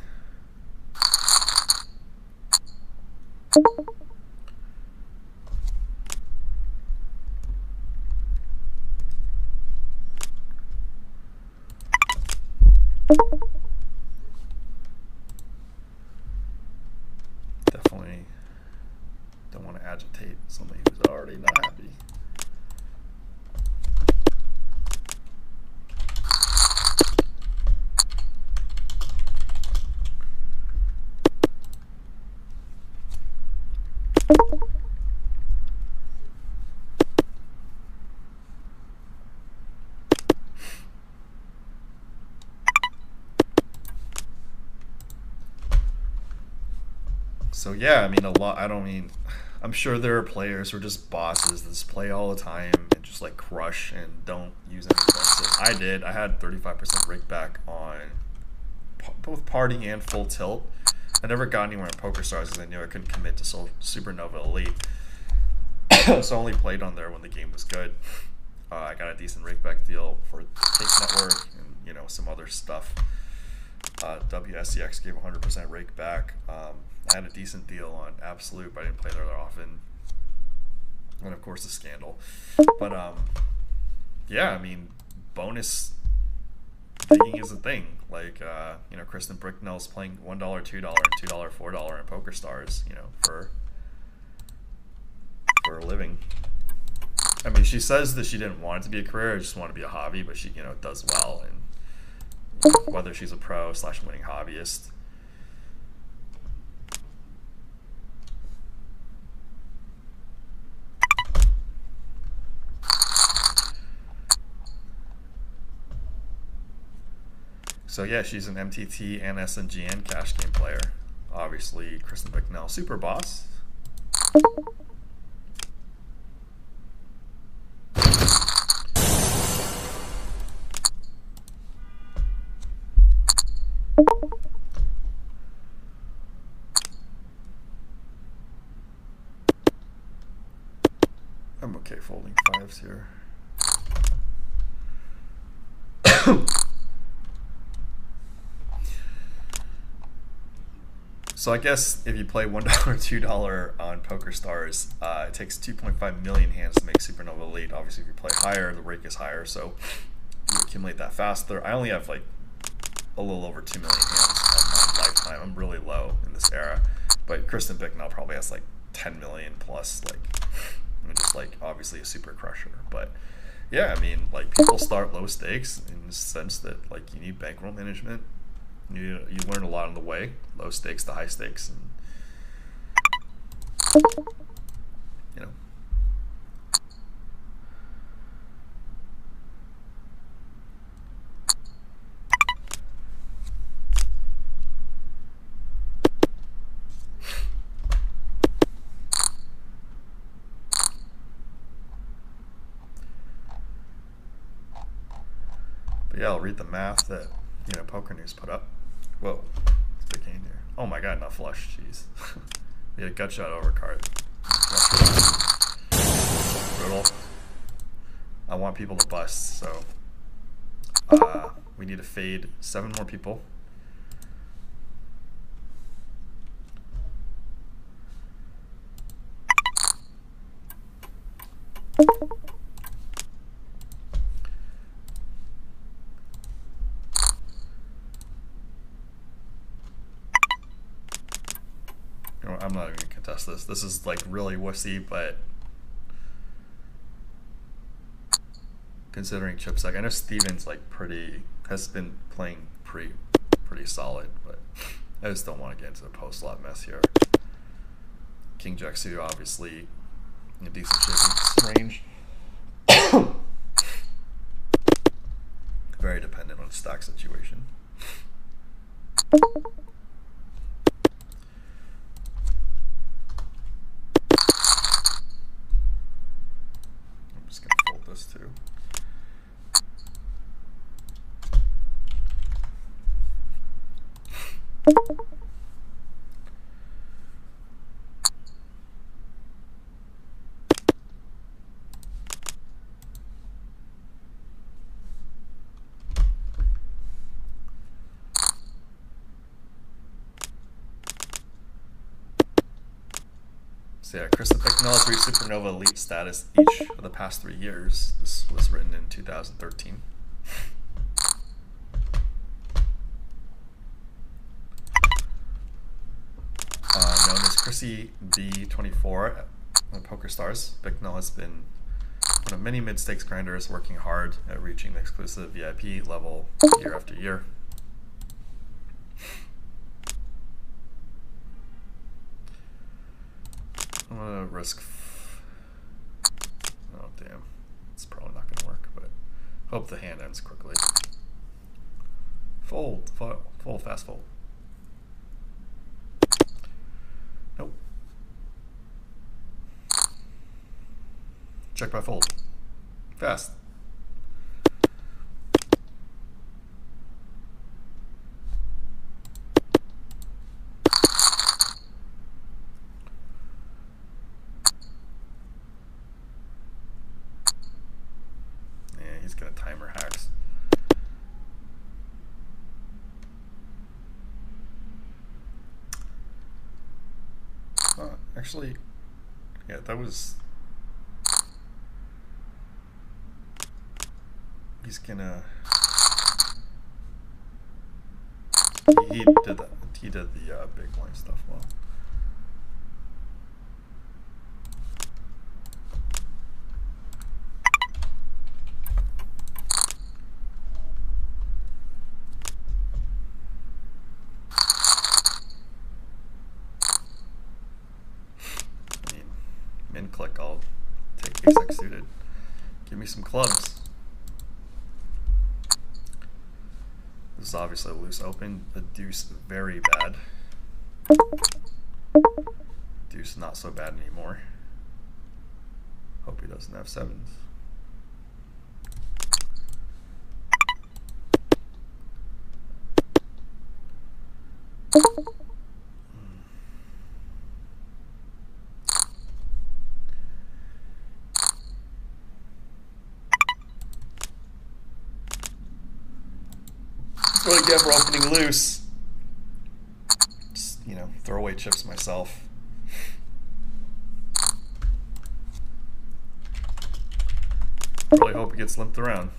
Definitely don't want to agitate somebody who's already not happy. So yeah, I mean I'm sure there are players who are just bosses that just play all the time and just like crush and don't use any defensive. I had 35% rake back on both party and full tilt. I never got anywhere in Poker Stars because I knew I couldn't commit to Supernova Elite. So I only played on there when the game was good. I got a decent rake back deal for Take Network and some other stuff. WSCX gave 100% rake back. I had a decent deal on Absolute, but I didn't play there that often. And of course the Scandal. But yeah, I mean, bonus digging is a thing. Like Kristen Bricknell's playing $1, $2, and $2, $4 in Poker Stars, for a living. I mean, she says that she didn't want it to be a career, just want to be a hobby, but she does well, and whether she's a pro / winning hobbyist. So yeah, she's an MTT and SNGN cash game player. Obviously, Kristen Bicknell, super boss. I'm okay folding 5s here. So I guess if you play $1, $2 on Poker Stars, it takes 2.5 million hands to make Supernova Elite. Obviously, if you play higher, the rake is higher, so you accumulate that faster. I only have like a little over 2 million hands on my lifetime. I'm really low in this era, but Kristen Bicknell probably has like 10 million plus, like, just like obviously a super crusher. But yeah, I mean, like, people start low stakes in the sense that like you need bankroll management. You learn a lot on the way, low stakes to high stakes, and but yeah, I'll read the math that Poker News put up. Whoa, it's a big hand here. Oh my god, not flush, jeez. We had a gut shot over card. Brutal. I want people to bust, so we need to fade 7 more people. I'm not even gonna contest this. This is like really wussy, but considering chipsec, I know Steven's like has been playing pretty solid, but I just don't want to get into the post lot mess here. King Jack suited, obviously in a decent shape range. Very dependent on stack situation. I'm just gonna fold this too. So yeah, Chris and Bicknell has reached Supernova Elite status each of the past 3 years. This was written in 2013. Known as Chrissy B24 at Poker Stars, Bicknell has been one of many mid-stakes grinders working hard at reaching the exclusive VIP level year after year. I'm gonna risk. Oh damn, it's probably not gonna work, but hope the hand ends quickly. Fold, fast fold. Nope. Check by fold. Fast. He's gonna timer hacks. Actually, yeah, that was. He's gonna. He did that. He did the big blind stuff well. Click, I'll take ace suited. Give me some clubs. This is obviously a loose open. The deuce very bad. Deuce not so bad anymore. Hope he doesn't have sevens. That's what I get for opening loose. Just, you know, throw away chips myself. Really hope it gets limped around.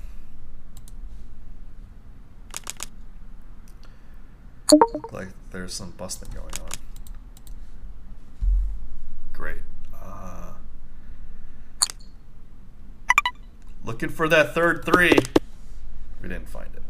Look like there's some busting going on. Great. Looking for that third three. We didn't find it.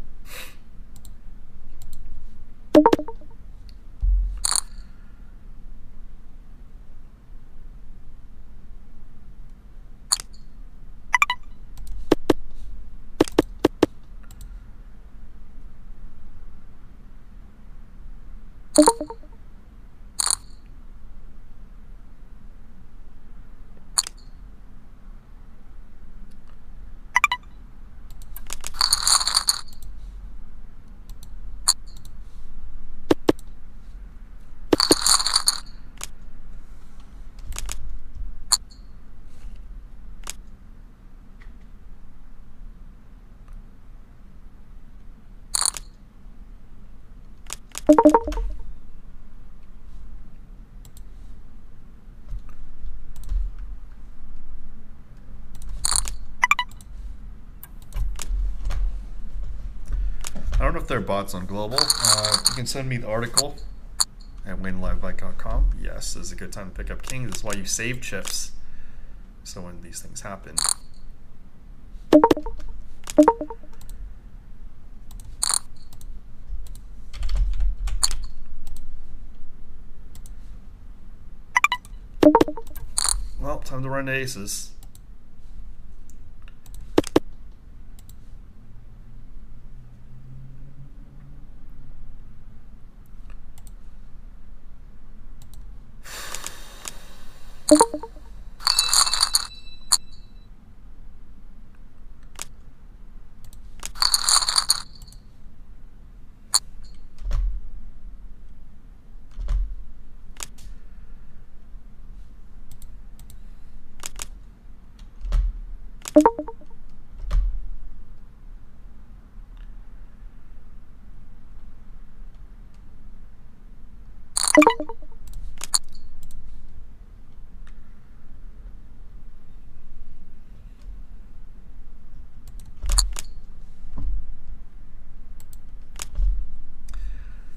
I don't know if there are bots on Global. You can send me the article And winlivebike.com, yes, is a good time to pick up kings. That's why you save chips. So when these things happen. Well, time to run to aces.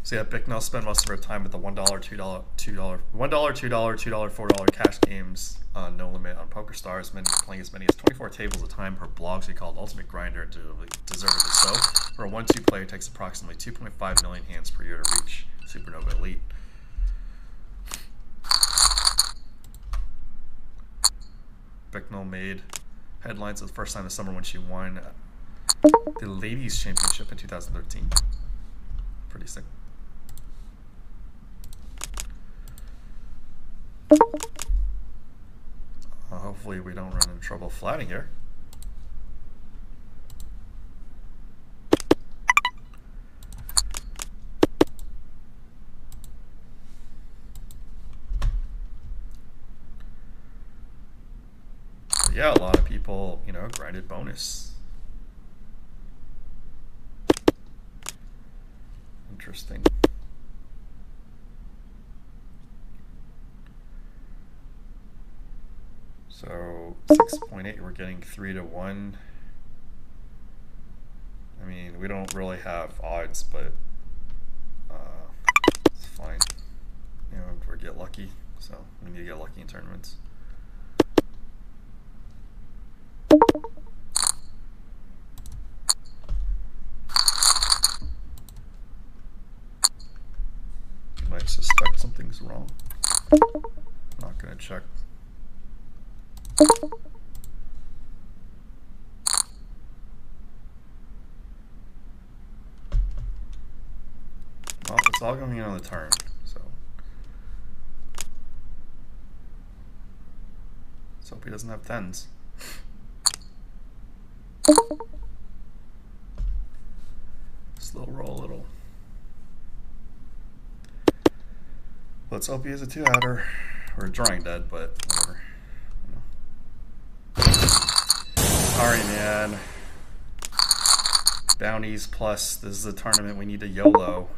So yeah, Bicknell spent most of her time at the $1, $2, $2, $4 cash games. No limit on PokerStars, playing as many as 24 tables at a time. Her blog she called Ultimate Grinder, deservedly so. For a 1-2 player, it takes approximately 2.5 million hands per year to reach Supernova Elite. Bicknell made headlines for the first time this summer when she won the Ladies Championship in 2013. Pretty sick. Hopefully we don't run into trouble flatting here. But yeah, a lot of people, you know, grinded bonus. Interesting. So 6.8, we're getting 3-1. I mean, we don't really have odds, but it's fine. You know, we get lucky, so we need to get lucky in tournaments. You might suspect something's wrong. I'm not gonna check. Well, it's all going in on the turn, so let's hope he doesn't have tens. Slow roll a little. Let's hope he has a two-outer. We're drawing dead, but whatever. Sorry, man. Bounties plus, this is a tournament, we need a YOLO.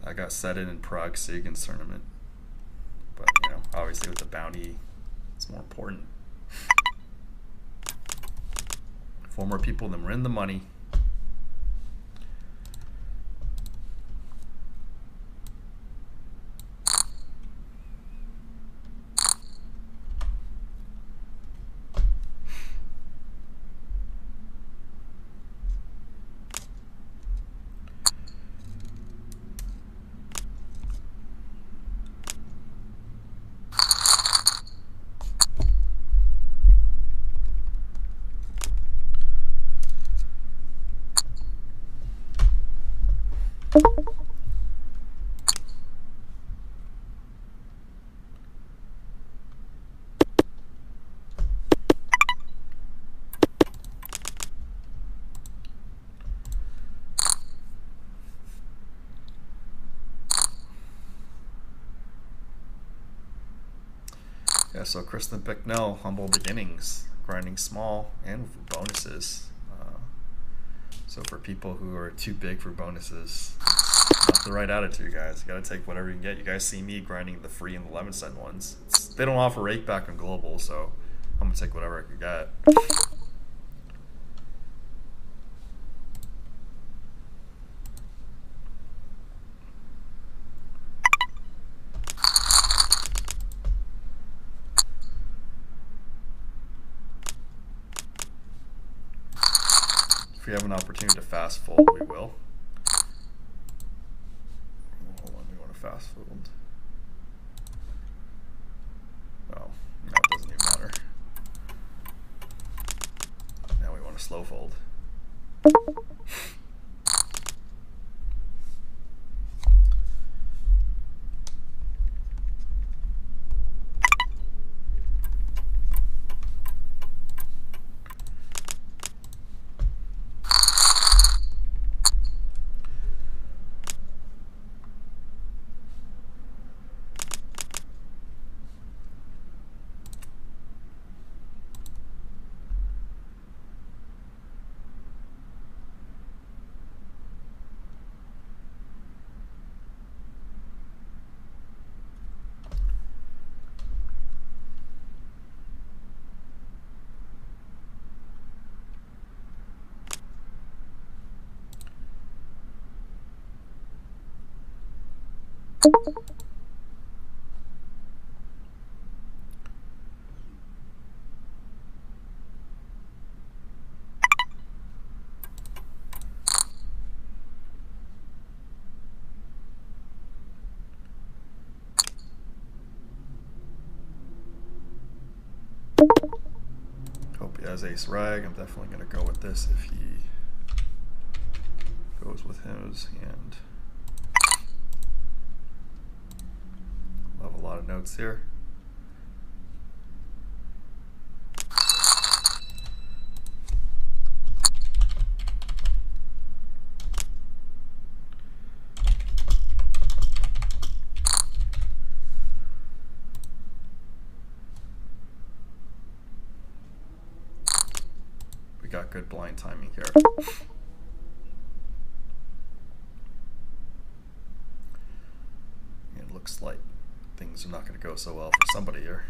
I got set in Prague Sagan's tournament. But, you know, obviously with the bounty, it's more important. 4 more people, then we're in the money. Yeah, so Kristen Bicknell, humble beginnings, grinding small and with bonuses. So for people who are too big for bonuses, not the right attitude, guys. You gotta take whatever you can get. You guys see me grinding the free and the 11-cent ones. They don't offer rake back on global, so I'm gonna take whatever I can get. we have an opportunity to fast fold, we will. Hold on, we want to fast fold. Oh, that doesn't even matter. Now we want to slow fold. Hope he has ace rag. I'm definitely going to go with this if he goes with his hand. We'll have a lot of notes here. We got good blind timing here. It looks like things are not going to go so well for somebody here.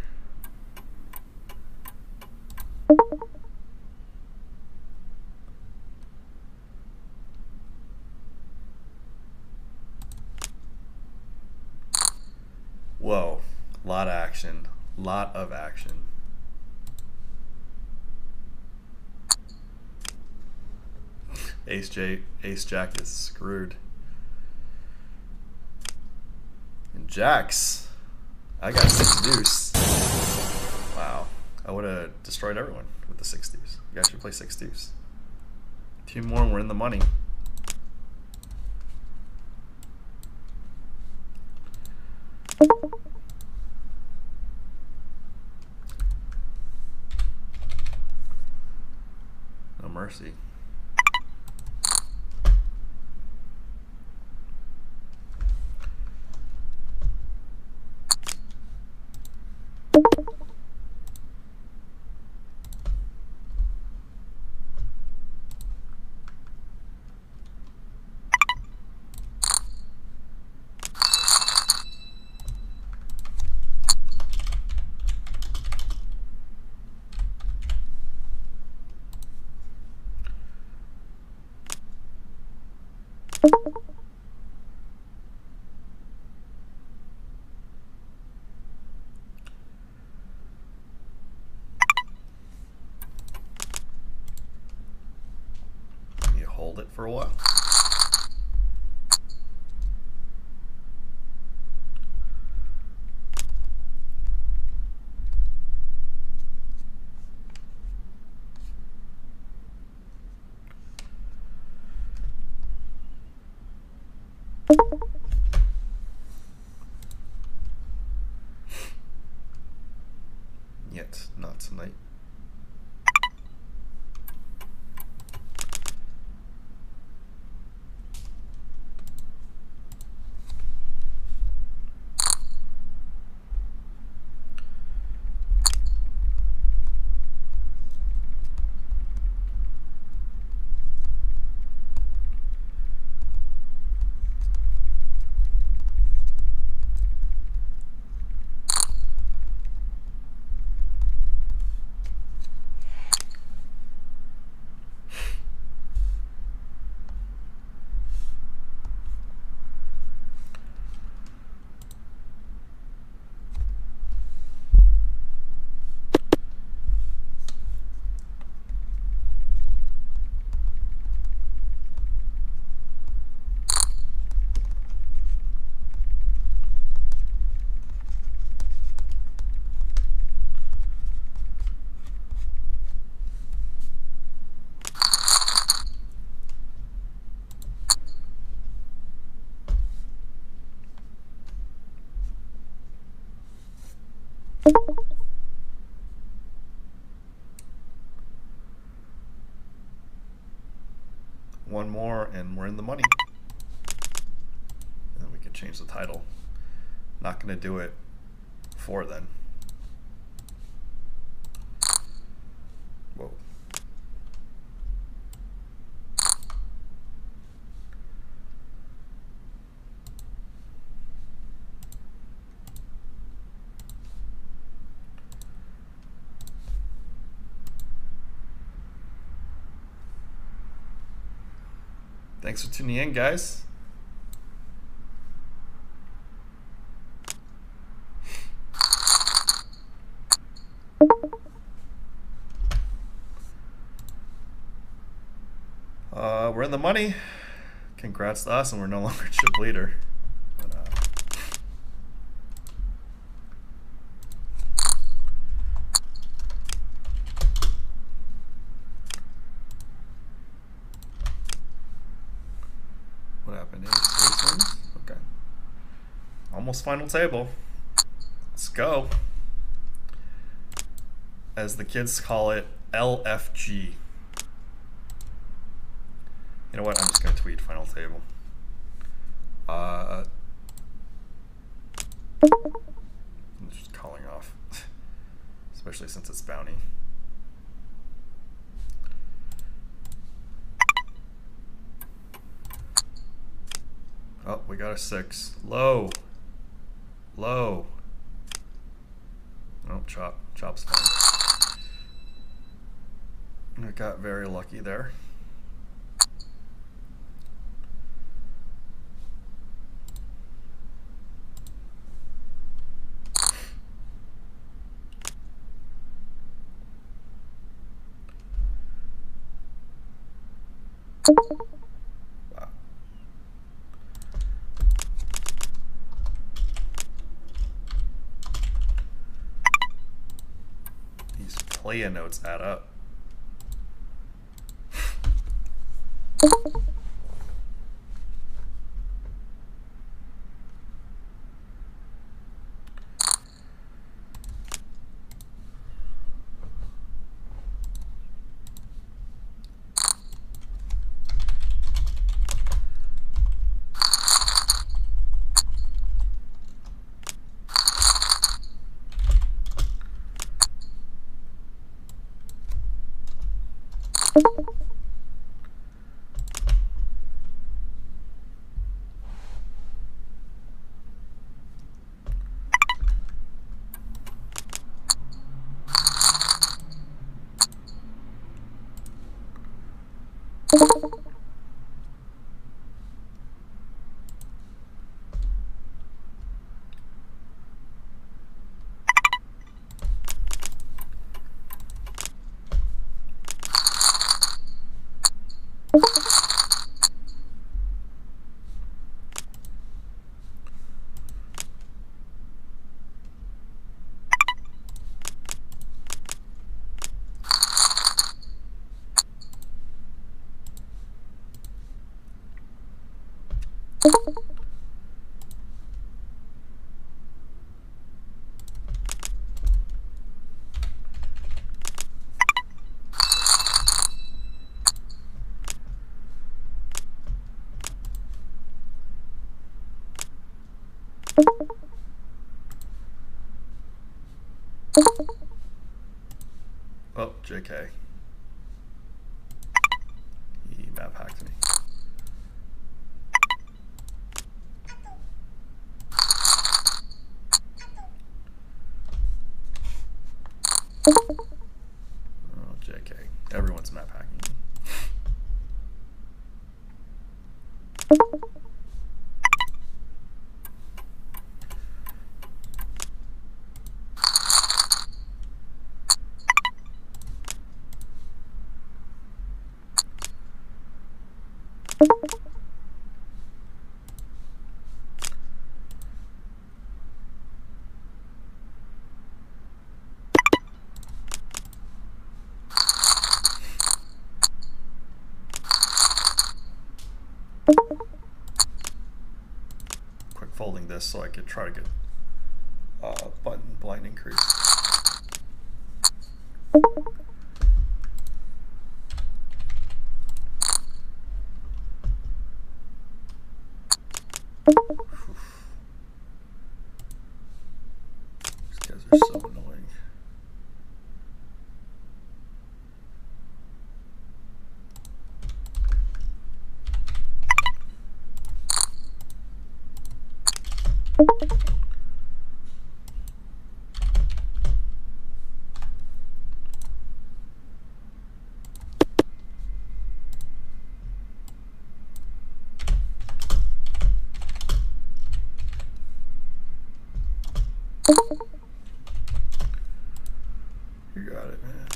Whoa, lot of action, lot of action. Ace Jack is screwed. And Jacks, I got 6 deuce. Wow, I would have destroyed everyone with the 6 deuce. You guys should play 6 deuce. 2 more and we're in the money. No mercy. You hold it for a while. Yet, not tonight. we're in the money. And then we can change the title. Not going to do it for then. Whoa. Thanks for tuning in, guys. We're in the money. Congrats to us, and we're no longer chip leader. But, what happened? Ace wins? Okay. Almost final table. Let's go. As the kids call it, LFG. You know what? I'm just going to tweet final table. I'm just calling off. Especially since it's bounty. Oh, we got a 6. Low. Low. Oh, chop. Chop's fine. I got very lucky there. Wow. These playa notes add up. Oh, JK. He map hacked me. Oh, JK. Everyone's map hacking me. Quick folding this so I could try to get button blind increase. They're so annoying. You got it, man.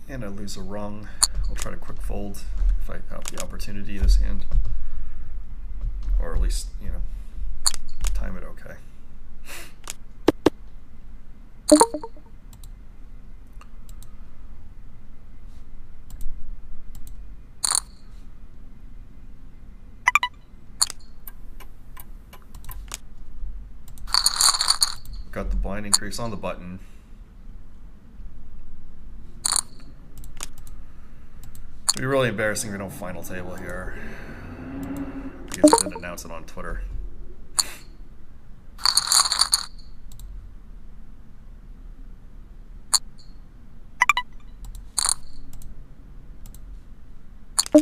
And I lose a rung. I'll try to quick fold if I have the opportunity this hand. Or at least, you know, time it okay. Got the blind increase on the button. It'd be really embarrassing if we don't final table here, because I didn't announce it on Twitter. I'm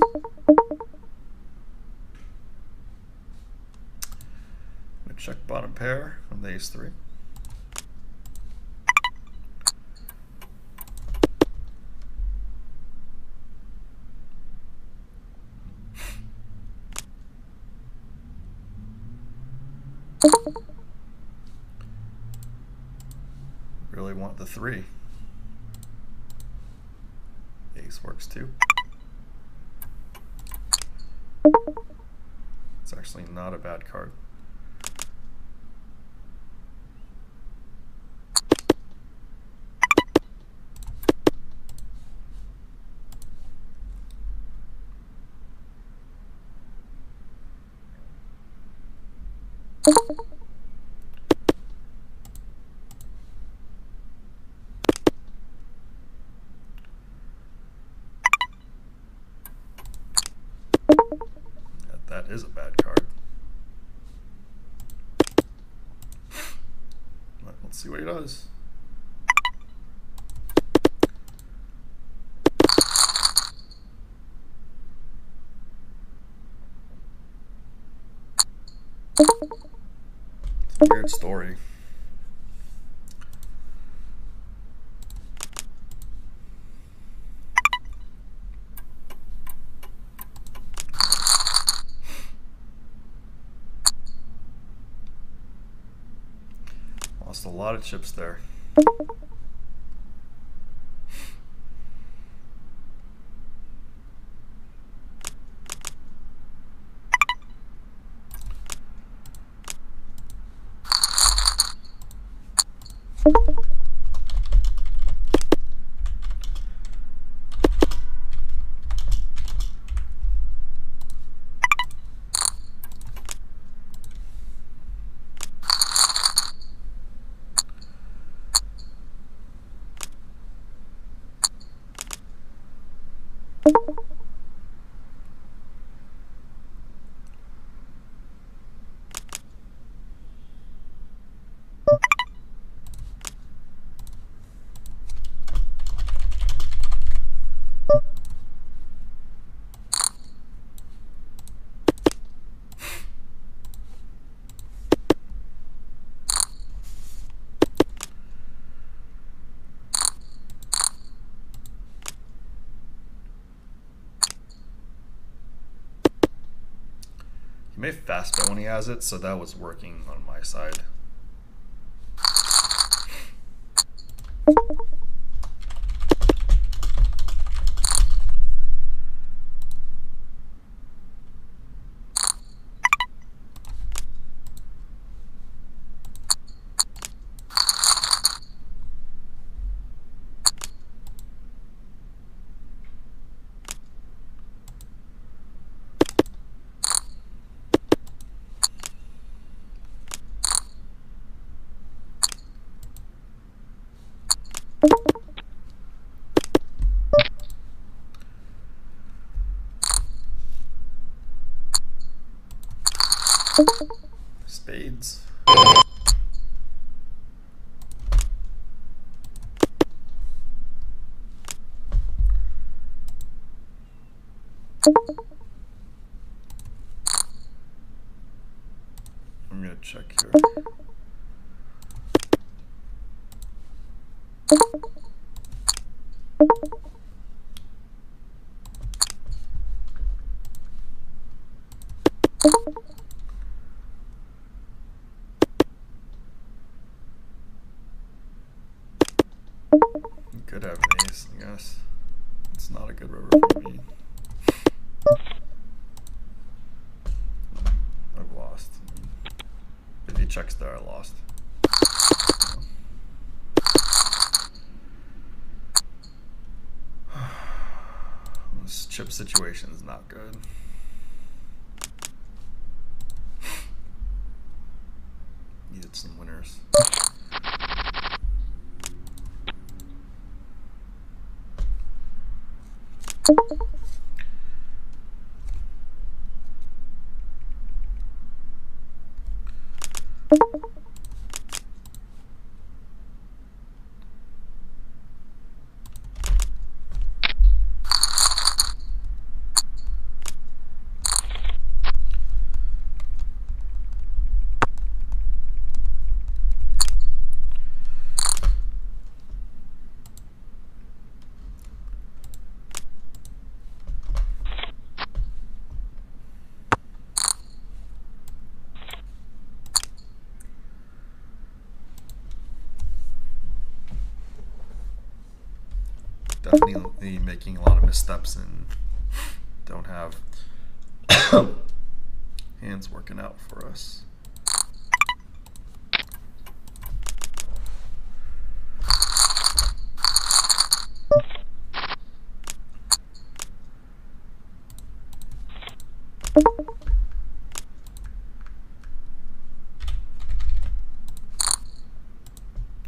gonna check bottom pair on the ace-3. Really want the 3. Ace works too. It's actually not a bad card. That is a bad card. Let's see what he does. It's a weird story. Lost a lot of chips there. He may fast bet when he has it, so that was working on my side. Spades. I'm gonna check here. You could have an ace, I guess. It's not a good river for me. I've lost. If he checks there, I lost. This chip situation is not good. Needed some winners. Definitely making a lot of missteps and don't have hands working out for us.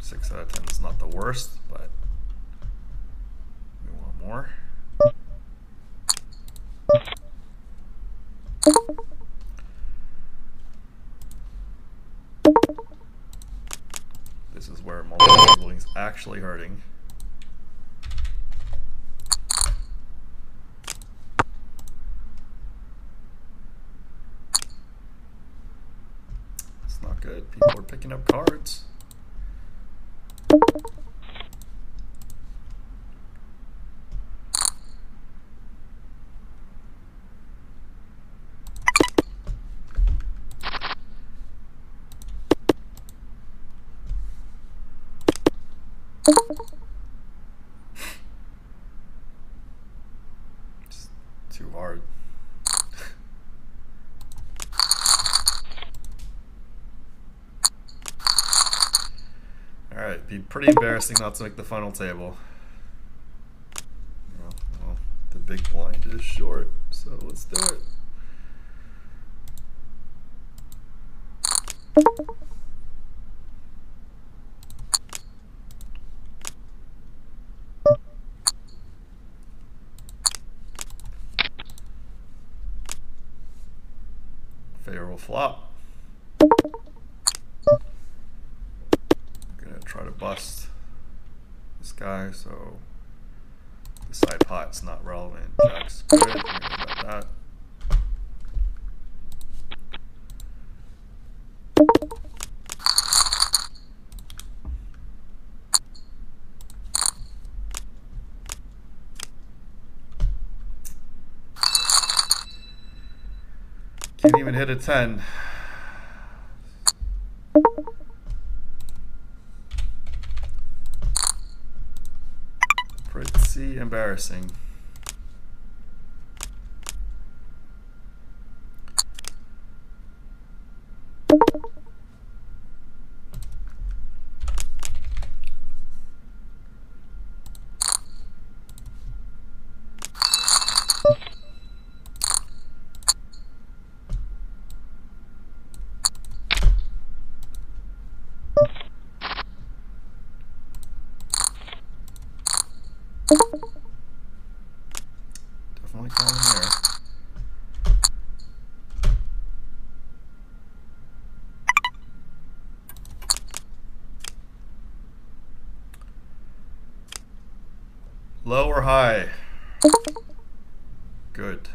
Six out of 10 is not the worst, but we want more. This is where multiple is actually hurting. It's not good. People are picking up cards. It's too hard. Alright, it'd be pretty embarrassing not to make the final table. Well, the big blind is short, so let's do it. Favorable flop. I'm gonna try to bust this guy, so the side pot's not relevant. Jack's good. We're gonna bet that. Can't even hit a 10. Pretty embarrassing. Low or high? Good.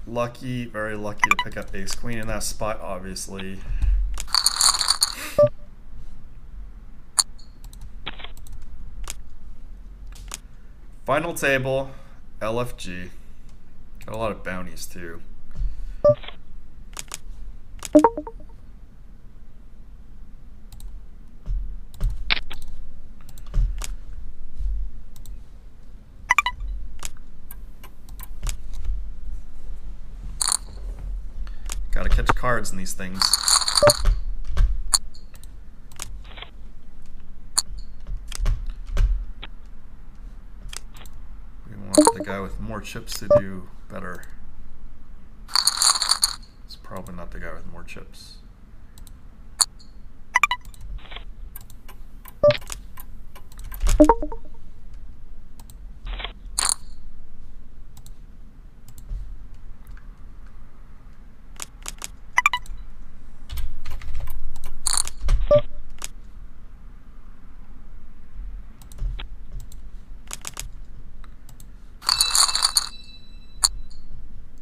Lucky, very lucky to pick up ace queen in that spot, obviously. Final table, LFG. Got a lot of bounties too. Gotta catch cards in these things. We want the guy with more chips to do better. It's probably not the guy with more chips.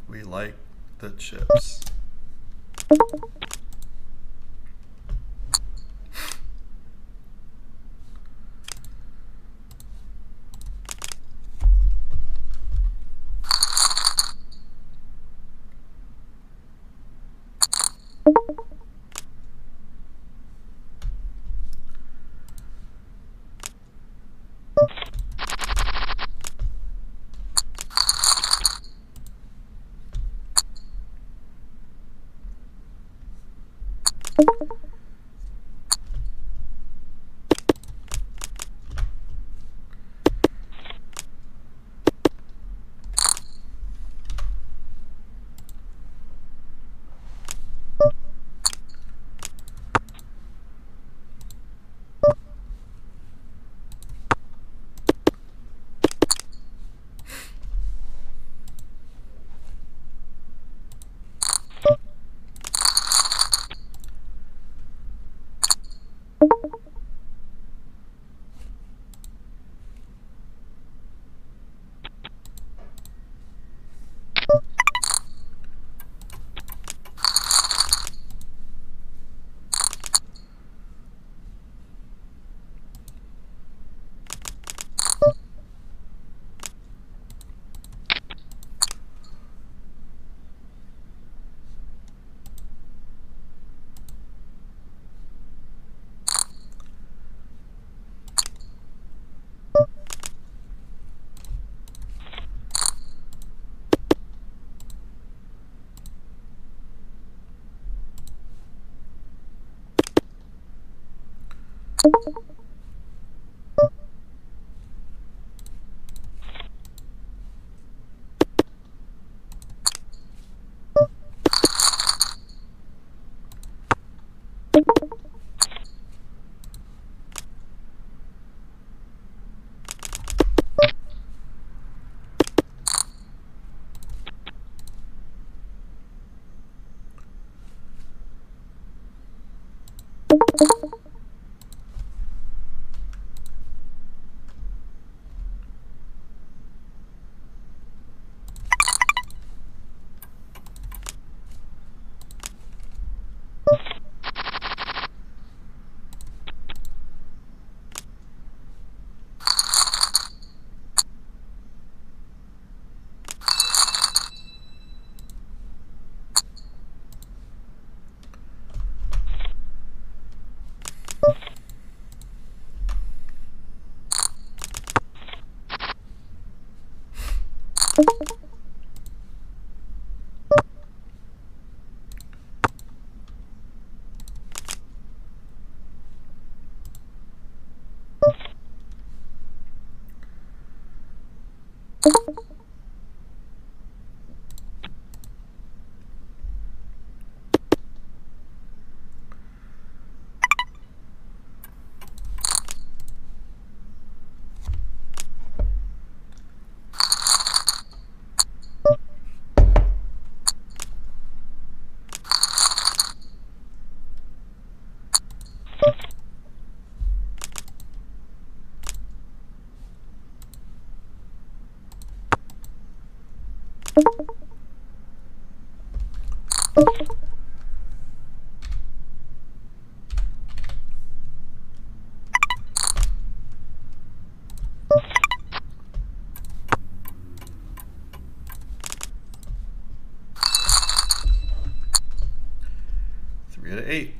We like the chips. 3 to 8.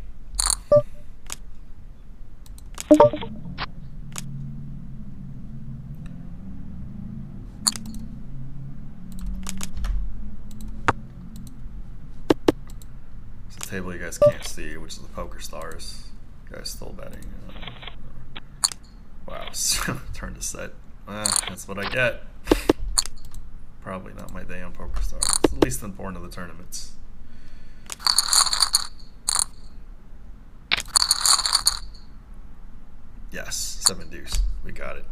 It's a table you guys can't see, which is the poker stars. You guys still betting. Wow, turn to set. That's what I get. Probably not my day on poker stars. It's the least important of the tournaments. Yes, 7 deuce. We got it.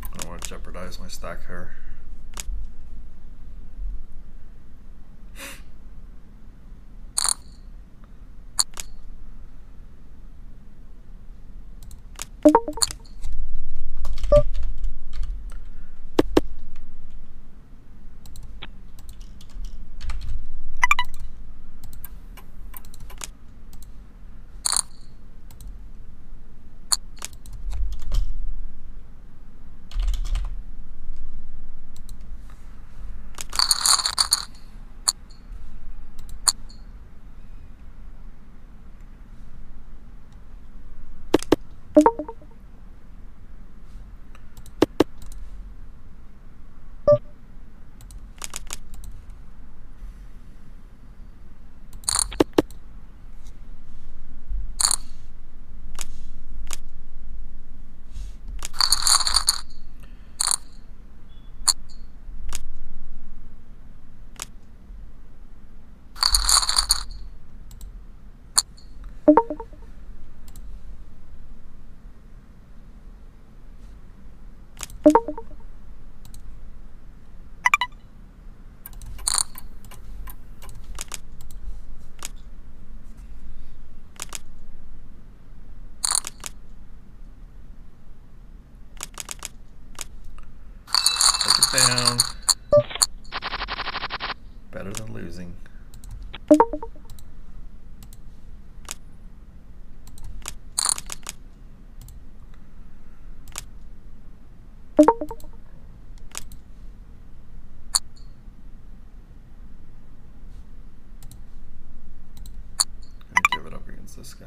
I don't want to jeopardize my stack here. Down. Better than losing. I'm gonna give it up against this guy.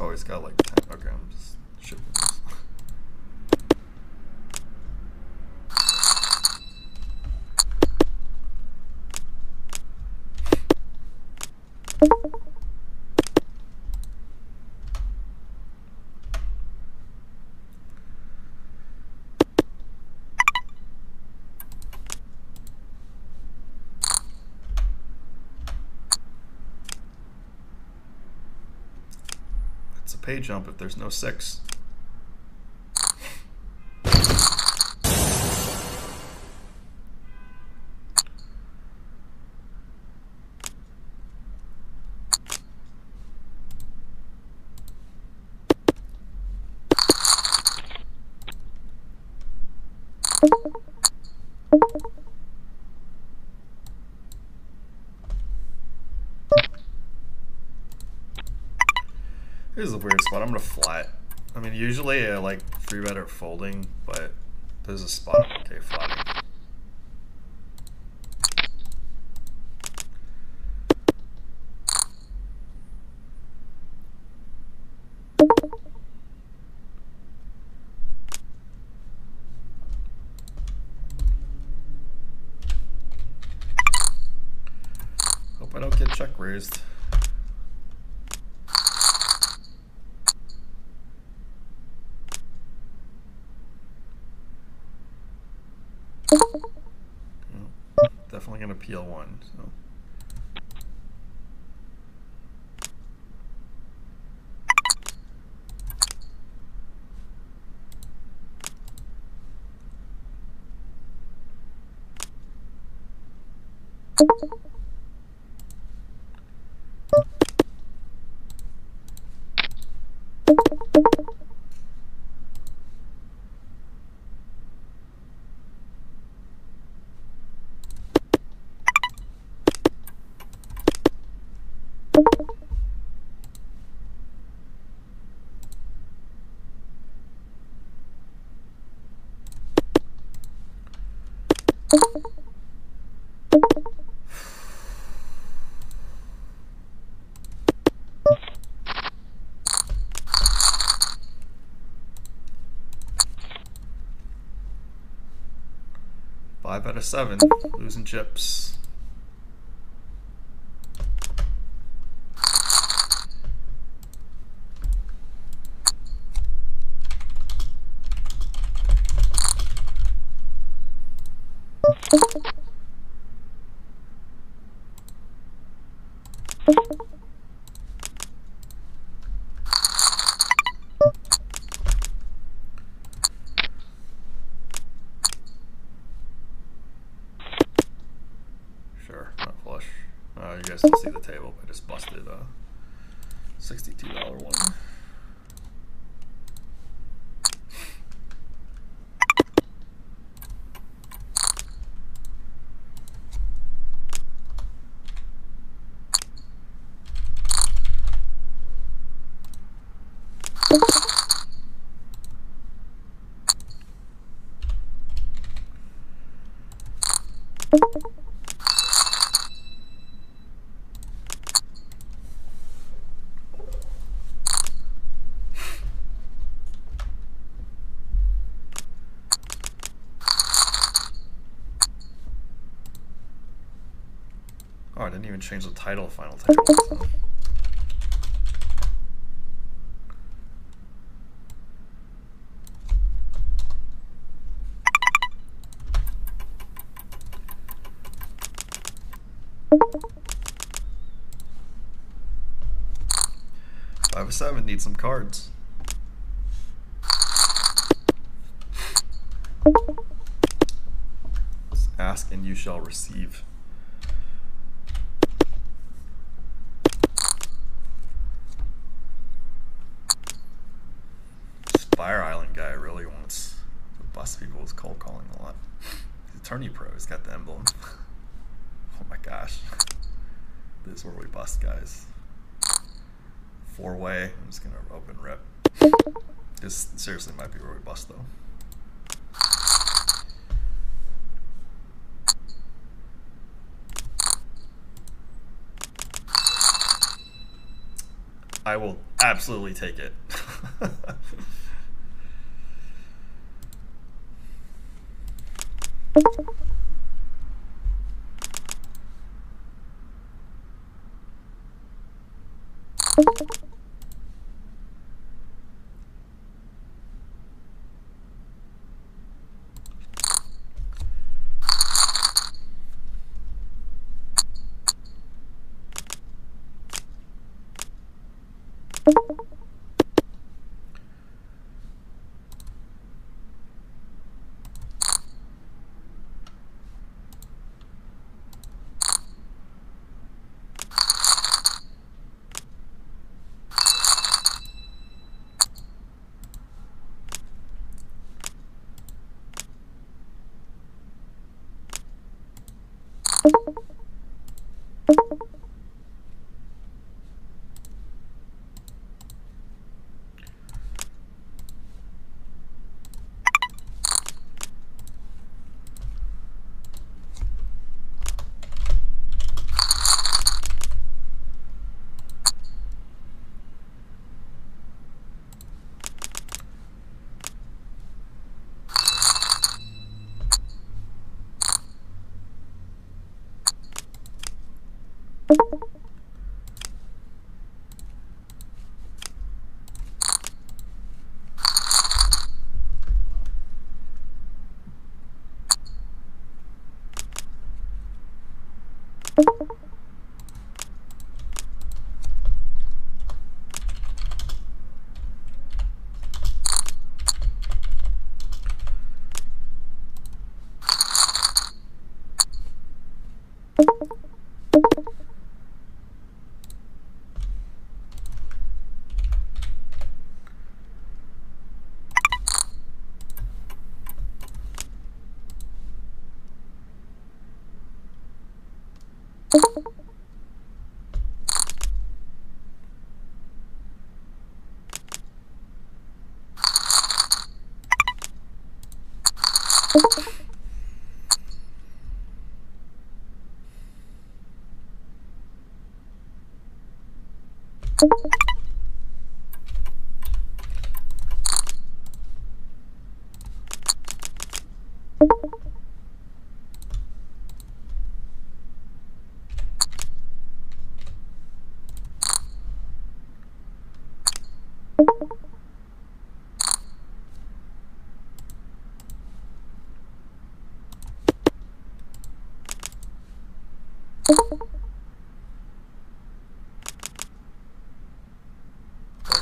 Oh, he's got like 10. Okay, I'm just shipping this. It's a pay jump if there's no 6. This is a weird spot. I'm gonna flat. I mean, usually I like 3-bet or folding, but there's a spot I'm okay flatting. Check raised. Definitely gonna peel one. So. Five out of 7, losing chips. Sure, not flush. You guys don't see the table. I just busted a $62 one. Oh, I didn't even change the title of final table. So. Five of 7, need some cards. Ask and you shall receive. Fire Island guy really wants to bust people with cold calling a lot. He's Attorney Pro, he's got the emblem. Oh my gosh. This is where we bust guys. 4-way, I'm just gonna open rip. This seriously might be where we bust though. I will absolutely take it. Like,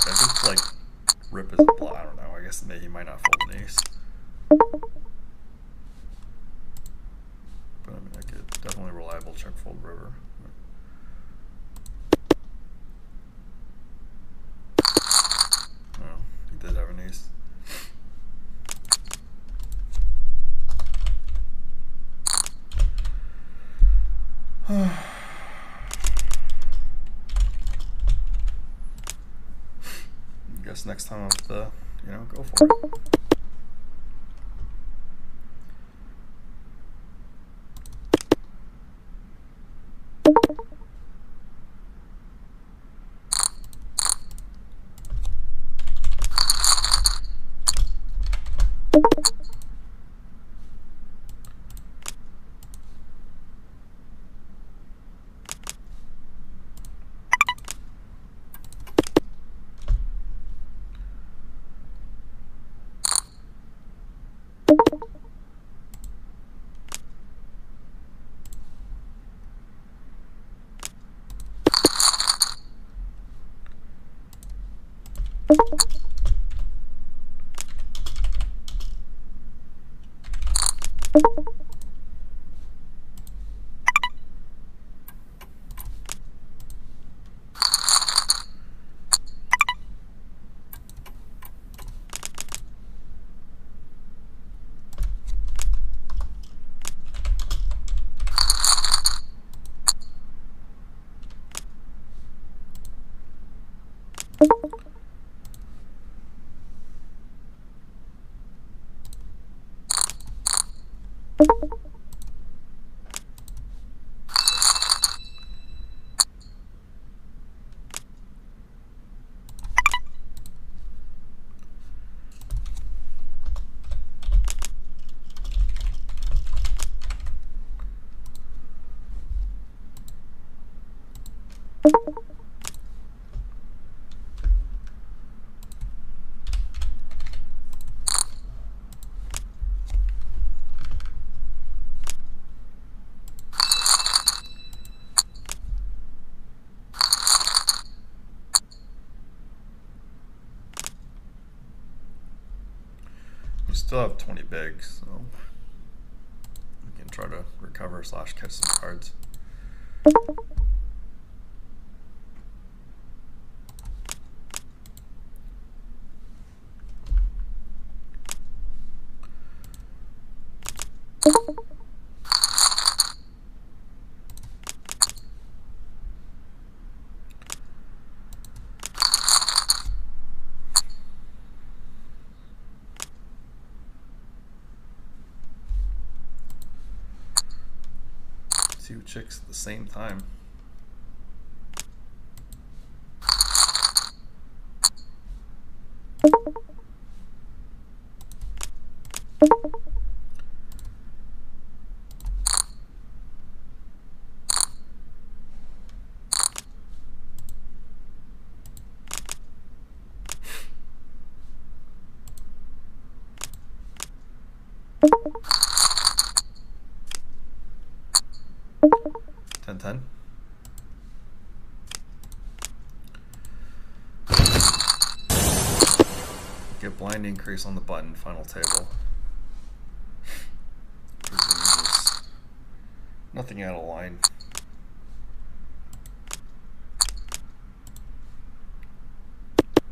I could, like, rip his bluff. I don't know. I guess maybe he might not fold an ace. But I mean, I could definitely reliable check fold river. Oh, he did have an ace. I guess next time I'll have to, you know, go for it. You still have 20 bigs, so we can try to recover / catch some cards. Two chicks at the same time. Ten. Get blind increase on the button, final table. Nothing out of line.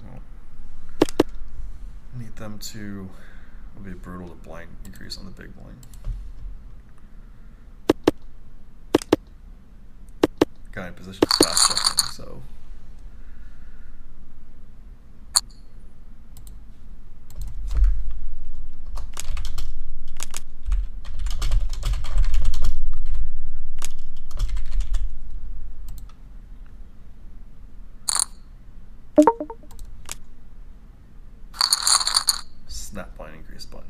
Well, need them to, it would be brutal to blind increase on the big blind. guy in position fast checking, so. Snap line increase button.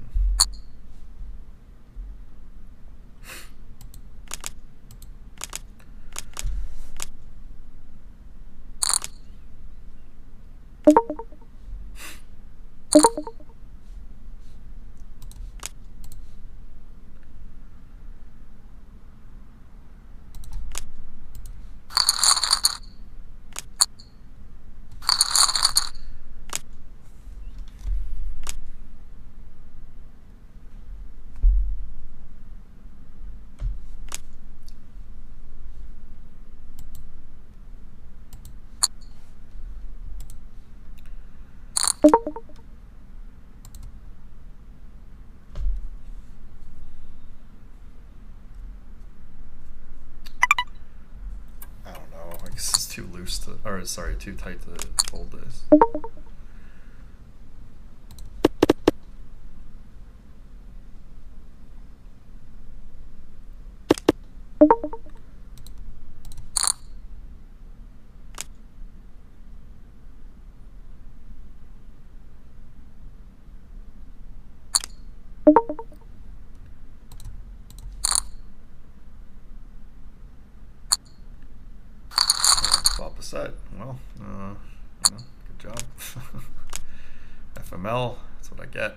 I don't know. I guess it's too loose to, or sorry, too tight to fold this. Flop a set. Well, good job. FML, that's what I get.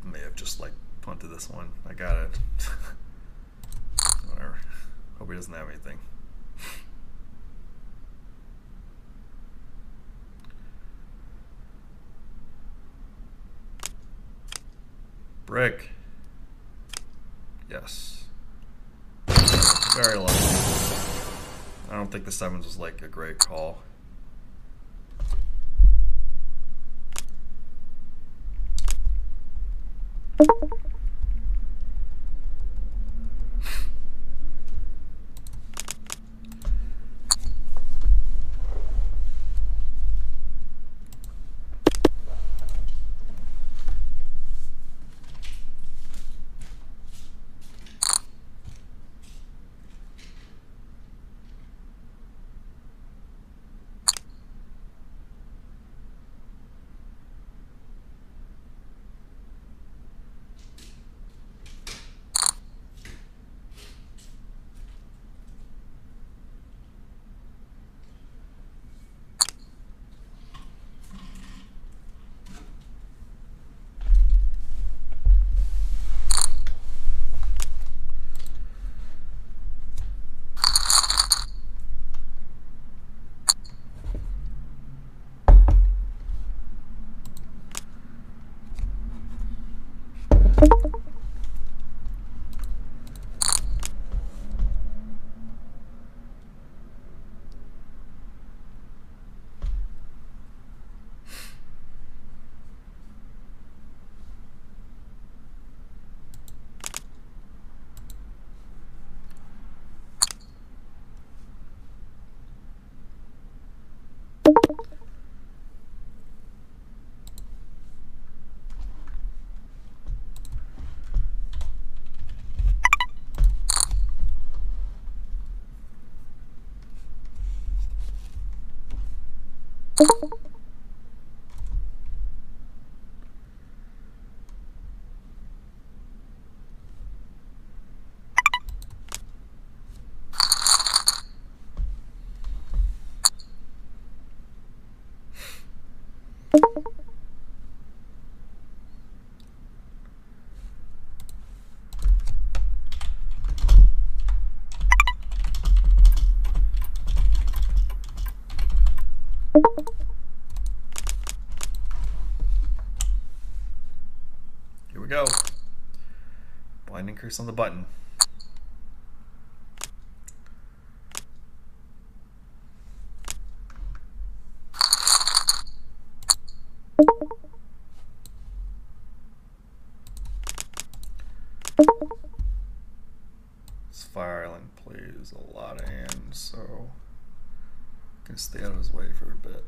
May have just like punted this one. I got it. Whatever. Hope he doesn't have anything. Brick. Yes. Very lucky. I don't think the sevens was like a great call. Here we go. Blinding curse on the button. This Fire Island plays a lot of hands, so I can stay out of his way for a bit.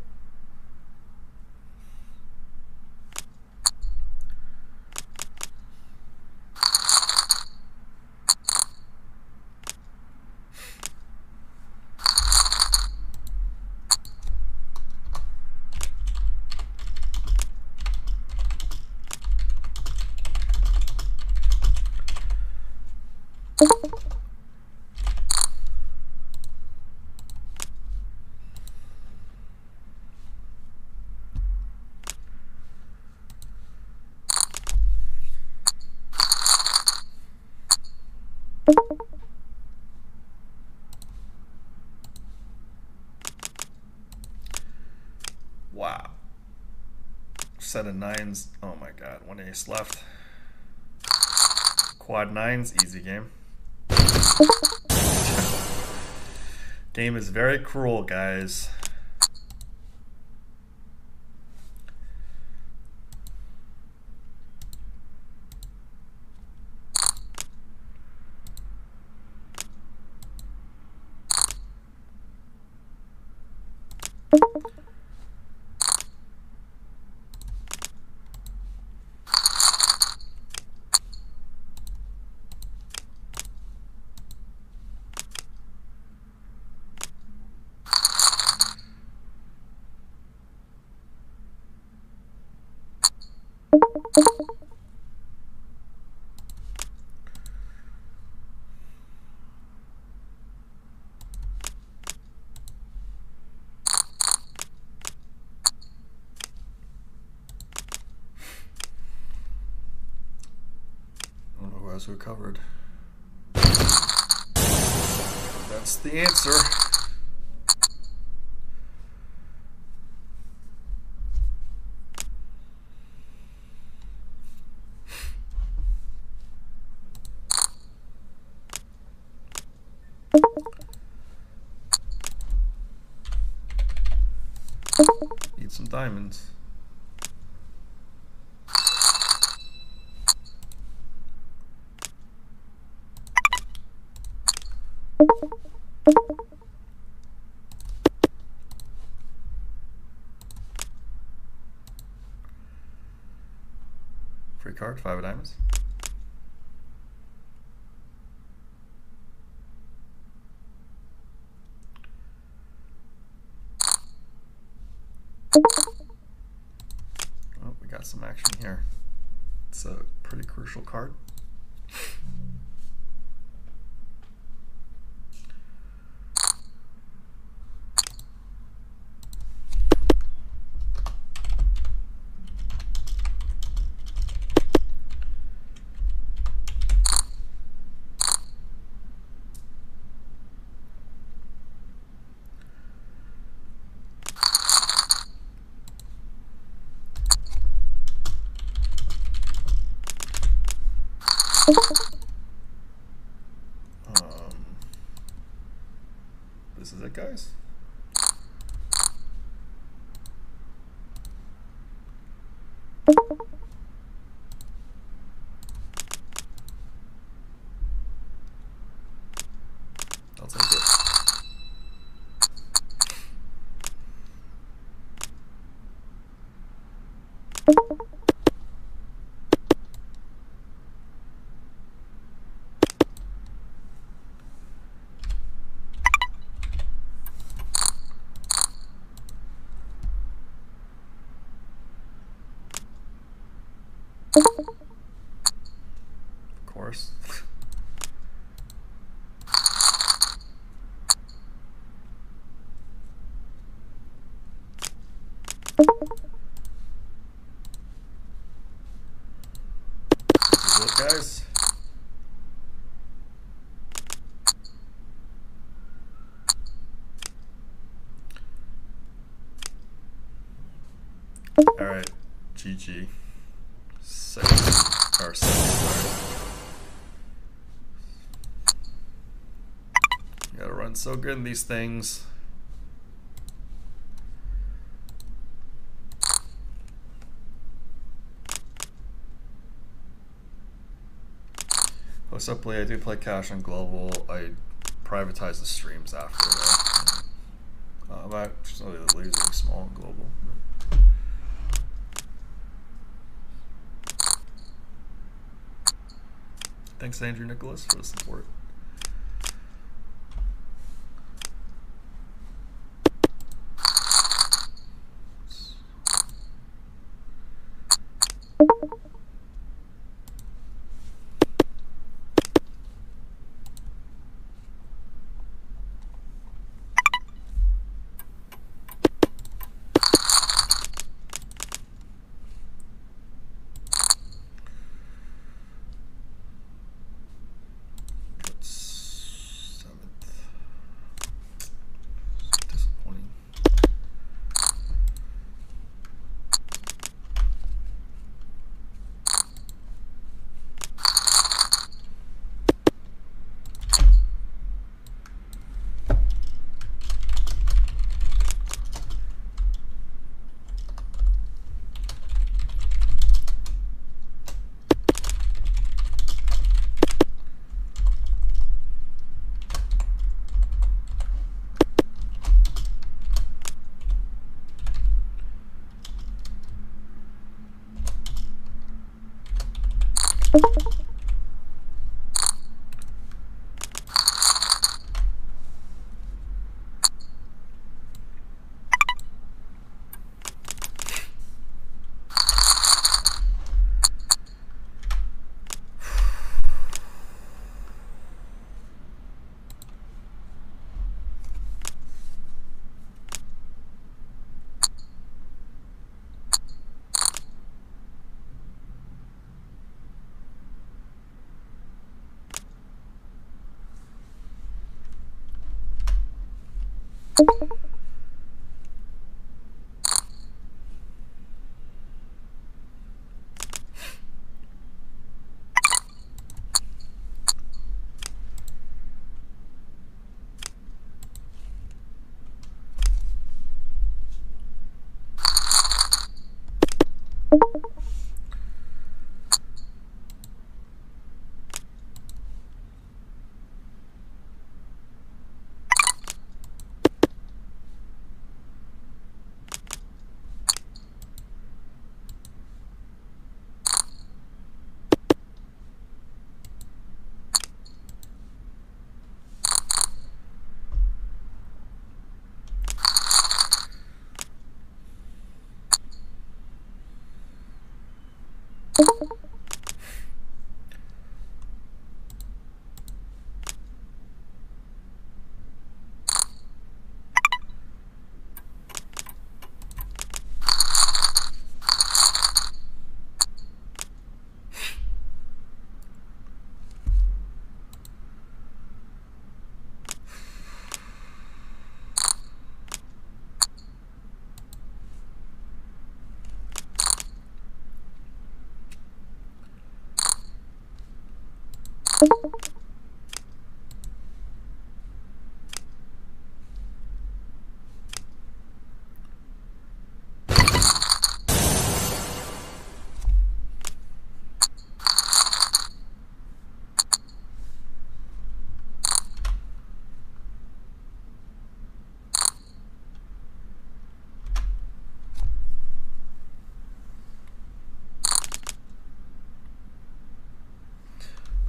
Wow. Set of nines. Oh my god, one ace left. Quad nines, easy game. Game is very cruel, guys. I don't know who has recovered. That's the answer. Need some diamonds. Free card, 5 of diamonds. Oh, we got some action here. It's a pretty crucial card. This is it, guys. I'll take it. Of course. Look, guys. All right, GG. Seven, sorry. You gotta run so good in these things. What's up, Lee? I do play cash on global. I privatize the streams after that. I'm actually losing small and global. Thanks, Andrew Nicholas, for the support.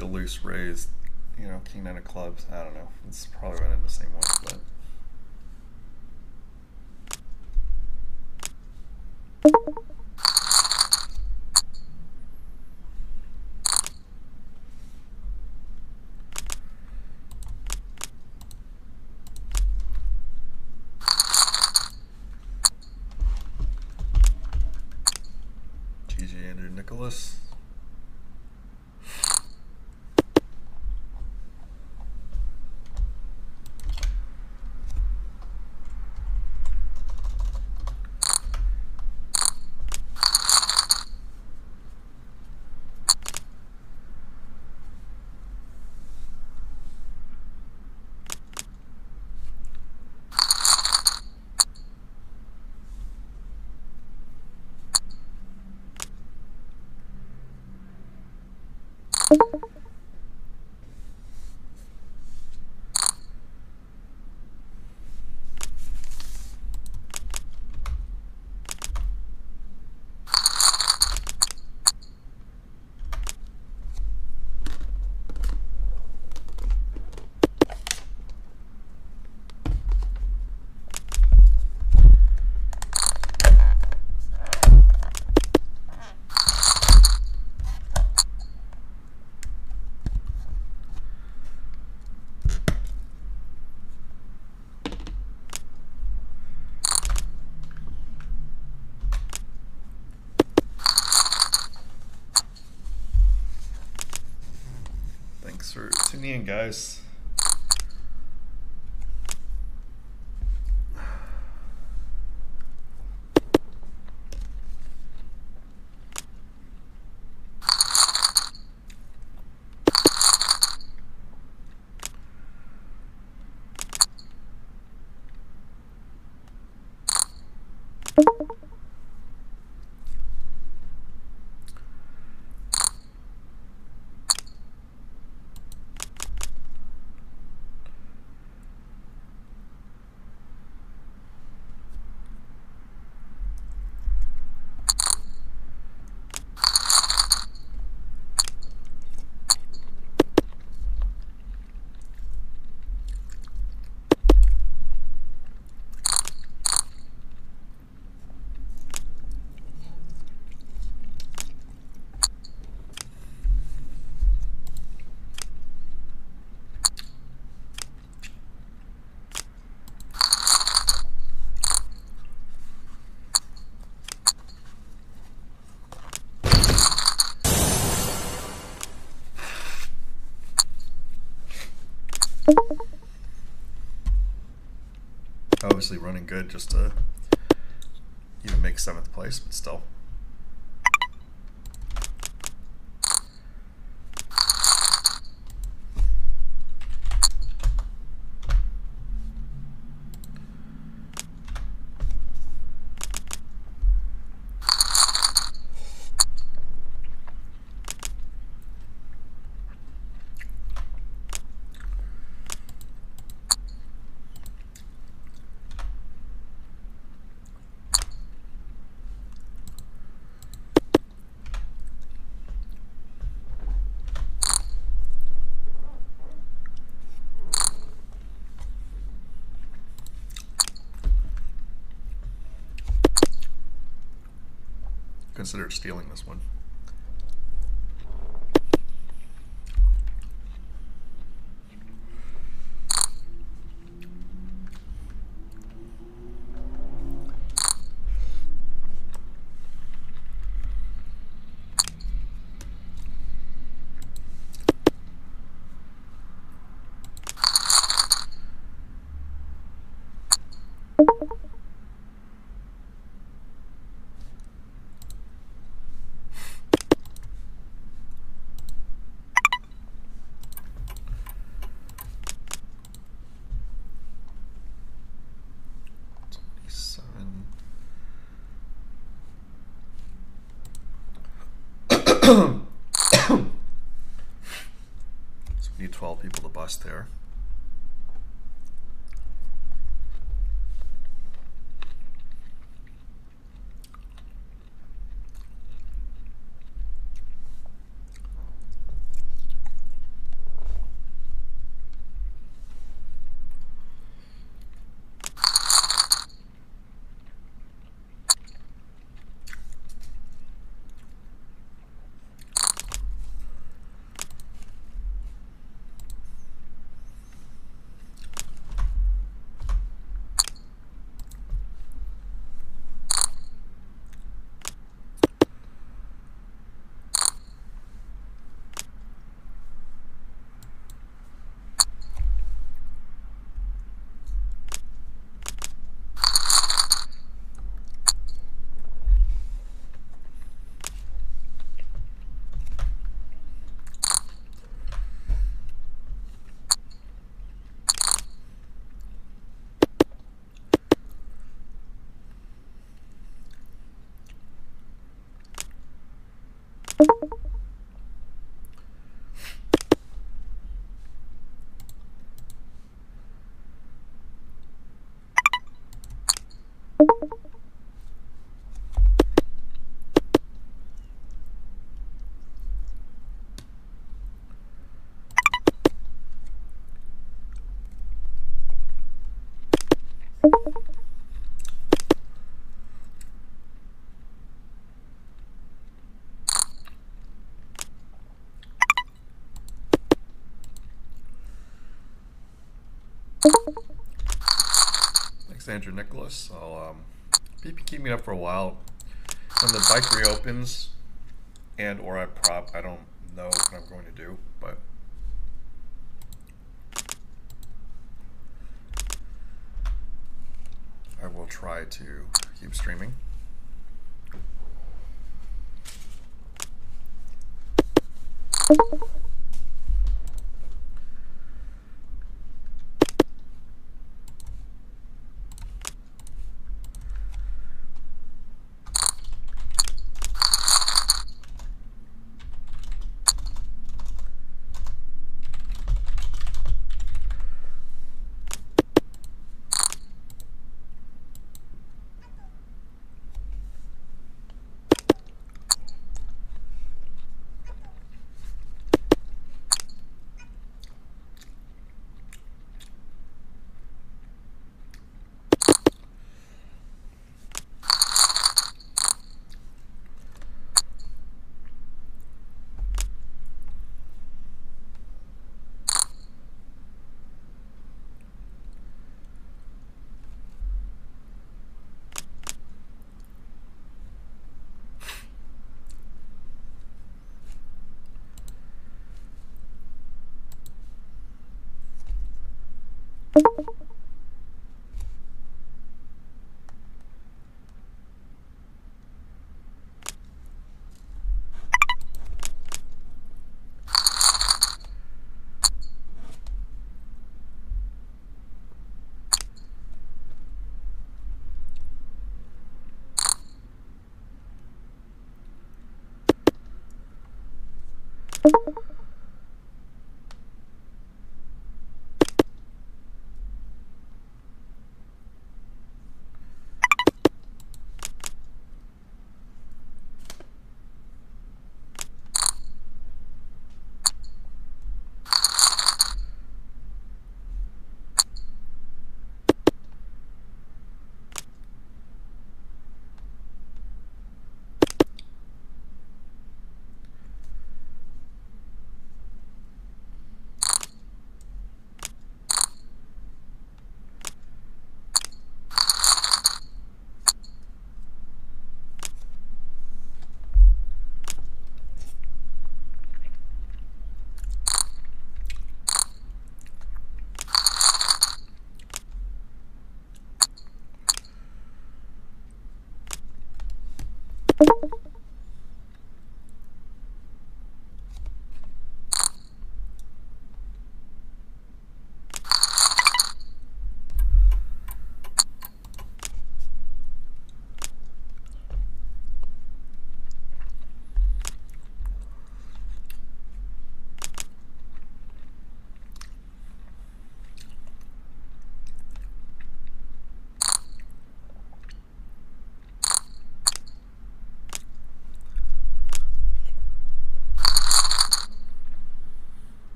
A loose raise, you know, king nine of clubs. I don't know. It's probably went in the same way, but. ridiculous. Thanks for tuning in, guys. Obviously running good just to even make 7th place, but still. Considered stealing this one. So we need 12 people to bust there. Thanks, Andrew Nicholas. I'll keep me up for a while. When the bike reopens and or I prop, I don't know what I'm going to do, but I will try to keep streaming.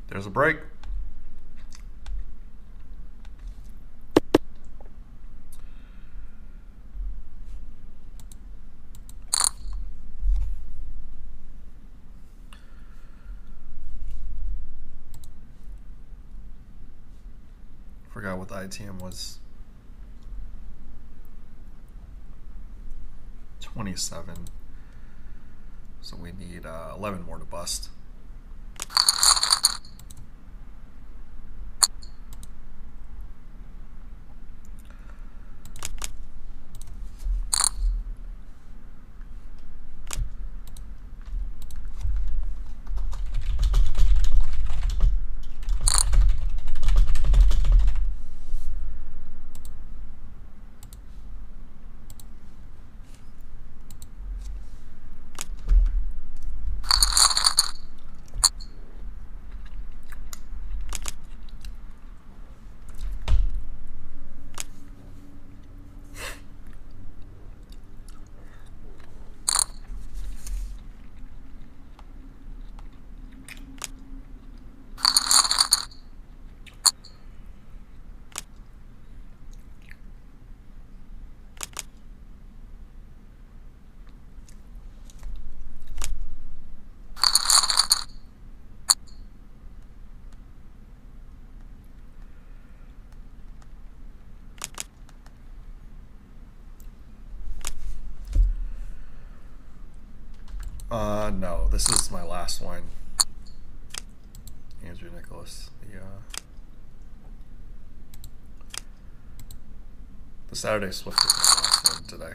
There's a break. Forgot what the ITM was. 27. So we need 11 more to bust. No, this is my last one. Andrew Nicholas. The Saturday Swift is my last one today.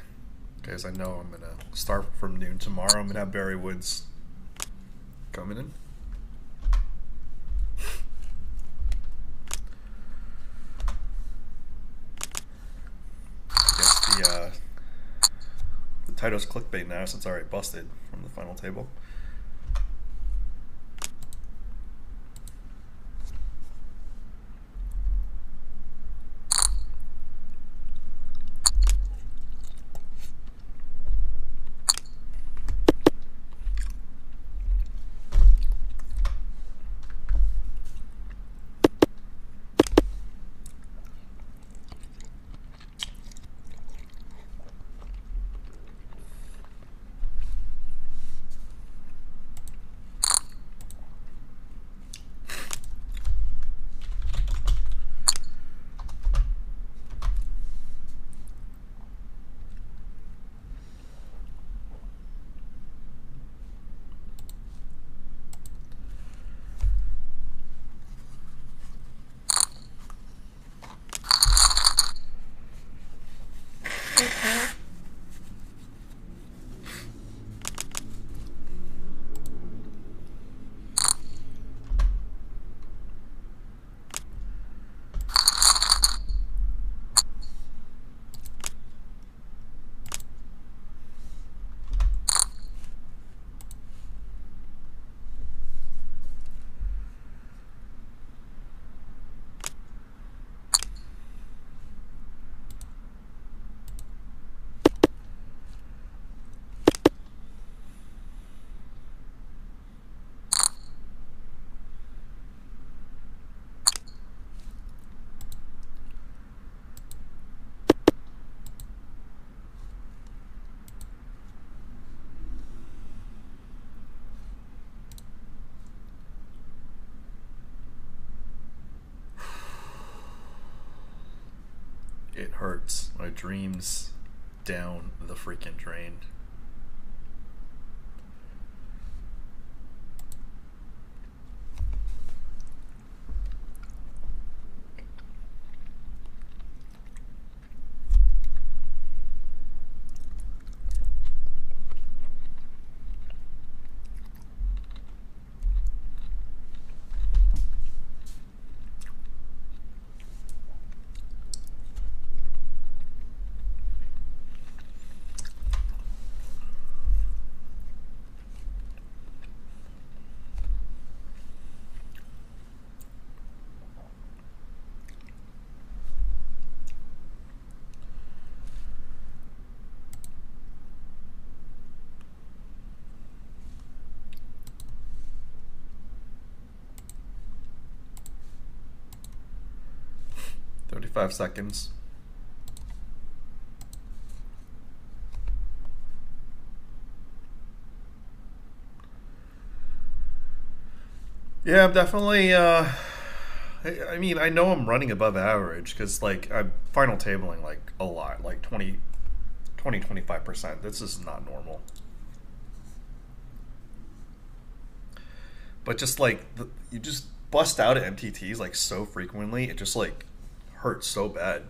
Because I know I'm gonna start from noon tomorrow. I'm gonna have Barry Woods coming in. I guess the title's clickbait now since I already busted from the final table. It hurts. My dreams down the freaking drain. Five seconds. Yeah, I'm definitely I mean, I know I'm running above average because like I'm final tabling like a lot, like 25%. This is not normal. But just like you just bust out at MTTs like so frequently, it just like hurts so bad.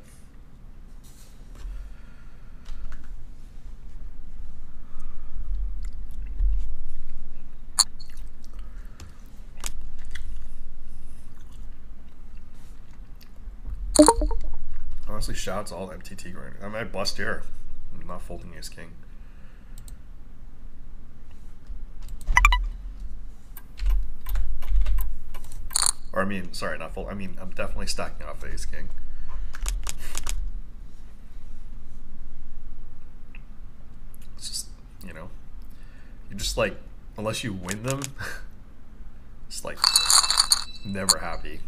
Honestly, shouts all MTT grinding. I might bust here. I'm not folding ace king. Or I mean, sorry, not fold. I mean, I'm definitely stacking off ace king. It's just, you know, you just like, unless you win them, it's like never happy.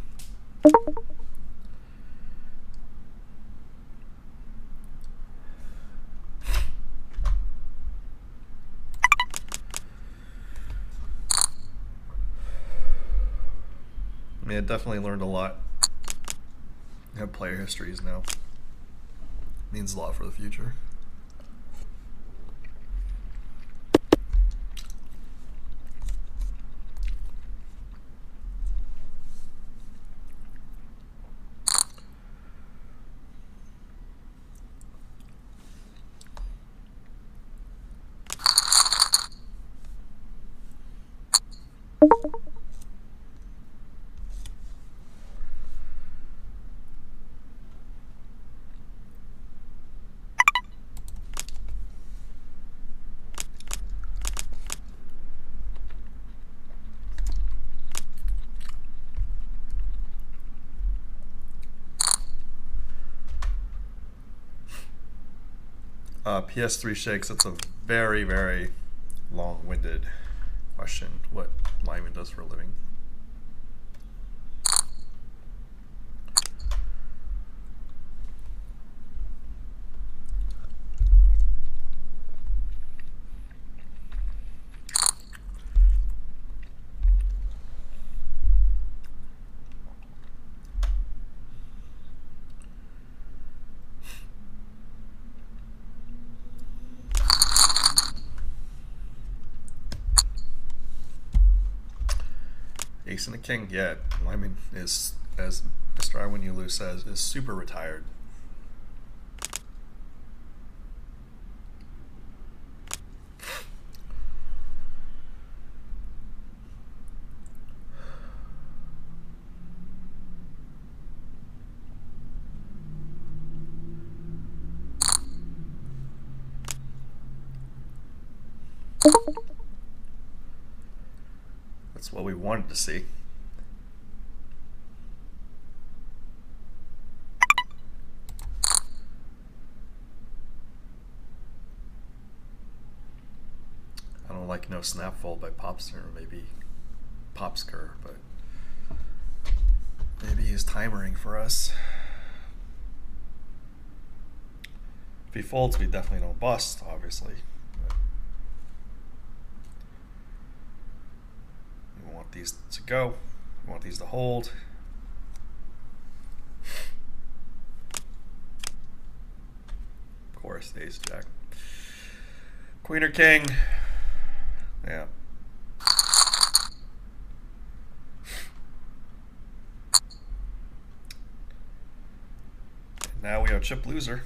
I mean, I definitely learned a lot. I have player histories now. Means a lot for the future. PS3 Shakes, that's a very, very long-winded question. What Lyman does for a living. Ace and a king, yeah. Lyman is, as Mr. I Win You Lose says, is super retired. That's what we wanted to see. I don't like No Snap Fold by Popster, maybe Popsker, but maybe he's timering for us. If he folds, we definitely don't bust, obviously. We want these to go. We want these to hold. Of course, ace jack. Queen or king? Yeah. And now we have chip loser.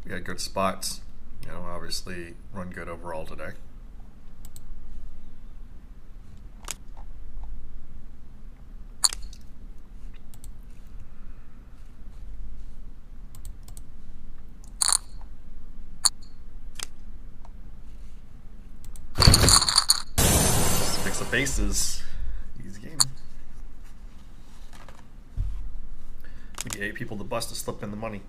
We got good spots, you know, obviously run good overall today. Mix of faces, easy game. We get 8 people to bust to slip in the money.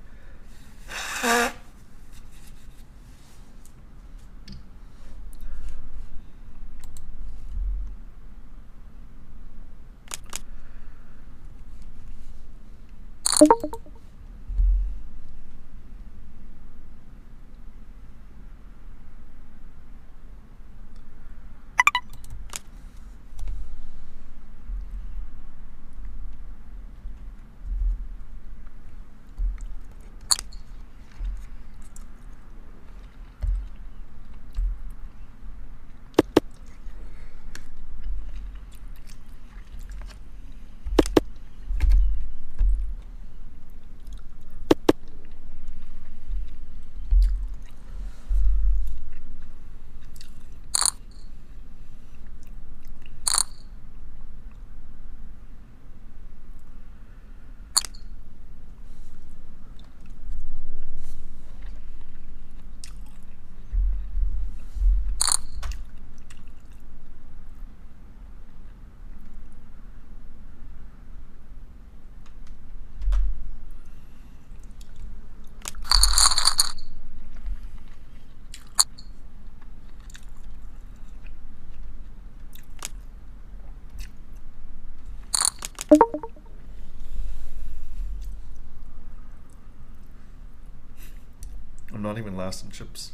I'm not even last in chips.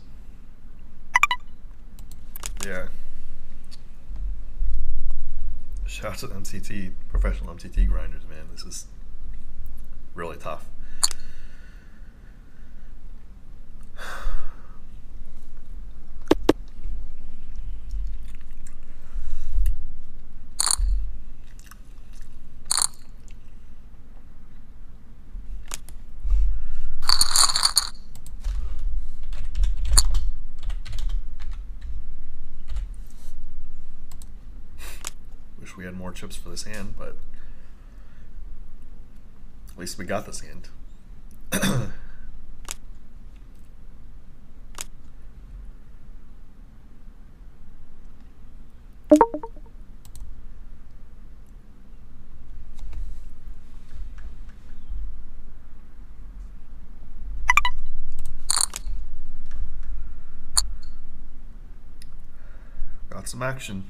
Yeah. Shit. Shout out to MTT, professional MTT grinders, man. This is really tough. Wish we had more chips for this hand, but at least we got this hand. Got some action.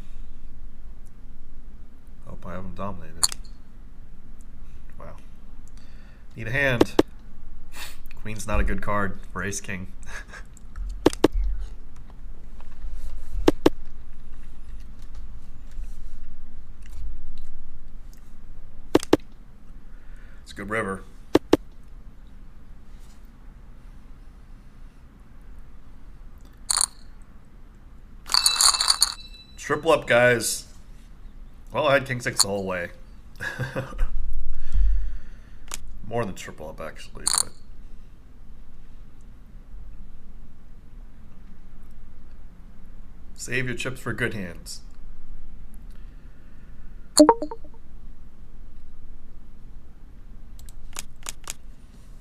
Hope I haven't dominated. Wow. Need a hand. Queen's not a good card for Ace King. It's a good river. Triple up, guys. Well, I had King 6 the whole way. More than triple up, actually. But save your chips for good hands. I'm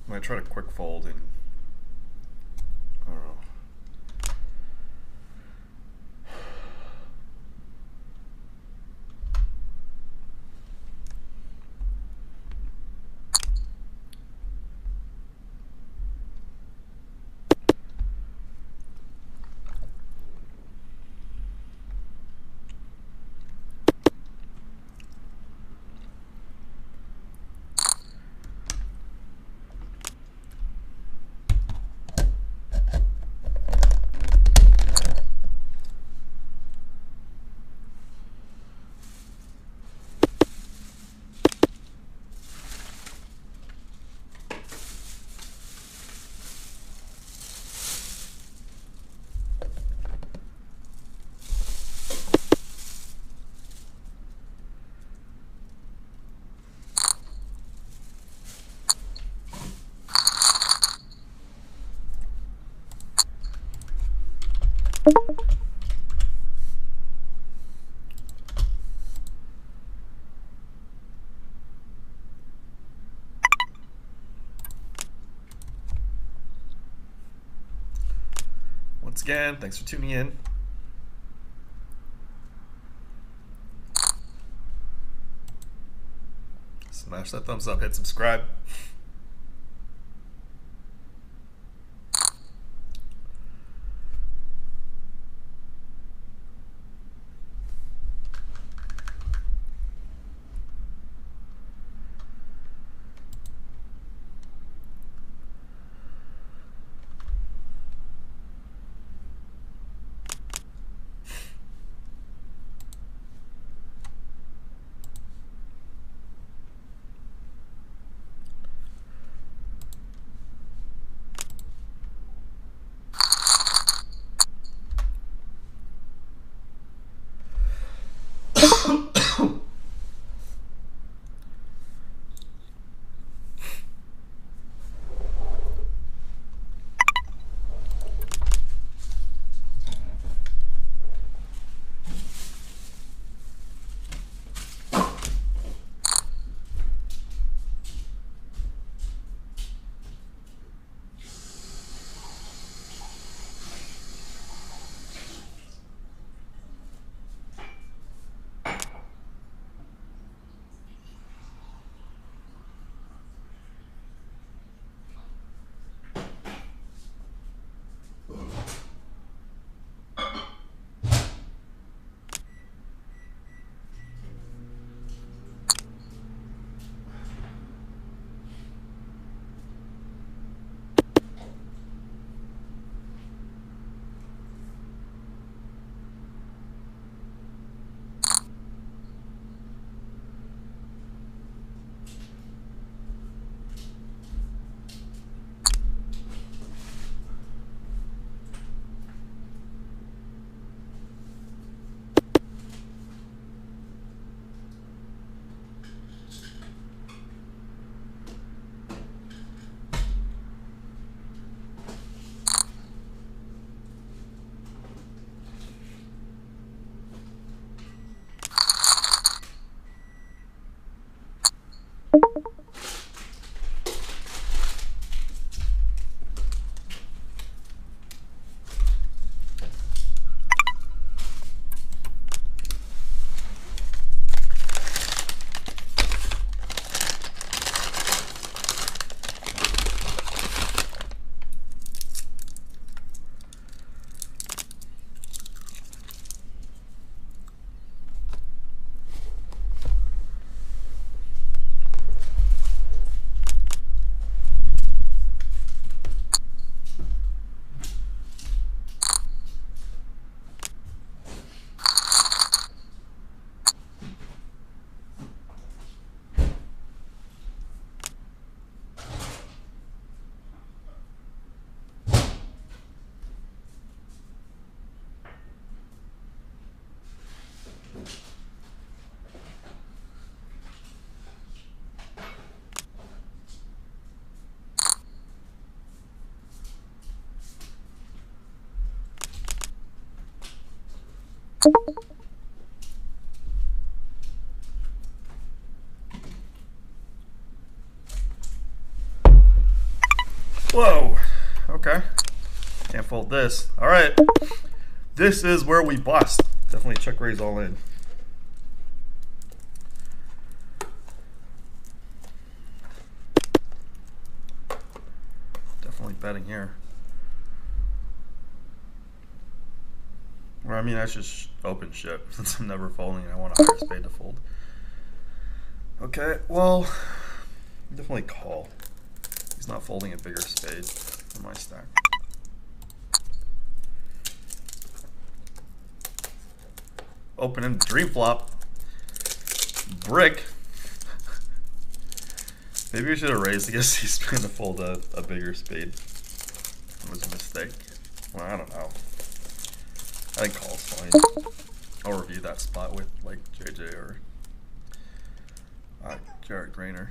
going to try to quick fold and I don't know. Once again, thanks for tuning in. Smash that thumbs up, hit subscribe. Whoa. Okay. Can't fold this. All right. This is where we bust. Definitely check raise all in. Definitely betting here. Or I mean, I just open shit since I'm never folding. I want a higher spade to fold. Okay, well, definitely call. He's not folding a bigger spade in my stack. Open and dream flop. Brick. Maybe we should have raised. I guess he's trying to fold a bigger spade. It was a mistake. Well, I don't know. I think call's fine. I'll review that spot with like JJ or Jared Grainer.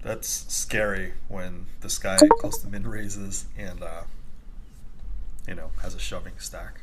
That's scary when this guy close to min raises and you know, has a shoving stack.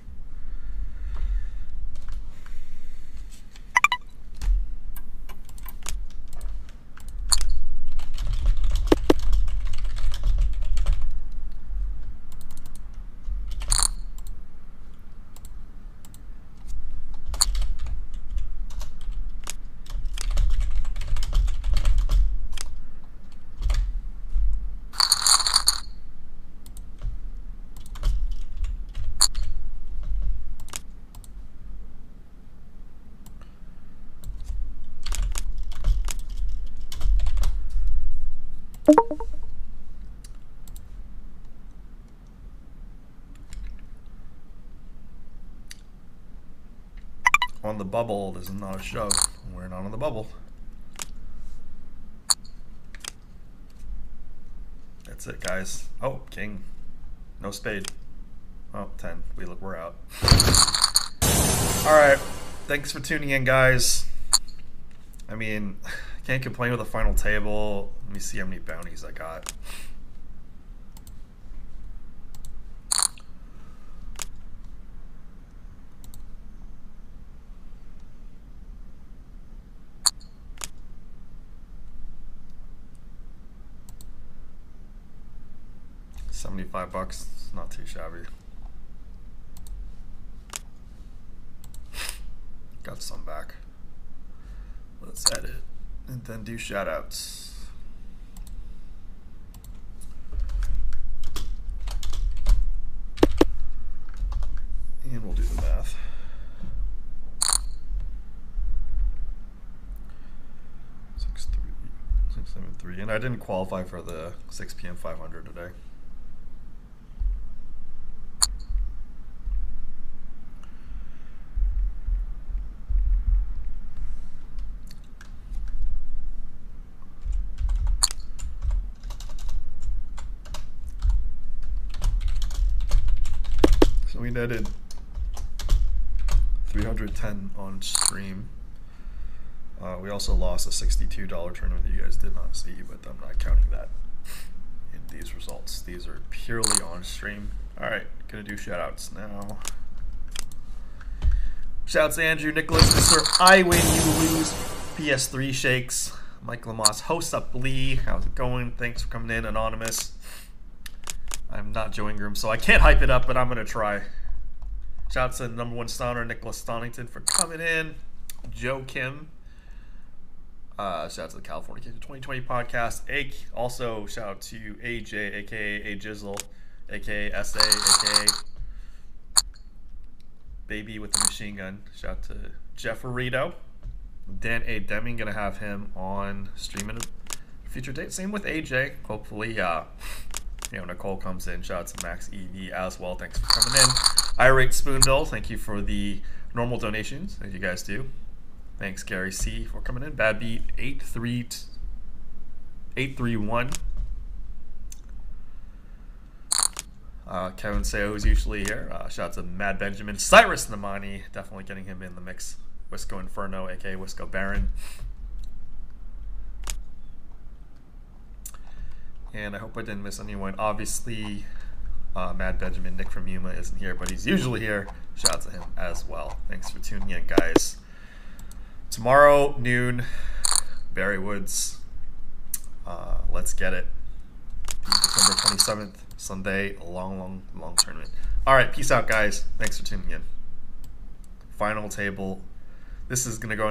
On the bubble, this is not a shove. We're not on the bubble. That's it, guys. Oh, king. No spade. Oh, 10. We're out. Alright. Thanks for tuning in, guys. I mean, can't complain with the final table. Let me see how many bounties I got. $75. It's not too shabby. Got some back. Let's edit and then do shoutouts. And we'll do the math. 673. And I didn't qualify for the 6 p.m. 500 today. So we netted 310 on stream. We also lost a $62 tournament that you guys did not see, but I'm not counting that in these results. These are purely on stream. All right, gonna do shout outs now. Shouts to Andrew, Nicholas, Mr. I Win, You Lose, PS3 Shakes, Mike Lamas, Host Up Lee, how's it going? Thanks for coming in, Anonymous. I'm not Joe Ingram, so I can't hype it up, but I'm gonna try. Shouts to number one stoner, Nicholas Stonington, for coming in. Joe Kim. Shout out to the California Kids 2020 podcast. Also, shout out to AJ, aka A Jizzle, aka SA, aka Baby with the machine gun. Shout out to Jeff Arito. Dan A. Deming, gonna have him on stream at a future date. Same with AJ. Hopefully, Nicole comes in. Shout out to Max EV as well. Thanks for coming in. Irate Spoonbill, thank you for the normal donations that you guys do. Thanks, Gary C, for coming in. Bad Beat 831. Kevin Seo, who's usually here. Shout out to Mad Benjamin. Cyrus Namani, definitely getting him in the mix. Wisco Inferno, aka Wisco Baron. And I hope I didn't miss anyone. Obviously, Mad Benjamin, Nick from Yuma isn't here, but he's usually here. Shout out to him as well. Thanks for tuning in, guys. Tomorrow, noon, Barry Woods. Let's get it. December 27th, Sunday, a long tournament. All right, peace out, guys. Thanks for tuning in. Final table. This is going to go